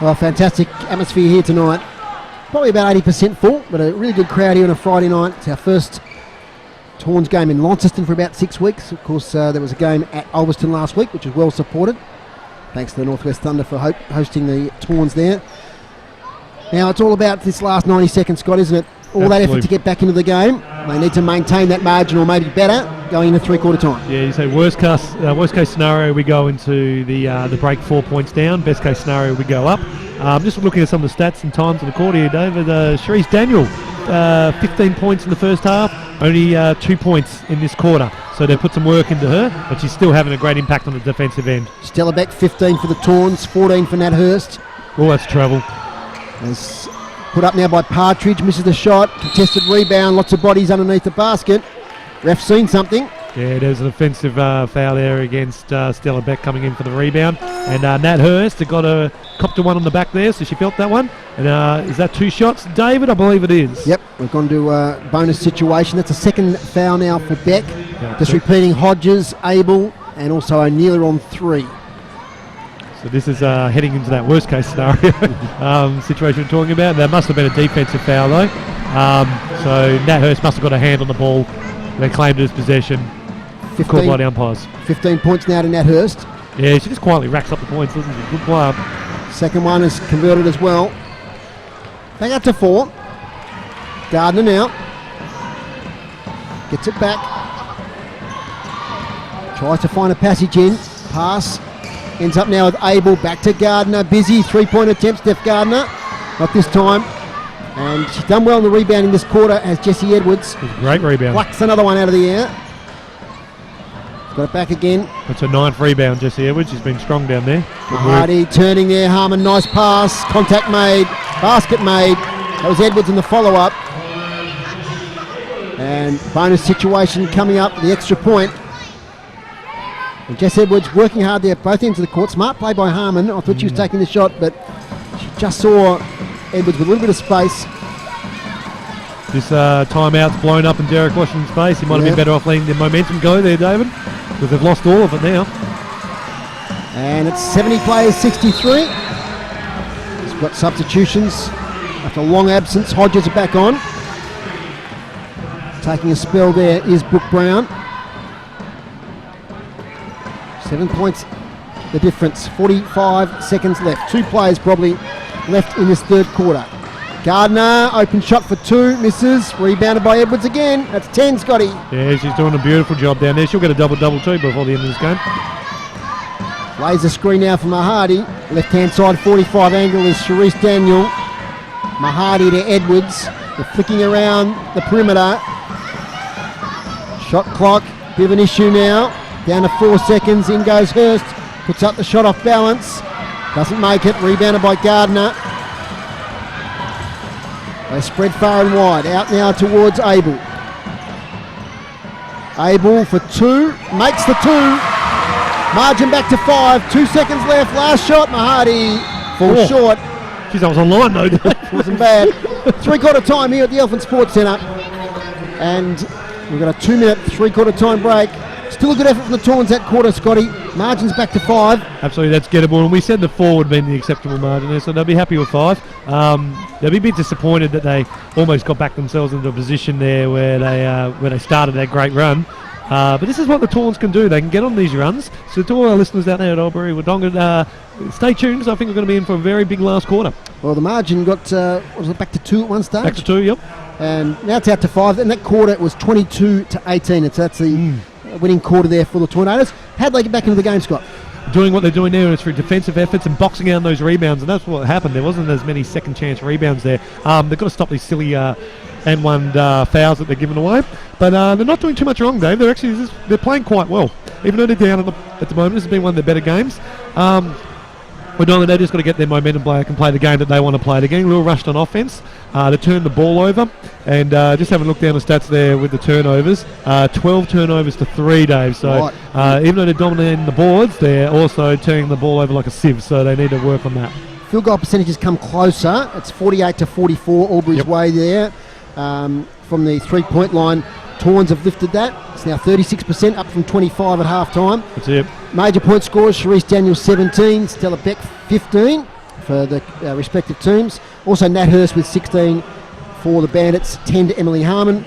Well, fantastic atmosphere here tonight. Probably about 80% full, but a really good crowd here on a Friday night. It's our first Tawns game in Launceston for about 6 weeks. Of course, there was a game at Albury last week, which was well supported. Thanks to the Northwest Thunder for hosting the Tawns there. Now, it's all about this last 90 seconds, Scott, isn't it? All that effort to get back into the game. They need to maintain that margin or maybe better going into three-quarter time. Yeah, you say worst case scenario, we go into the break 4 points down. Best case scenario, we go up. Just looking at some of the stats and times of the quarter here, David. Sharice Daniel, 15 points in the first half, only 2 points in this quarter. So they put some work into her, but she's still having a great impact on the defensive end. Stella Beck, 15 for the Tawns, 14 for Nat Hurst. Oh, that's trouble. It's put up now by Partridge, misses the shot, contested rebound, lots of bodies underneath the basket. Ref seen something. Yeah, there's an offensive foul there against Stella Beck coming in for the rebound. And Nat Hurst got a copter one on the back there, so she felt that one. And is that 2 shots, David? I believe it is. Yep, we've gone to a bonus situation. That's a second foul now for Beck. Yeah, just repeating Hodges, Abel, and also O'Neill on 3. So this is heading into that worst case scenario situation we're talking about. There must have been a defensive foul though. So Nat Hurst must have got a hand on the ball. They claimed it as possession. Called by the umpires. 15 points now to Nat Hurst. Yeah, she just quietly racks up the points, doesn't she? Good player. Second one is converted as well. Back up to 4. Gardner now. Gets it back. Tries to find a passage in. Pass. Ends up now with Abel. Back to Gardner. Busy. 3-point attempt, Steph Gardner. Not this time. And she's done well in the rebounding this quarter as Jessie Edwards. Great rebound. Plucks another one out of the air. Got it back again. That's a 9th rebound, Jessie Edwards. She's been strong down there. Hardy turning there. Harmon, nice pass. Contact made. Basket made. That was Edwards in the follow-up. And bonus situation coming up. The extra point. And Jess Edwards working hard there at both ends of the court. Smart play by Harmon. I thought she was taking the shot, but she just saw Edwards with a little bit of space. This timeout's blown up in Derek Washington's face. He might have been better off letting the momentum go there, David, because they've lost all of it now. And it's 70 players, 63. He's got substitutions after a long absence. Hodges are back on. Taking a spell there is Brooke Brown. 7 points the difference. 45 seconds left. 2 players probably left in this third quarter. Gardner, open shot for 2, misses. Rebounded by Edwards again. That's 10, Scotty. Yeah, she's doing a beautiful job down there. She'll get a double-double too before the end of this game. Lays the screen now for Mahadi. Left-hand side 45 angle is Sharice Daniel. Mahadi to Edwards. They're flicking around the perimeter. Shot clock, bit of an issue now. Down to 4 seconds. In goes Hurst. Puts up the shot off balance. Doesn't make it. Rebounded by Gardner. They spread far and wide. Out now towards Abel. Abel for 2. Makes the 2. Margin back to 5. 2 seconds left. Last shot. Mahadi falls short. Jeez, I was online though. Wasn't bad. 3-quarter time here at the Elephant Sports Centre. And we've got a 2-minute 3-quarter time break. Still a good effort from the Tawns that quarter, Scotty. Margin's back to 5. Absolutely, that's gettable. And we said the 4 would have been the acceptable margin there, so they'll be happy with 5. They'll be a bit disappointed that they almost got back themselves into a position there where they started that great run. But this is what the Tawns can do. They can get on these runs. So to all our listeners out there at Albury, Wodonga, stay tuned. I think we're going to be in for a very big last quarter. Well, the margin got back to 2 at one stage? Back to 2, yep. And now it's out to 5. In that quarter, it was 22-18. So that's the winning quarter there for the Tornadoes. How'd they get back into the game, Scott? Doing what they're doing now, and it's through defensive efforts and boxing out those rebounds, and that's what happened. There wasn't as many second chance rebounds there. They've got to stop these silly and one fouls that they're giving away, but they're not doing too much wrong, Dave. They're playing quite well, even though they're down at the moment. This has been one of their better games. Wodonga, they just got to get their momentum back and play the game that they want to play. They're getting a little rushed on offense. They turned the ball over, and just having a look down the stats there with the turnovers, 12 turnovers to 3, Dave. So even though they're dominating the boards, they're also turning the ball over like a sieve. So they need to work on that. Field goal percentages come closer. It's 48-44, Albury's way there. From the 3-point line, Tawns have lifted that. It's now 36%, up from 25 at half-time. That's it. Major point scorers, Sharice Daniel 17, Stella Beck 15 for the respective teams. Also Nat Hurst with 16 for the Bandits, 10 to Emily Harmon.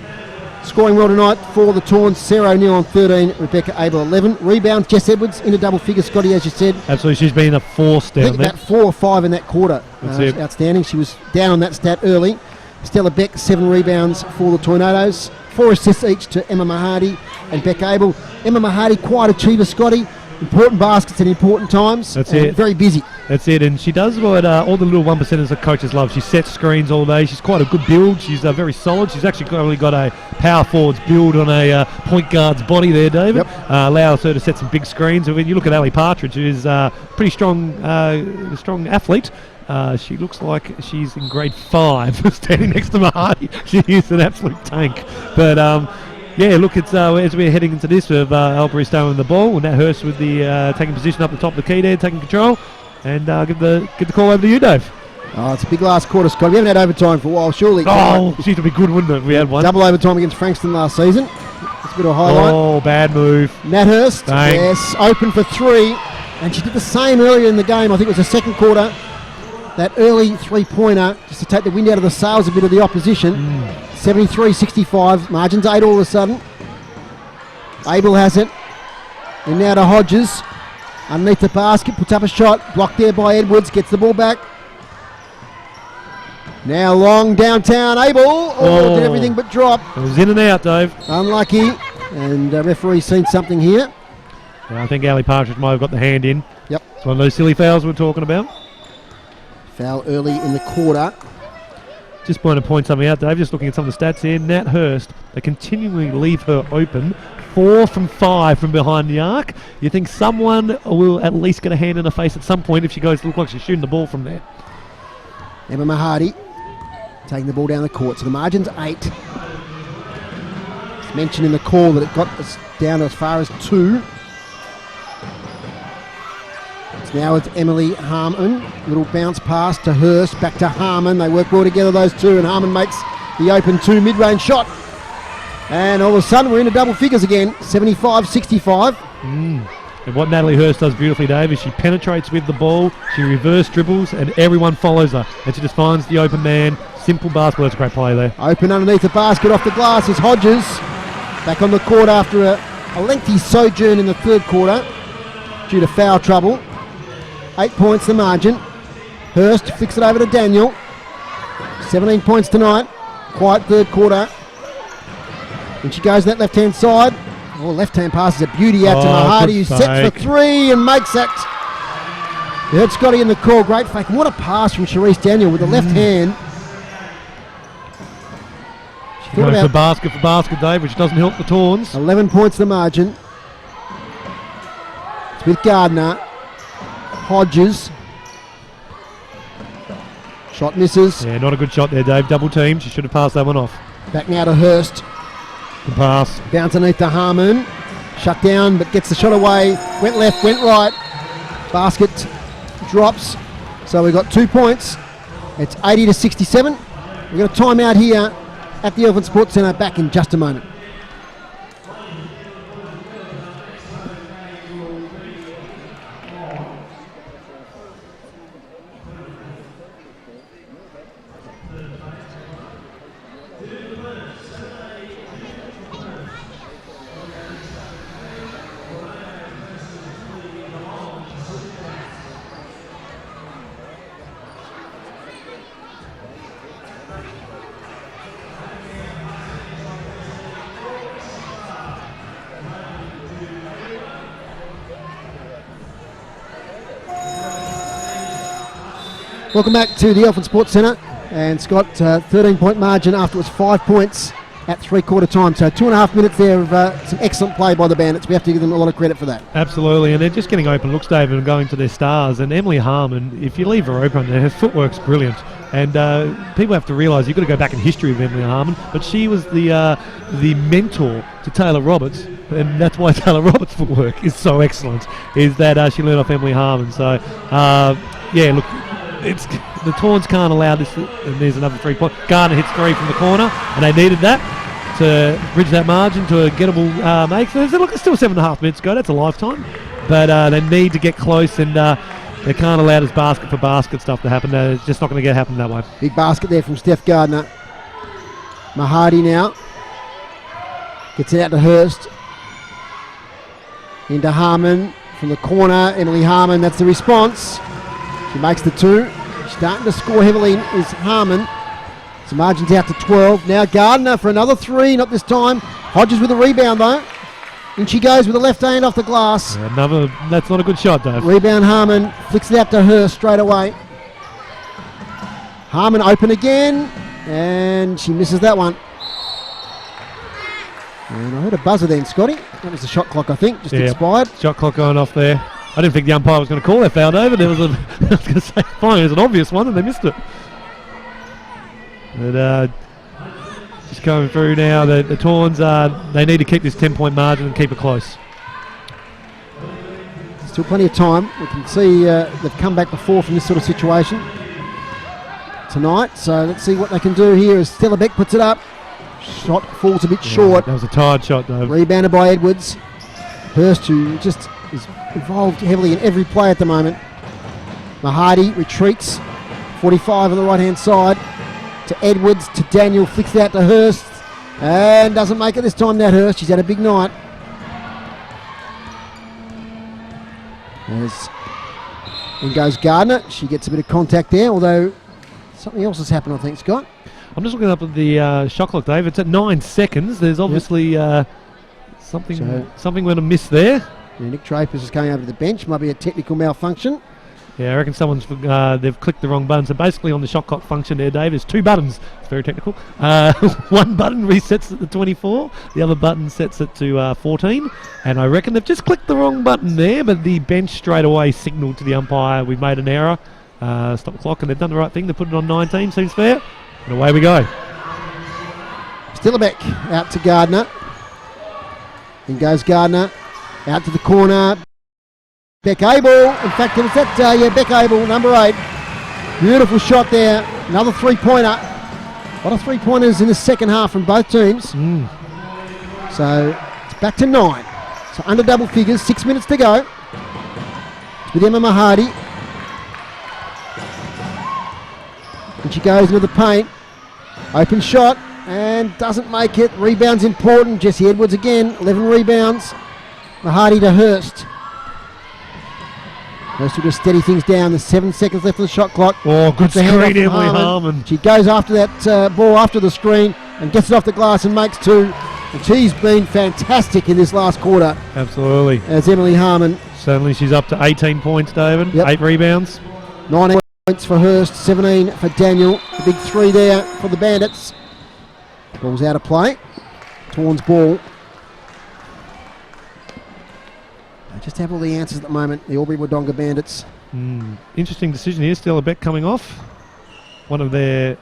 Scoring well tonight for the Tawns, Sarah O'Neill on 13, Rebecca Abel 11. Rebounds, Jess Edwards into double figures, Scotty, as you said. Absolutely, she's been a force down I think there. about 4 or 5 in that quarter. Outstanding. She was down on that stat early. Stella Beck, 7 rebounds for the Tornadoes. 4 assists each to Emma Mahadi and Beck Abel. Emma Mahadi, quite achiever, Scotty. Important baskets at important times. That's it. Very busy. That's it, and she does what all the little 1%ers that coaches love. She sets screens all day. She's quite a good build. She's very solid. She's actually probably got a power forward's build on a point guard's body there, David. Yep. Allows her to set some big screens. And when you look at Ali Partridge, who's a pretty strong athlete, she looks like she's in grade 5, standing next to Mahadi. She is an absolute tank. But yeah, look, it's as we're heading into this with Albury staying with the ball, and Nat Hurst with the taking position up the top of the key there, taking control. And give the call over to you, Dave. Oh, it's a big last quarter, Scott. We haven't had overtime for a while, surely. Oh, it used to be good, wouldn't it? We had one. Double overtime against Frankston last season. It's a bit of a highlight. Oh, bad move. Nat Hurst, Bang. yes, open for 3. And she did the same earlier in the game. I think it was the second quarter. That early three-pointer, just to take the wind out of the sails a bit of the opposition. 73-65, margins 8 all of a sudden. Abel has it. And now to Hodges. Underneath the basket, puts up a shot, blocked there by Edwards, gets the ball back. Now long downtown, Abel, did everything but drop. It was in and out, Dave. Unlucky, and referee's seen something here. Yeah, I think Ali Partridge might have got the hand in. Yep. It's one of those silly fouls we're talking about. Foul early in the quarter. Just want to point something out, Dave, just looking at some of the stats here. Nat Hurst, they continually leave her open. 4 from 5 from behind the arc. You think someone will at least get a hand in her face at some point if she goes to look like she's shooting the ball from there. Emma Mahadi taking the ball down the court. So the margin's 8. It's mentioned in the call that it got us down as far as 2. It's now with Emily Harmon. Little bounce pass to Hurst, back to Harmon. They work well together, those two, and Harmon makes the open 2 mid-range shot. And all of a sudden we're into double figures again, 75-65. And what Natalie Hurst does beautifully, Dave, is she penetrates with the ball, she reverse dribbles, and everyone follows her. And she just finds the open man. Simple basketball. That's a great play there. Open underneath the basket, off the glass is Hodges. Back on the court after a lengthy sojourn in the third quarter due to foul trouble. 8 points the margin. Hurst flicks it over to Daniel. 17 points tonight. Quiet third quarter. And she goes that left-hand side. Oh, left-hand pass is a beauty out to Mahadi, who sets for 3 and makes it. You heard Scotty in the call. Great fake. And what a pass from Charisse Daniel with the left hand. She thought Going about for basket, Dave, which doesn't help the Tawns. 11 points the margin. It's with Gardner. Hodges. Shot misses. Yeah, not a good shot there, Dave. Double team. She should have passed that one off. Back now to Hurst. Good pass. Bounce underneath to Harmon. Shut down, but gets the shot away. Went left, went right. Basket drops. So we've got 2 points. It's 80-67. We've got a timeout here at the Elephant Sports Centre. Back in just a moment. Welcome back to the Elephant Sports Centre, and Scott, 13-point margin after it was 5 points at three-quarter time. So 2.5 minutes there of some excellent play by the Bandits. We have to give them a lot of credit for that. Absolutely, and they're just getting open looks, David, and going to their stars. And Emily Harmon, if you leave her open there, her footwork's brilliant. And people have to realise you've got to go back in history of Emily Harmon, but she was the mentor to Taylor Roberts, and that's why Taylor Roberts' footwork is so excellent, is that she learned off Emily Harmon. So, yeah, look, it's the Tawns can't allow this. And there's another 3-point. Gardner hits 3 from the corner, and they needed that to bridge that margin to a gettable make. So look, it's still 7.5 minutes to go. That's a lifetime, but they need to get close, and they can't allow this basket for basket stuff to happen. It's just not going to happen that way. Big basket there from Steph Gardner. Mahadi now gets it out to Hurst. Into Harmon from the corner. Emily Harmon, that's the response. She makes the 2. Starting to score heavily is Harmon. So margin's out to 12. Now Gardner for another 3, not this time. Hodges with a rebound though. In she goes with the left hand off the glass. Another, that's not a good shot, Dave. Rebound Harmon, flicks it out to her straight away. Harmon open again, and she misses that one. And I heard a buzzer then, Scotty. That was the shot clock, I think, just expired. Shot clock going off there. I didn't think the umpire was going to call that foul, David. There was a, I was going to say, fine, it was an obvious one, and they missed it. But just coming through now, the Tawns, they need to keep this 10-point margin and keep it close. Still plenty of time. We can see they've come back before from this sort of situation tonight. So let's see what they can do here as Stella Beck puts it up. Shot falls a bit short. That was a tired shot, though. Rebounded by Edwards. Hurst, who just is involved heavily in every play at the moment. Mahadi retreats. 45 on the right-hand side. To Edwards, to Daniel. Flicks it out to Hurst. And doesn't make it this time, that Hurst. She's had a big night. In goes Gardner. She gets a bit of contact there, although something else has happened, I think, Scott. I'm just looking up at the shot clock, Dave. It's at 9 seconds. There's obviously something went amiss there. Yeah, Nick Draper's just going over to the bench. Might be a technical malfunction. Yeah, I reckon someone's they've clicked the wrong button. So basically on the shot clock function there, Dave, there's 2 buttons. It's very technical. One button resets at the 24. The other button sets it to 14. And I reckon they've just clicked the wrong button there, but the bench straight away signalled to the umpire, we've made an error. Stop the clock, and they've done the right thing. They put it on 19, seems fair. And away we go. Stillebeck out to Gardner. In goes Gardner. Out to the corner. Beck Abel. In fact, it was that, Beck Abel, number 8. Beautiful shot there. Another 3-pointer. A lot of 3-pointers in the second half from both teams. So it's back to 9. So under double figures, 6 minutes to go. With Emma Mahadi. And she goes into the paint. Open shot and doesn't make it. Rebound's important. Jessie Edwards again, 11 rebounds. Mahadi to Hurst. Hurst will just steady things down. There's 7 seconds left of the shot clock. Oh, good screen, Emily Harmon. She goes after that ball after the screen and gets it off the glass and makes 2. And she's been fantastic in this last quarter. Absolutely. As Emily Harmon. Certainly she's up to 18 points, David. Yep. 8 rebounds. 9 points for Hurst, 17 for Daniel. The big 3 there for the Bandits. Ball's out of play. Tawn's ball. They just have all the answers at the moment, the Albury Wodonga Bandits. Interesting decision here. Stella Beck coming off. One of their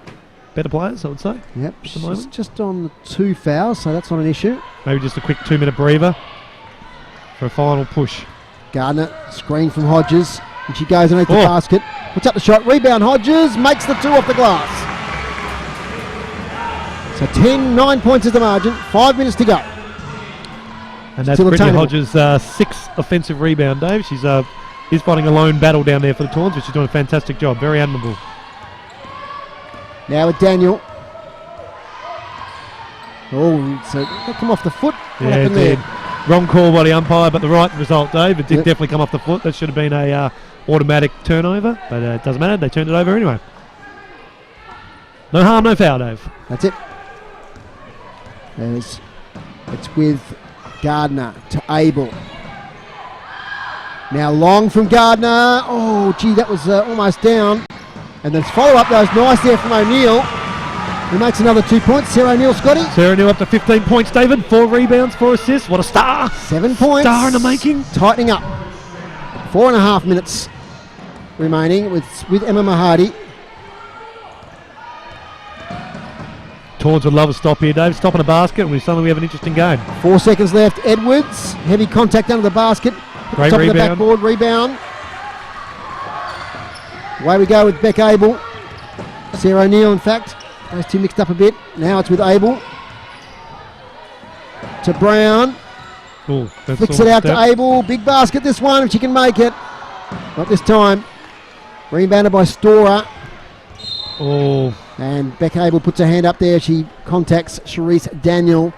better players, I would say. Yep, she's just on the 2 fouls, so that's not an issue. Maybe just a quick 2-minute breather for a final push. Gardner, screen from Hodges, and she goes underneath the basket. Puts up the shot, rebound Hodges, makes the 2 off the glass. So 9 points is the margin, 5 minutes to go. And that's Brittany Hodges' 6th offensive rebound, Dave. He's fighting a lone battle down there for the Tawns, but she's doing a fantastic job. Very admirable. Now with Daniel. Oh, so that come off the foot. What happened there? Wrong call by the umpire, but the right result, Dave. It did definitely come off the foot. That should have been a automatic turnover, but it doesn't matter. They turned it over anyway. No harm, no foul, Dave. That's it. It's with Gardner to Abel. Now long from Gardner. Oh, gee, that was almost down. And then follow-up, that was nice there from O'Neill. He makes another 2 points. Sarah O'Neill, Scotty. Sarah O'Neill up to 15 points, David. 4 rebounds, 4 assists. What a star. 7 points. Star in the making. Tightening up. 4.5 minutes remaining with Emma Mahadi. Tawns would love a stop here, Dave. Stop in a basket, and suddenly we have an interesting game. 4 seconds left. Edwards, heavy contact under the basket. Great top rebound. Of the backboard, rebound. Away we go with Beck Abel. Sarah O'Neill, in fact. Those 2 mixed up a bit. Now it's with Abel. To Brown. Ooh, flicks it out to Abel. Big basket this one, if she can make it. Not this time. Rebounded by Storer. Oh. And Beck Abel puts her hand up there. She contacts Charisse Daniel.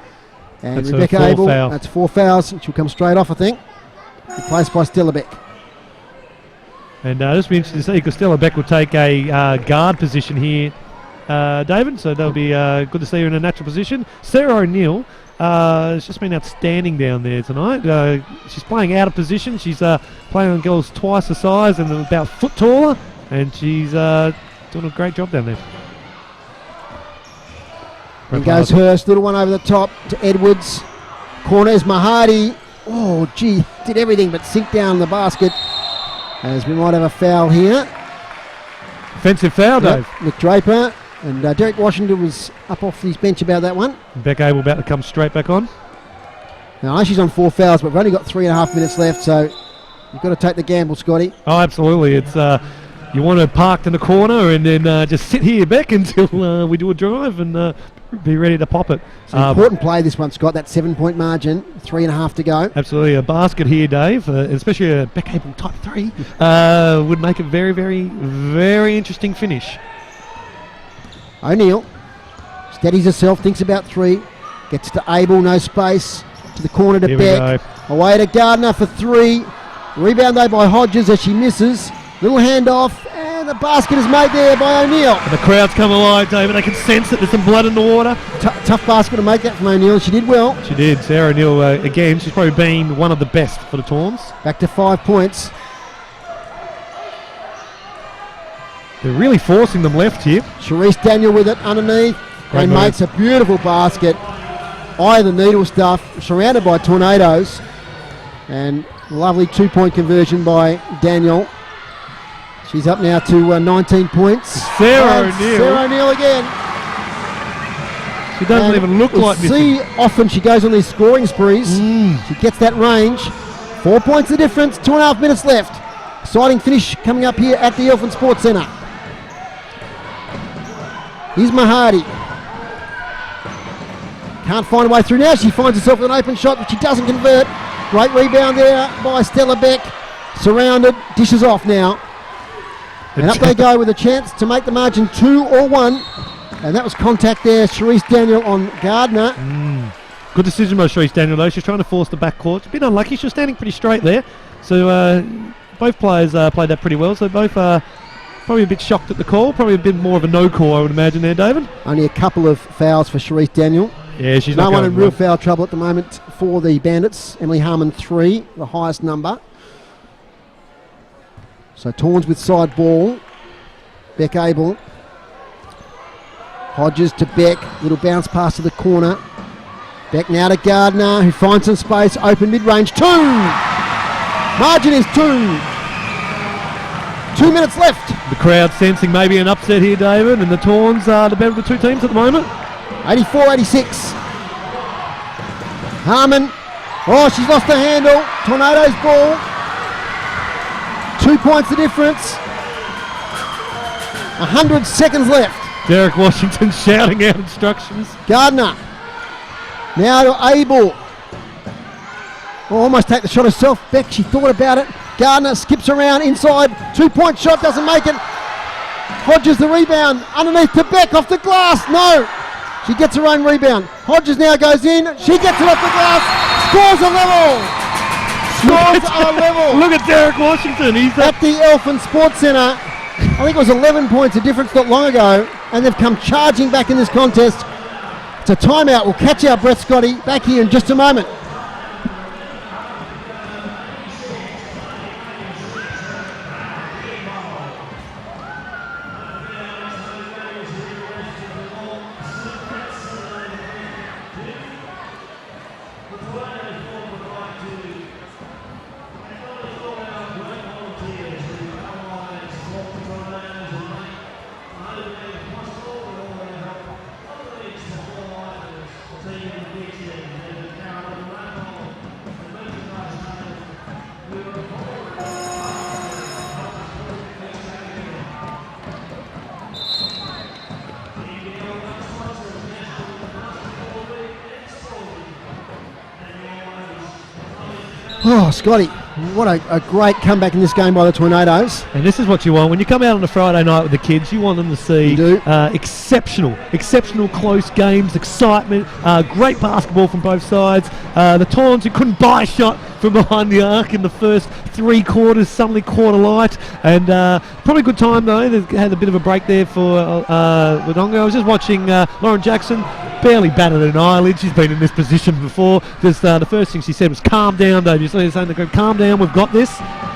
And that's Rebecca Abel. Foul. That's 4 fouls. She'll come straight off, I think. Replaced by Stella Beck. And this will be interesting to see because Stella Beck will take a guard position here David, so that'll be good to see her in a natural position. Sarah O'Neill has just been outstanding down there tonight. She's playing out of position. She's playing on girls twice the size and about a foot taller, and she's doing a great job down there. And goes Hurst, little one over the top to Edwards. Corners Mahadi. Oh, gee, did everything but sink down the basket. As we might have a foul here. Offensive foul, Dave. Nick Draper. And Derek Washington was up off his bench about that one. Beck Abel about to come straight back on. Now, I know she's on 4 fouls, but we've only got 3.5 minutes left, so you've got to take the gamble, Scotty. Oh, absolutely. It's you want to park in the corner and then just sit here, Beck, until we do a drive and be ready to pop it. It's an important play, this one, Scott. That 7-point margin, 3.5 to go. Absolutely. A basket here, Dave, especially a Beck Abel type 3, would make a very, very, very interesting finish. O'Neill steadies herself, thinks about 3, gets to Abel, no space, to the corner to Here Beck, away to Gardner for 3, rebound though by Hodges as she misses, little handoff, and the basket is made there by O'Neill. And the crowd's come alive, David. They can sense that there's some blood in the water. Tough basket to make that from O'Neill, she did well. She did. Sarah O'Neill, again, she's probably been one of the best for the Tawns. Back to 5 points. They're really forcing them left here. Charisse Daniel with it underneath. Great and move. makes a beautiful basket. Eye of the needle stuff, surrounded by tornadoes. And lovely 2-point conversion by Daniel. She's up now to 19 points. Sarah And O'Neill. Sarah O'Neill again. She doesn't even look like we missing. see often she goes on these scoring sprees. She gets that range. 4 points the difference, 2.5 minutes left. Exciting finish coming up here at the Elfin Sports Centre. Here's Mahadi. Can't find a way through now. She finds herself with an open shot, but she doesn't convert. Great rebound there by Stella Beck. Surrounded, dishes off now. And up they go with a chance to make the margin 2 or 1. And that was contact there. Charisse Daniel on Gardner. Good decision by Charisse Daniel, though. She's trying to force the backcourt. It's a bit unlucky. She was standing pretty straight there. So both players played that pretty well. So both are probably a bit shocked at the call. Probably a bit more of a no call, I would imagine there, David. Only a couple of fouls for Charisse Daniel. Yeah, she's no not one going in real well. foul trouble at the moment for the Bandits. Emily Harmon 3, the highest number. So Tawns with side ball. Beck Abel. Hodges to Beck. Little bounce pass to the corner. Beck now to Gardner, who finds some space. Open mid-range. 2! Margin is 2. 2 minutes left. The crowd sensing maybe an upset here, David, and the Tawns are the better of the two teams at the moment. 84-86. Harmon. Oh, she's lost her handle. Tornadoes ball. 2 points the difference. 100 seconds left. Derek Washington shouting out instructions. Gardner. Now to Abel. Oh, almost take the shot herself. Beck, she thought about it. Gardner skips around inside. 2-point shot, doesn't make it. Hodges the rebound. Underneath to Beck off the glass. No. She gets her own rebound. Hodges now goes in. She gets it off the glass. Scores a level. Scores a level. Look at Derek Washington. He's At the Elfin Sports Centre. I think it was 11 points of difference not long ago. And they've come charging back in this contest. It's a timeout. We'll catch our breath, Scotty. Back here in just a moment. Oh, Scotty, what a great comeback in this game by the Tornadoes. And this is what you want. When you come out on a Friday night with the kids, you want them to see You do. exceptional close games, excitement, great basketball from both sides. The Tawns, who couldn't buy a shot from behind the arc in the first 3 quarters, suddenly caught a light, and probably a good time though. They had a bit of a break there for Wodonga. I was just watching Lauren Jackson, barely batted an eyelid. She's been in this position before. Just the first thing she said was calm down, Dave. You're saying to go, calm down, we've got this.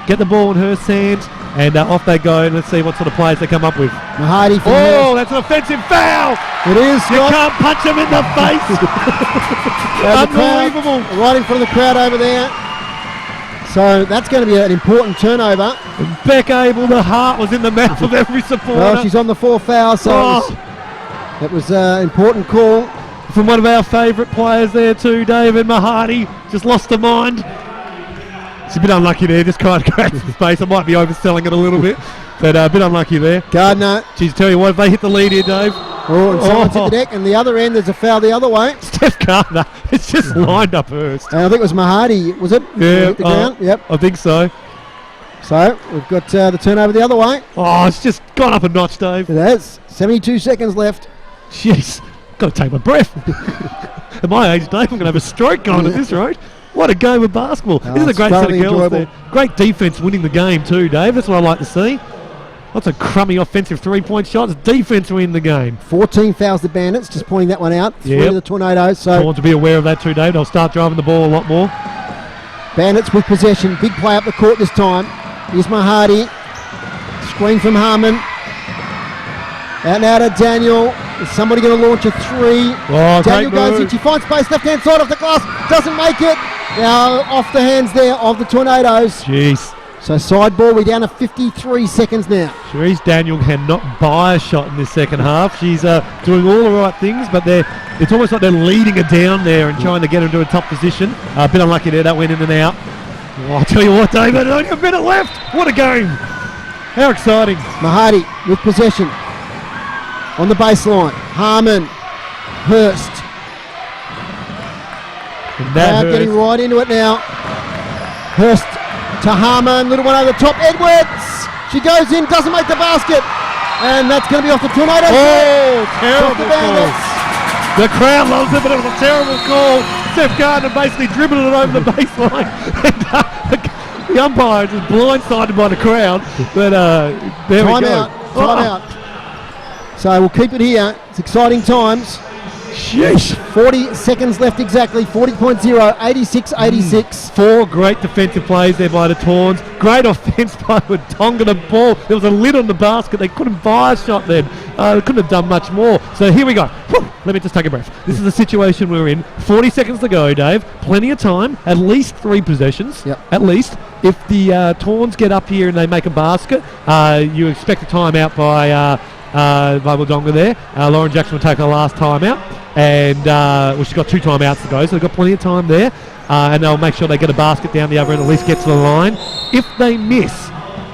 Get the ball in her hands, and off they go, and let's see what sort of plays they come up with. Mahadi from Oh, that's an offensive foul! It is, You Scott. can't punch him in the face! The crowd, Unbelievable! right in front of the crowd over there. So that's going to be an important turnover. And Beck Abel, the heart was in the mouth of every supporter. Well, she's on the 4th foul, so that was an important call. From one of our favourite players there too, David Mahadi, just lost her mind. It's a bit unlucky there, just kind of creates the space. I might be overselling it a little bit, but a bit unlucky there. Gardner. Geez, tell you what, if they hit the lead here, Dave. Oh, and someone's hit the deck, and the other end, there's a foul the other way. Steph Gardner, it's just lined up Hurst. And I think it was Mahadi, was it? Yeah, Hit the ground? Yep. I think so. So we've got the turnover the other way. Oh, it's just gone up a notch, Dave. It has. 72 seconds left. Jeez, got to take my breath. At my age, Dave, I'm going to have a stroke going at this rate. What a game of basketball. Oh, This is a it's great set of thoroughly girls enjoyable. there. Great defence winning the game too, Dave. That's what I like to see. Lots of crummy offensive 3-point shots. Defence win the game. 14 fouls the Bandits, just pointing that one out. 3 Yep. to the Tornadoes. I So want to be aware of that too, Dave. They'll start driving the ball a lot more. Bandits with possession. Big play up the court this time. Here's Mahadi. Screen from Harmon. Out and out of Daniel. Is somebody going to launch a 3? Oh, Daniel great goes move. in. She finds space left hand side off the glass. Doesn't make it. Now off the hands there of the Tornadoes. Jeez. So side ball. We're down to 53 seconds now. Cherise Daniel cannot buy a shot in this second half. She's doing all the right things, but it's almost like they're leading her down there and trying to get her into a top position. A bit unlucky there, that went in and out. Oh, I'll tell you what, David, only a minute left. What a game. How exciting. Mahadi with possession. On the baseline. Harmon. Hurst. And that Crowd getting hurts. right into it now. Hurst to Harmon. Little one over the top. Edwards. She goes in. Doesn't make the basket. And that's going to be off the Tornadoes. Oh, Off terrible the call. Bandits. The crowd loves it, but it was a terrible call. Steph Gardner basically dribbled it over the baseline. And, the umpire is just blindsided by the crowd. But there we Time go. out. Time out. So we'll keep it here. It's exciting times. Sheesh. 40 seconds left exactly. 40.0. 86-86. 4 great defensive plays there by the Tawns. Great offence by Wodonga. The ball, there was a lid on the basket. They couldn't buy a shot then. They couldn't have done much more. So here we go. Whew. Let me just take a breath. This is the situation we're in. 40 seconds to go, Dave. Plenty of time. At least 3 possessions. Yep. At least. If the Tawns get up here and they make a basket, you expect a timeout by Wodonga there. Lauren Jackson will take her last timeout, and she's got 2 timeouts to go, so they've got plenty of time there, and they'll make sure they get a basket down the other end, at least get to the line. If they miss,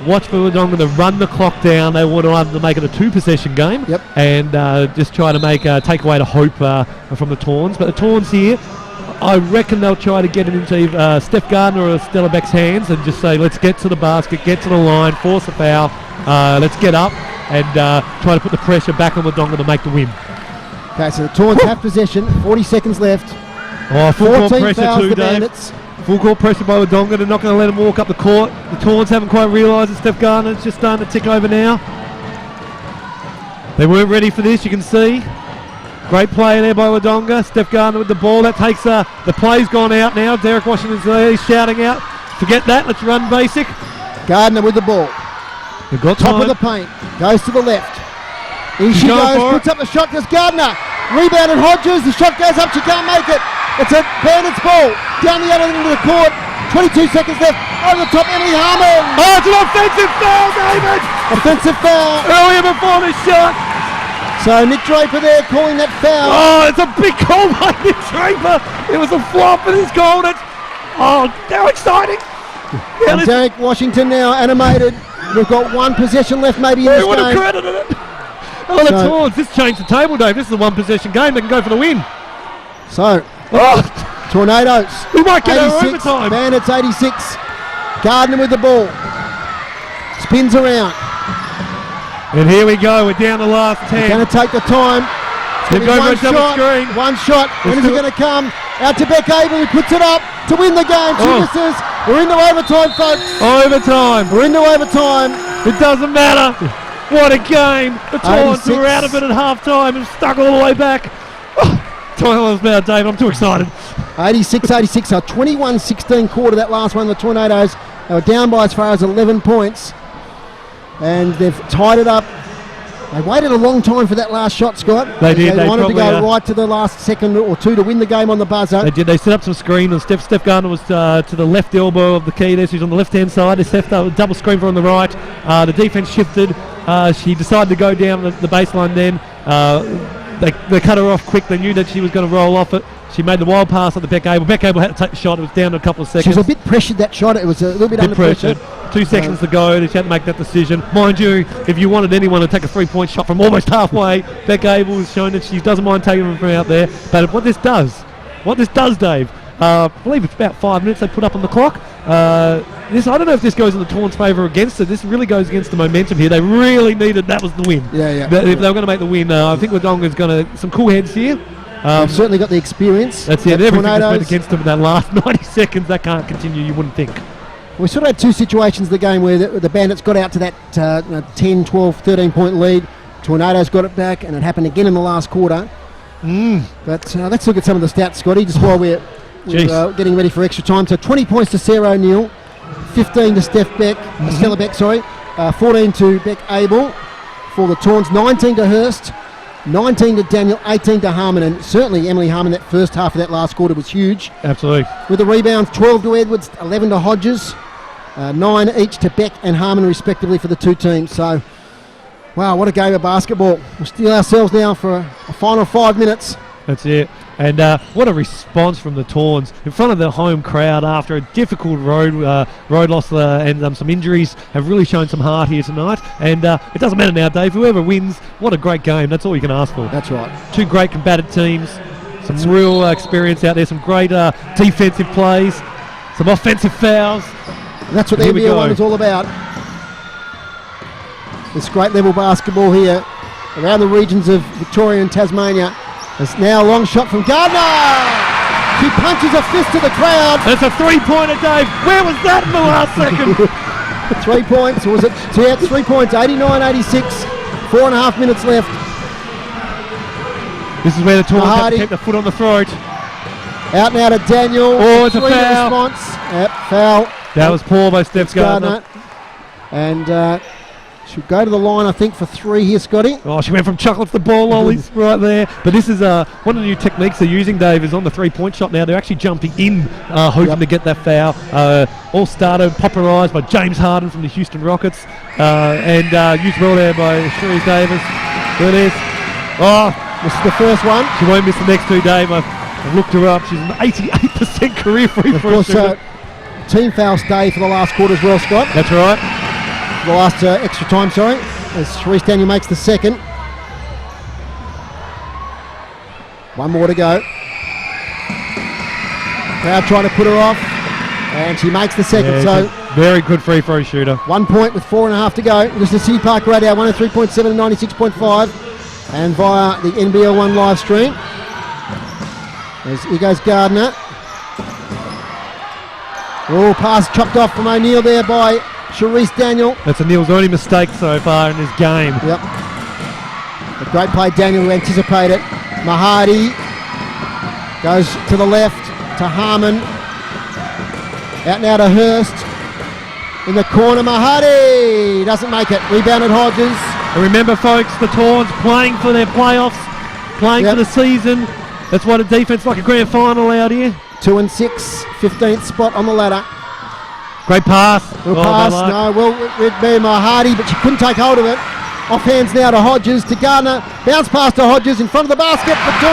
watch for Wodonga to run the clock down. They want to make it a 2-possession game, Yep. and just try to take away the hope from the Tawns. But the Tawns here, I reckon they'll try to get it into either Steph Gardner or Stella Beck's hands and just say, let's get to the basket, get to the line, force a foul, let's get up and try to put the pressure back on Wodonga to make the win. Okay, so the Tawns have possession. 40 seconds left. Oh, full court 14 pressure fouls too, the Dave. Bandits. Full court pressure by Wodonga. They're not going to let him walk up the court. The Tawns haven't quite realised that Steph Gardner's just starting to tick over now. They weren't ready for this, you can see. Great play there by Wodonga. Steph Gardner with the ball. That takes the play's gone out now. Derek Washington's there. He's shouting out, forget that, let's run basic. Gardner with the ball. They've got Top time. of the paint. Goes to the left. In she going goes. for Puts up the shot. Does Gardner. Rebounded Hodges. The shot goes up. She can't make it. It's a Bandits ball. Down the other end of the court. 22 seconds left. Over the top. Emily Harmon. Oh, it's an offensive foul, David! Offensive foul. Earlier before the shot. So Nick Draper there calling that foul. Oh, it's a big call by Nick Draper. It was a flop and he's called it. Oh, how exciting. Yeah, And Derek Washington now animated. We've got 1 possession left maybe in who this would have game. credited it? Oh, the So- Tawns. This changed the table, Dave. This is a 1-possession game. They can go for the win. So Oh, Tornadoes. we might get our 86. overtime. Bandits 86. Gardner with the ball. Spins around. And here we go. We're down to last 10. Going to take the time. It's They've gonna be gone for a double screen. One shot. When is it do it. going to come? Out to Beck Abel, who puts it up. to win the game. She misses. We're into overtime, folks. Overtime. We're into overtime. It doesn't matter. What a game. The Taunts were out of it at half-time and stuck all the way back. Time was about, Dave. I'm too excited. 86-86, a 21-16 quarter, that last one. The Tornadoes, they were down by as far as 11 points. And they've tied it up. They waited a long time for that last shot, Scott. They did. They wanted to go right to the last second or two to win the game on the buzzer. They did. They set up some screen, and Steph Gardner was to the left elbow of the key there. She's on the left-hand side. They set up a double screen for on the right. The defence shifted. She decided to go down the baseline then. They cut her off quick. They knew that she was going to roll off it. She made the wild pass on the Beck Abel. Beck Abel had to take the shot. It was down to a couple of seconds. She was a bit pressured, that shot. It was a little bit under pressure. 2 seconds to go. She had to make that decision. Mind you, if you wanted anyone to take a 3-point shot from almost halfway, Beck Abel has shown that she doesn't mind taking them from out there. But what this does, Dave, I believe it's about 5 minutes they put up on the clock. I don't know if this goes in the Taunts' favour or against it. This really goes against the momentum here. They really needed that was the win. Yeah. If they were going to make the win, I think Wodonga's going to some cool heads here. They've certainly got the experience. That's it. Everything that's went against them in that last 90 seconds. That can't continue, you wouldn't think. We sort of had two situations in the game where the Bandits got out to that 10, 12, 13-point lead. Tornadoes got it back, and it happened again in the last quarter. But let's look at some of the stats, Scotty, just while we're getting ready for extra time. So 20 points to Sarah O'Neill, 15 to Stella Beck, 14 to Beck Abel for the Taunts, 19 to Hurst, 19 to Daniel, 18 to Harmon, and certainly Emily Harmon, that first half of that last quarter was huge. Absolutely. With the rebounds, 12 to Edwards, 11 to Hodges, 9 each to Beck and Harmon respectively for the two teams. So, wow, what a game of basketball. We'll steel ourselves now for a final 5 minutes. That's it. And what a response from the Taunts in front of the home crowd after a difficult road loss and some injuries have really shown some heart here tonight. And it doesn't matter now, Dave. Whoever wins, what a great game. That's all you can ask for. That's right. Two great combated teams, some real experience out there, some great defensive plays, some offensive fouls. And that's what the NBL1 is all about. This great level basketball here around the regions of Victoria and Tasmania. It's now a long shot from Gardner. She punches a fist to the crowd. That's a three-pointer, Dave. Where was that in the last second? 3 points, or was it? Yeah, 3 points, 89-86. 4.5 minutes left. This is where the Taunts have to keep the foot on the throat. Out now to Daniel. Oh, it's a foul. Response. Yep, foul. That was poor by Steph Gardner. And she'll go to the line, I think, for 3 here, Scotty. Oh, she went from chocolates to ball lollies right there. But this is one of the new techniques they're using, Dave, is on the 3-point shot now. They're actually jumping in, hoping to get that foul. All started, popularised by James Harden from the Houston Rockets. And used well there by Cherise Davis. There it is. Oh, this is the first one. She won't miss the next two, Dave. I've looked her up. She's an 88% career free throw shooter. Team foul stay for the last quarter as well, Scott. That's right. The last extra time, as Cherise Daniel makes the second. One more to go. Crowd trying to put her off, and she makes the second. So very good free throw shooter. 1 point with 4.5 to go. This is City Park Radio 103.7 and 96.5, and via the NBL1 live stream. Here goes Gardner. Oh, pass chopped off from O'Neill there by Cherise Daniel. That's O'Neill's only mistake so far in his game. Yep. A great play, Daniel, who anticipated. Mahadi goes to the left to Harmon. Out now to Hurst. In the corner, Mahadi doesn't make it. Rebounded Hodges. And remember, folks, the Taunts playing for their playoffs, playing for the season. That's why the defense like a grand final out here. 2 and 6, 15th spot on the ladder. Great pass. Well read by Mahadi, but she couldn't take hold of it. Off hands now to Hodges, to Gardner. Bounce pass to Hodges in front of the basket for 2.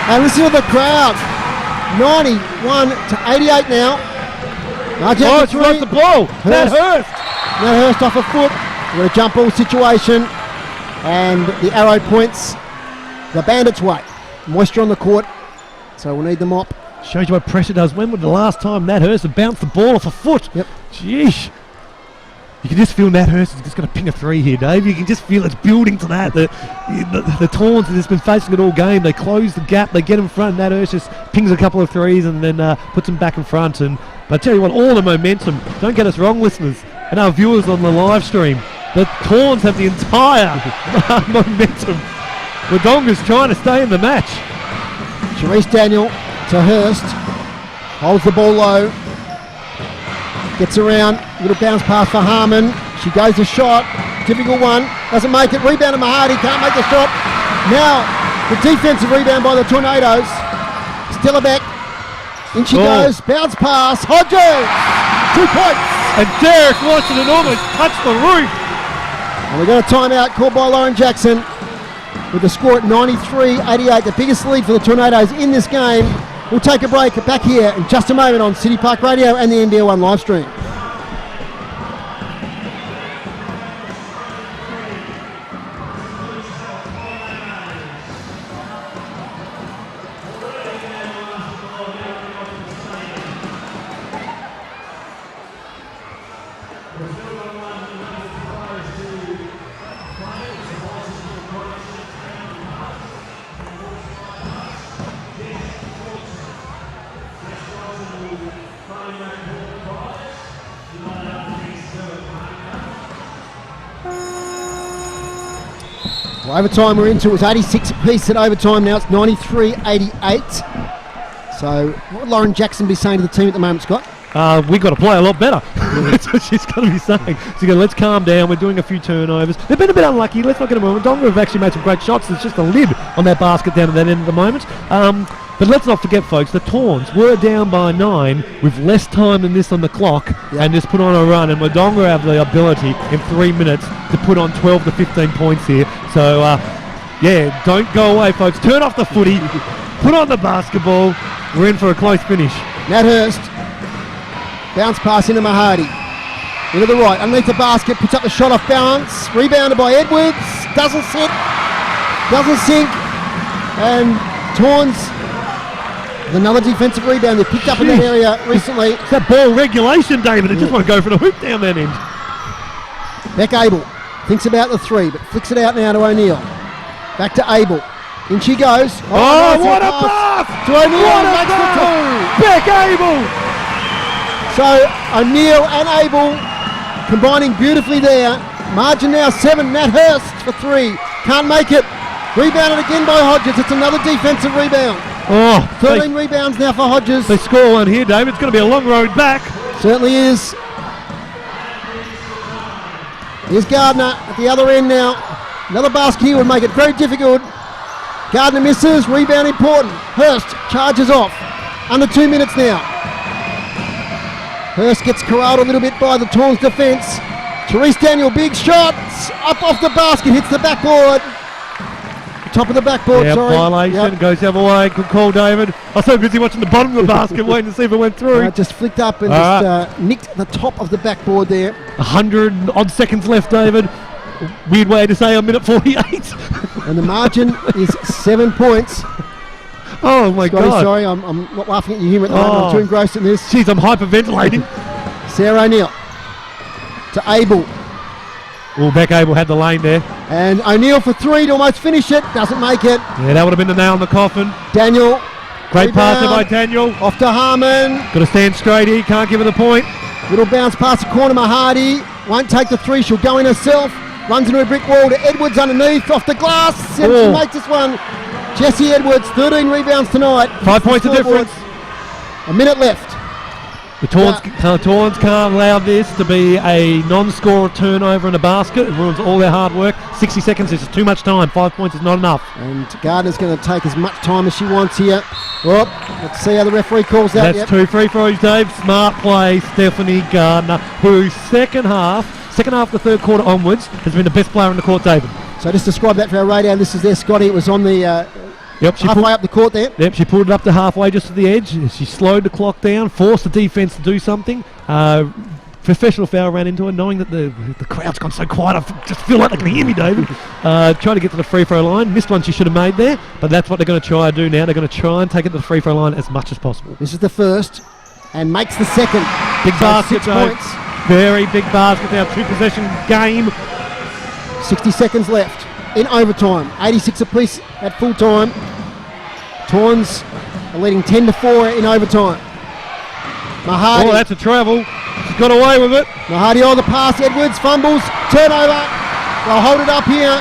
And listen to the crowd. 91 to 88 now. She got the ball. That Hurst. Now Hurst off a foot. We're in a jump ball situation. And the arrow points the Bandits' way. Moisture on the court, so we'll need the mop. Shows you what pressure does. When was the last time Nat Hurst had bounced the ball off a foot? Yep. Jeez. You can just feel Nat Hurst is just going to ping a 3 here, Dave. You can just feel it's building to that. The Tawns have just been facing it all game. They close the gap, they get in front. Nat Hurst just pings a couple of 3s and then puts them back in front. But I tell you what, all the momentum, don't get us wrong, listeners, and our viewers on the live stream, the Tawns have the entire momentum. Wodonga's trying to stay in the match. Charisse Daniel to Hurst. Holds the ball low. Gets around. Little bounce pass for Harmon. She goes a shot. Difficult one. Doesn't make it. Rebound to Mahadi. Can't make the shot. Now the defensive rebound by the Tornadoes. Stella back. In she goes. Bounce pass. Hodges. 2 points. And Derek Washington almost touched the roof. And we got a timeout called by Lauren Jackson with the score at 93-88. The biggest lead for the Tornadoes in this game. We'll take a break. Back here in just a moment on City Park Radio and the NBL1 live stream. Well, overtime we're into, it was 86 apiece at overtime, now it's 93-88. So what would Lauren Jackson be saying to the team at the moment, Scott? We've got to play a lot better. That's what she's going to be saying. She's going, let's calm down, we're doing a few turnovers. They've been a bit unlucky, let's not get them wrong. Wodonga have actually made some great shots, there's just a lid on that basket down at that end at the moment. But let's not forget, folks, the Tawns were down by 9 with less time than this on the clock and just put on a run. And Wodonga have the ability in 3 minutes to put on 12 to 15 points here. So, yeah, don't go away, folks. Turn off the footy, put on the basketball. We're in for a close finish. Nat Hurst, bounce pass into Mahadi. Into the right, underneath the basket, puts up the shot off balance. Rebounded by Edwards, doesn't sit, doesn't sink. And Tawns, another defensive rebound they picked up in that area recently. It's that ball regulation, David. It just won't go for the hoop down that end. Beck Abel thinks about the 3, but flicks it out now to O'Neill. Back to Abel. In she goes. Oh, what a pass! To O'Neill. What a makes pass! the 2. Beck Abel! So O'Neill and Abel combining beautifully there. Margin now 7. Nat Hurst for 3. Can't make it. Rebounded again by Hodges. It's another defensive rebound. Oh, 13 rebounds now for Hodges. They score one here, David. It's going to be a long road back. Certainly is. Here's Gardner at the other end now. Another basket here would make it very difficult. Gardner misses. Rebound important. Hurst charges off. Under 2 minutes now. Hurst gets corralled a little bit by the Tawns defence. Charisse Daniel, big shots. Up off the basket. Hits the backboard. Top of the backboard, sorry. Violation, goes the other way. Good call, David. I was so busy watching the bottom of the basket waiting to see if it went through. Just flicked up and just nicked the top of the backboard there. 100 odd seconds left, David. Weird way to say a minute 48. And the margin is 7 points. Oh my Scotty, God. sorry, I'm not laughing at you here at the moment. I'm too engrossed in this. Jeez, I'm hyperventilating. Sarah O'Neill to Abel. Oh, Beck Abel had the lane there. And O'Neill for 3 to almost finish it. Doesn't make it. Yeah, that would have been the nail in the coffin. Daniel. Great pass by Daniel. Off to Harmon. Got to stand straight here. Can't give her the point. Little bounce past the corner. Mahadi won't take the 3. She'll go in herself. Runs into a brick wall to Edwards underneath. Off the glass. And she makes this one. Jessie Edwards, 13 rebounds tonight. 5 points of difference. A minute left. The Tawns can't allow this to be a non-score turnover in a basket. It ruins all their hard work. 60 seconds is just too much time. 5 points is not enough. And Gardner's going to take as much time as she wants here. Well, let's see how the referee calls that. That's 2 free throws, Dave. Smart play, Stephanie Gardner, who second half of the third quarter onwards has been the best player in the court, David. So just describe that for our radio listeners there, Scotty. It was on the halfway up the court there. Yep, she pulled it up to halfway, just to the edge. She slowed the clock down, forced the defence to do something. Professional foul ran into her, knowing that the crowd's gone so quiet. I just feel like they can hear me, David. Trying to get to the free throw line. Missed one she should have made there, but that's what they're going to try and do now. They're going to try and take it to the free throw line as much as possible. This is the first, and makes the second. Big basket, 6 points. Very big basket now, 2-possession game. 60 seconds left in overtime. 86 apiece at full time. Tawns are leading 10-4 in overtime. Mahadi. Oh, that's a travel. She's got away with it. Mahadi on the pass. Edwards fumbles. Turnover. They'll hold it up here.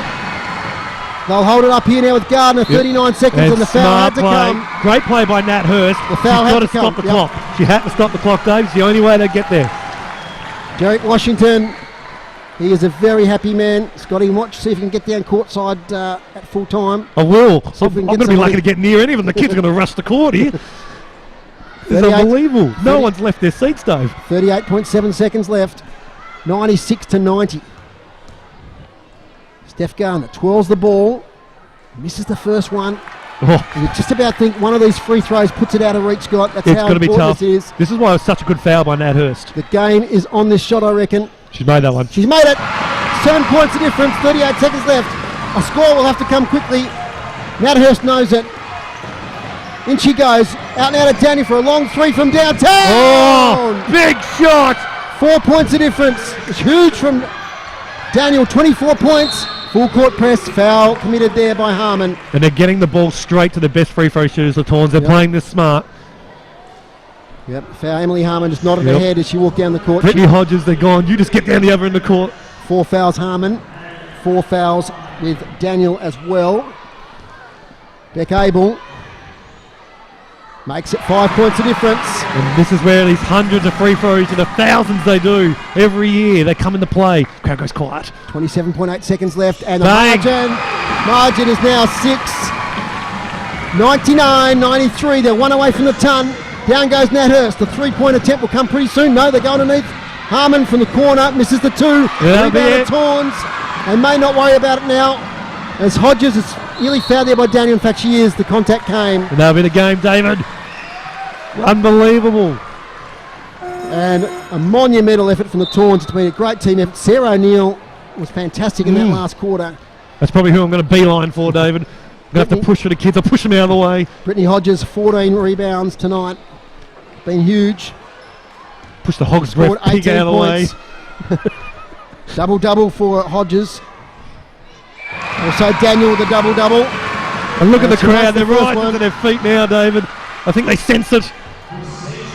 They'll hold it up here now with Gardner. 39 seconds and the foul had to come. Great play by Nat Hurst. The foul She's got had to to come. stop the clock. She had to stop the clock, Dave. It's the only way to get there. Derek Washington, he is a very happy man. Scotty, watch, see if he can get down courtside at full time. I will. See if I'm we can going get to be lucky somebody- to get near any of them. The kids are going to rush the court here. It's 38. unbelievable. No one's left their seats, Dave. 38.7 seconds left. 96-90. Steph Gardner twirls the ball. Misses the first one. Oh, You just about think one of these free throws puts it out of reach, Scott. That's it's how going to be important tough. this is. This is why it was such a good foul by Nat Hurst. The game is on this shot, I reckon. She's made that one. She's made it. 7 points of difference. 38 seconds left. A score will have to come quickly. Nat Hurst knows it. In she goes. Out and out of Daniel for a long three from downtown. Oh, big shot. 4 points of difference. It's huge from Daniel. 24 points. Full court press. Foul committed there by Harmon. And they're getting the ball straight to the best free throw shooters, the Tawns. They're Yep. playing this smart. Yep. Foul. Emily Harmon just nodded Yep. her head as she walked down the court. Brittany Hodges, they're gone. You just get down the other end of the court. 4 fouls Harmon. 4 fouls with Daniel as well. Beck Abel makes it 5 points of difference. And this is where these hundreds of free throws and the thousands they do every year, they come into play. Crowd goes quiet. 27.8 seconds left, and the Bang. margin is now 6. 99-93. They're one away from the ton. Down goes Nat Hurst. The three-point attempt will come pretty soon. No, they go underneath. Harmon from the corner misses the two. That'll be Rebound it. to Tawns. They may not worry about it now, as Hodges is nearly fouled there by Daniel. In fact, she is. The contact came. And that'll be the game, David. Unbelievable. And a monumental effort from the Tawns. It's been a great team effort. Sarah O'Neill was fantastic in that last quarter. That's probably who I'm going to beeline for, David. I'm going to have to push for the kids. I'll push them out of the way. Brittany Hodges, 14 rebounds tonight. Been huge. Push the Hogs Scored ref pig 18 out of the way. points. Double-double for Hodges. Also Daniel with a double-double. And look at the she lost crowd. the They're first rising one. to their feet now, David. I think they sense it.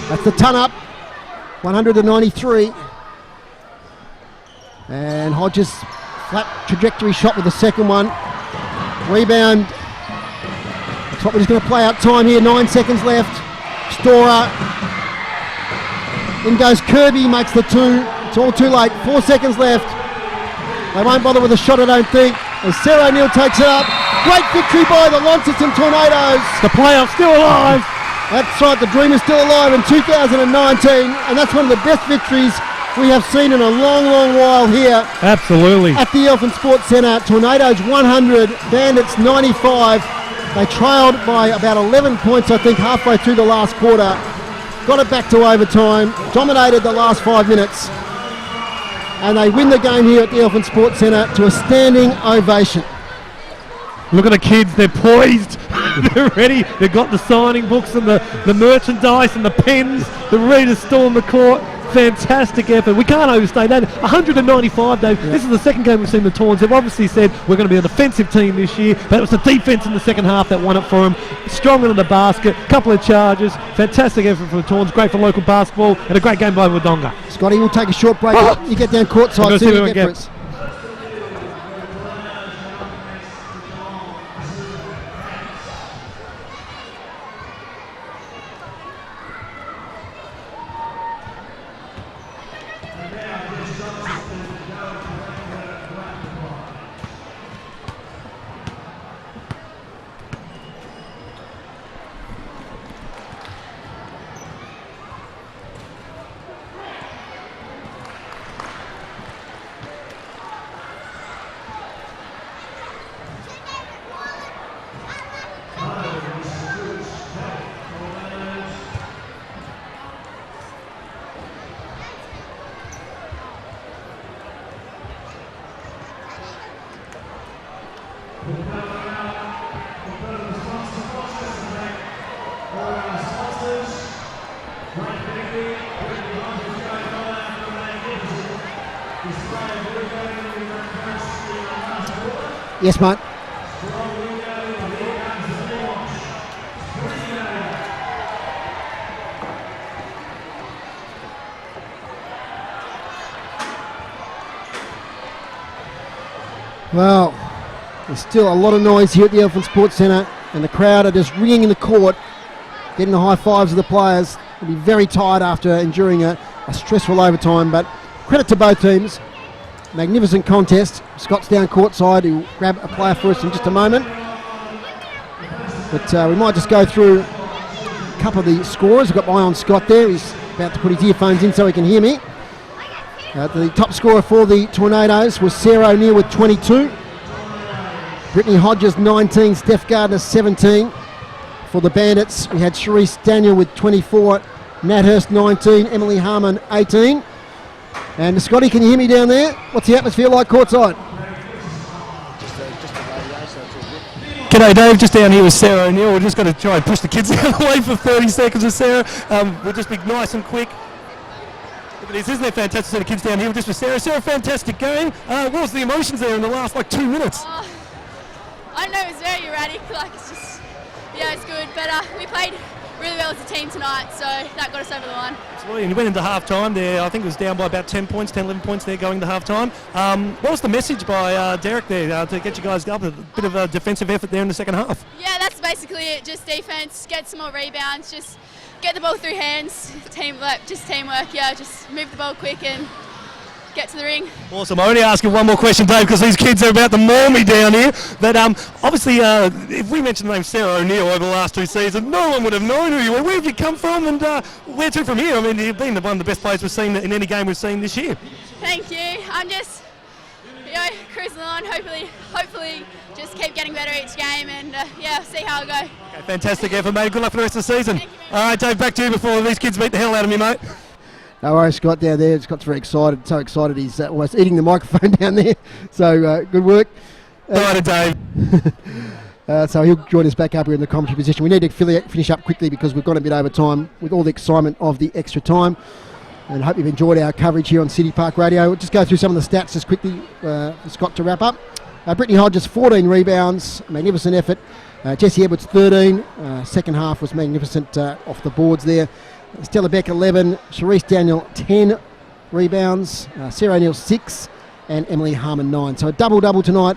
That's the ton-up. 193. And Hodges, flat trajectory shot with the second one. Rebound. That's what we're just going to play out time here. 9 seconds left. Storer. In goes Kirby, makes the two. It's all too late. 4 seconds left. They won't bother with a shot, I don't think. As Sarah O'Neill takes it up. Great victory by the Launceston Tornadoes. The playoff's still alive. That's right, the dream is still alive in 2019, and that's one of the best victories we have seen in a long, long while here Absolutely. at the Elfin Sports Centre. Tornadoes 100, Bandits 95. They trailed by about 11 points, I think, halfway through the last quarter. Got it back to overtime, dominated the last 5 minutes, and they win the game here at the Elfin Sports Centre to a standing ovation. Look at the kids, they're poised, they're ready, they've got the signing books and the merchandise and the pens, they're ready to storm the court. Fantastic effort. We can't overstate that. 195, Dave. Yeah. This is the second game we've seen the Tawns. They've obviously said we're going to be a defensive team this year, but it was the defense in the second half that won it for them. Strong into the basket, couple of charges. Fantastic effort for the Tawns. Great for local basketball, and a great game by Wodonga. Scotty, we'll take a short break. You get down I'm gonna courtside, see see what who you we get for get. us. Yes, mate. Well, there's still a lot of noise here at the Elephant Sports Centre, and the crowd are just ringing in the court, getting the high fives of the players. They'll be very tired after enduring a stressful overtime, but credit to both teams. Magnificent contest. Scott's down courtside. He'll grab a player for us in just a moment. But we might just go through a couple of the scores. I've got my eye on Scott there. He's about to put his earphones in so he can hear me. The top scorer for the Tornadoes was Sarah O'Neill with 22. Brittany Hodges 19, Steph Gardner 17. For the Bandits, we had Sharice Daniel with 24, Nat Hurst 19, Emily Harmon 18. And Scotty, can you hear me down there? What's the atmosphere like courtside? G'day Dave, just down here with Sarah O'Neill. We're just going to try and push the kids out of the way for 30 seconds with Sarah. We'll just be nice and quick. Look at this, isn't it fantastic? So the kids down here just with Sarah. Sarah, fantastic game. What was the emotions there in the last 2 minutes? I don't know, it was very erratic, it's just, yeah, it's good, but we played really well as a team tonight, so that got us over the line. Absolutely, and you went into half-time there, I think it was down by about 10 points, 10, 11 points there going to half-time. What was the message by Derek there to get you guys up, a bit of a defensive effort there in the second half? Yeah, that's basically it, just defence, get some more rebounds, just get the ball through hands, teamwork, yeah, just move the ball quick and get to the ring. Awesome. I only ask you one more question, Dave, because these kids are about to maul me down here. But obviously, if we mentioned the name Sarah O'Neill over the last 2 seasons, no one would have known who you were. Where have you come from, and where to from here? I mean, you've been one of the best players we've seen in any game we've seen this year. Thank you. I'm just, cruising along. Hopefully, just keep getting better each game, and see how I go. Okay, fantastic effort, mate. Good luck for the rest of the season. Thank you, mate. All right, Dave, back to you before these kids beat the hell out of me, mate. No worries, Scott down there. Scott's very excited, so excited he's almost eating the microphone down there. So good work. Right, Dave. So he'll join us back up here in the commentary position. We need to finish up quickly because we've gone a bit over time with all the excitement of the extra time. And I hope you've enjoyed our coverage here on City Park Radio. We'll just go through some of the stats just quickly for Scott to wrap up. Brittany Hodges, 14 rebounds, magnificent effort. Jessie Edwards, 13. Second half was magnificent off the boards there. Stella Beck, 11. Sharice Daniel, 10 rebounds. Sarah O'Neill, 6. And Emily Harmon, 9. So a double-double tonight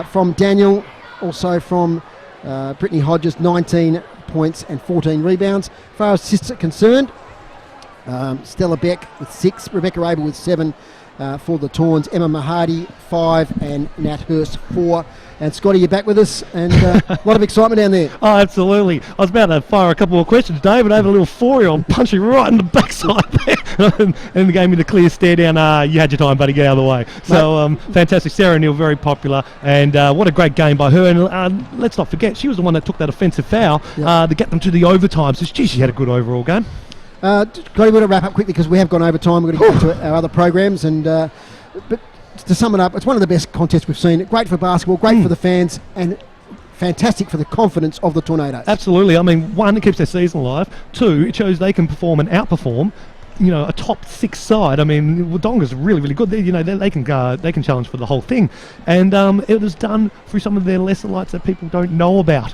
from Daniel. Also from Brittany Hodges, 19 points and 14 rebounds. As far as assists are concerned, Stella Beck with 6. Rebecca Abel with 7 for the Tawns. Emma Mahadi, 5. And Nat Hurst, 4. And Scotty, you're back with us, and a lot of excitement down there. Oh, absolutely. I was about to fire a couple more questions, Dave, but I have a little 4-year-old punch you right in the backside there. And gave me the clear stare down, you had your time, buddy, get out of the way. So, fantastic. Sarah O'Neill, very popular, and what a great game by her. And let's not forget, she was the one that took that offensive foul to get them to the overtime. So, she had a good overall game. Scotty, we're going to wrap up quickly because we have gone over time. We're going to get to our other programs, and but to sum it up, it's one of the best contests we've seen. Great for basketball, great for the fans, and fantastic for the confidence of the Tornadoes. Absolutely. I mean, 1, it keeps their season alive. 2, it shows they can perform and outperform, a top 6 side. I mean, Wodonga's really, really good. They can challenge for the whole thing. And it was done through some of their lesser lights that people don't know about,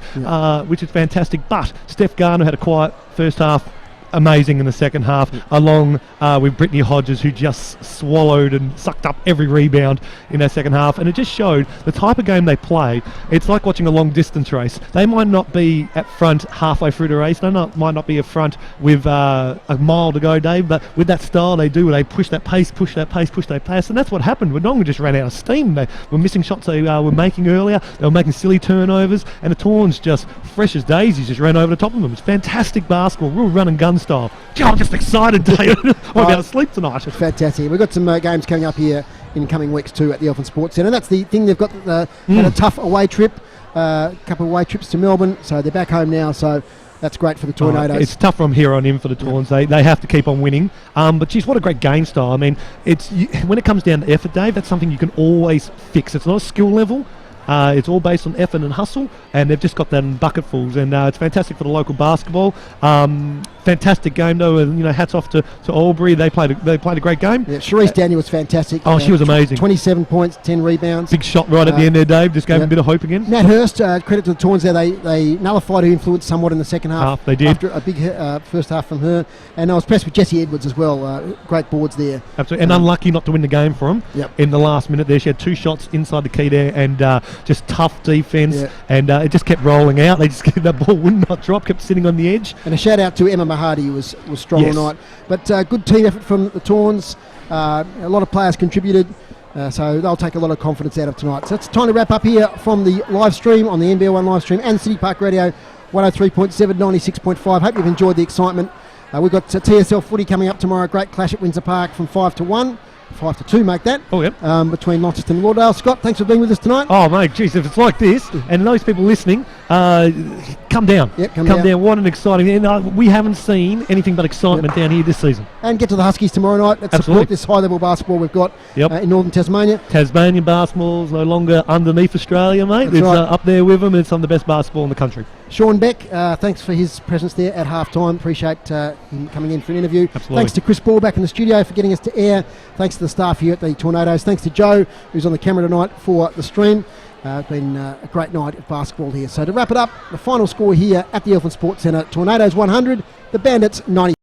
which is fantastic. But Steph Gardner had a quiet first half. Amazing in the second half, along with Brittany Hodges, who just swallowed and sucked up every rebound in that second half. And it just showed the type of game they play. It's like watching a long distance race. They might not be at front halfway through the race. They might not be at front with a mile to go, Dave, but with that style they do, where they push that pace, and that's what happened. Wodonga just ran out of steam. They were missing shots they were making earlier. They were making silly turnovers, and the Tawns, just fresh as daisies, just ran over the top of them. It's fantastic basketball, real run and gun style. Gee, I'm just excited, Dave. I won't be able to sleep tonight. It's fantastic. We've got some games coming up here in coming weeks too at the Elephant Sports Centre. That's the thing. They've got had a tough away trip, a couple of away trips to Melbourne, so they're back home now. So that's great for the Tornadoes. It's tough from here on in for the Tawns. They have to keep on winning. But geez, what a great game style. I mean, when it comes down to effort, Dave, that's something you can always fix. It's not a skill level. It's all based on effort and hustle, and they've just got that in bucketfuls, and it's fantastic for the local basketball. fantastic game though, and hats off to Albury. They played a great game. Yeah, Cherise Daniel was fantastic. Oh, she was amazing. 27 points, 10 rebounds. Big shot right at the end there, Dave. Just gave him a bit of hope again. Nat Hurst, credit to the Tawns there. They nullified her influence somewhat in the second half. They did. After a big first half from her. And I was impressed with Jessie Edwards as well. Great boards there. Absolutely. And unlucky not to win the game for them in the last minute there. She had 2 shots inside the key there, and just tough defence. And it just kept rolling out. They just that ball would not drop, kept sitting on the edge. And a shout out to Emma Mahadi, who was strong all night. But good team effort from the Tawns. A lot of players contributed. So they'll take a lot of confidence out of tonight. So it's time to wrap up here from the live stream on the NBL1 live stream and City Park Radio 103.7, 96.5. Hope you've enjoyed the excitement. We've got TSL footy coming up tomorrow. Great clash at Windsor Park from 5 to 1. 5 to 2, make that. Oh, yep. Between Launceston and Lauderdale. Scott, thanks for being with us tonight. Oh, mate, geez, if it's like this, and those people listening, come down. Yep, come down. What an exciting... And, we haven't seen anything but excitement down here this season. And get to the Huskies tomorrow night. Let's support this high-level basketball we've got in northern Tasmania. Tasmanian basketball's no longer underneath Australia, mate. It's up there with them. It's some of the best basketball in the country. Sean Beck, thanks for his presence there at half-time. Appreciate him coming in for an interview. Absolutely. Thanks to Chris Ball back in the studio for getting us to air. Thanks to the staff here at the Tornadoes. Thanks to Joe, who's on the camera tonight for the stream. It's been a great night of basketball here. So to wrap it up, the final score here at the Elephant Sports Centre, Tornadoes 100, the Bandits 90.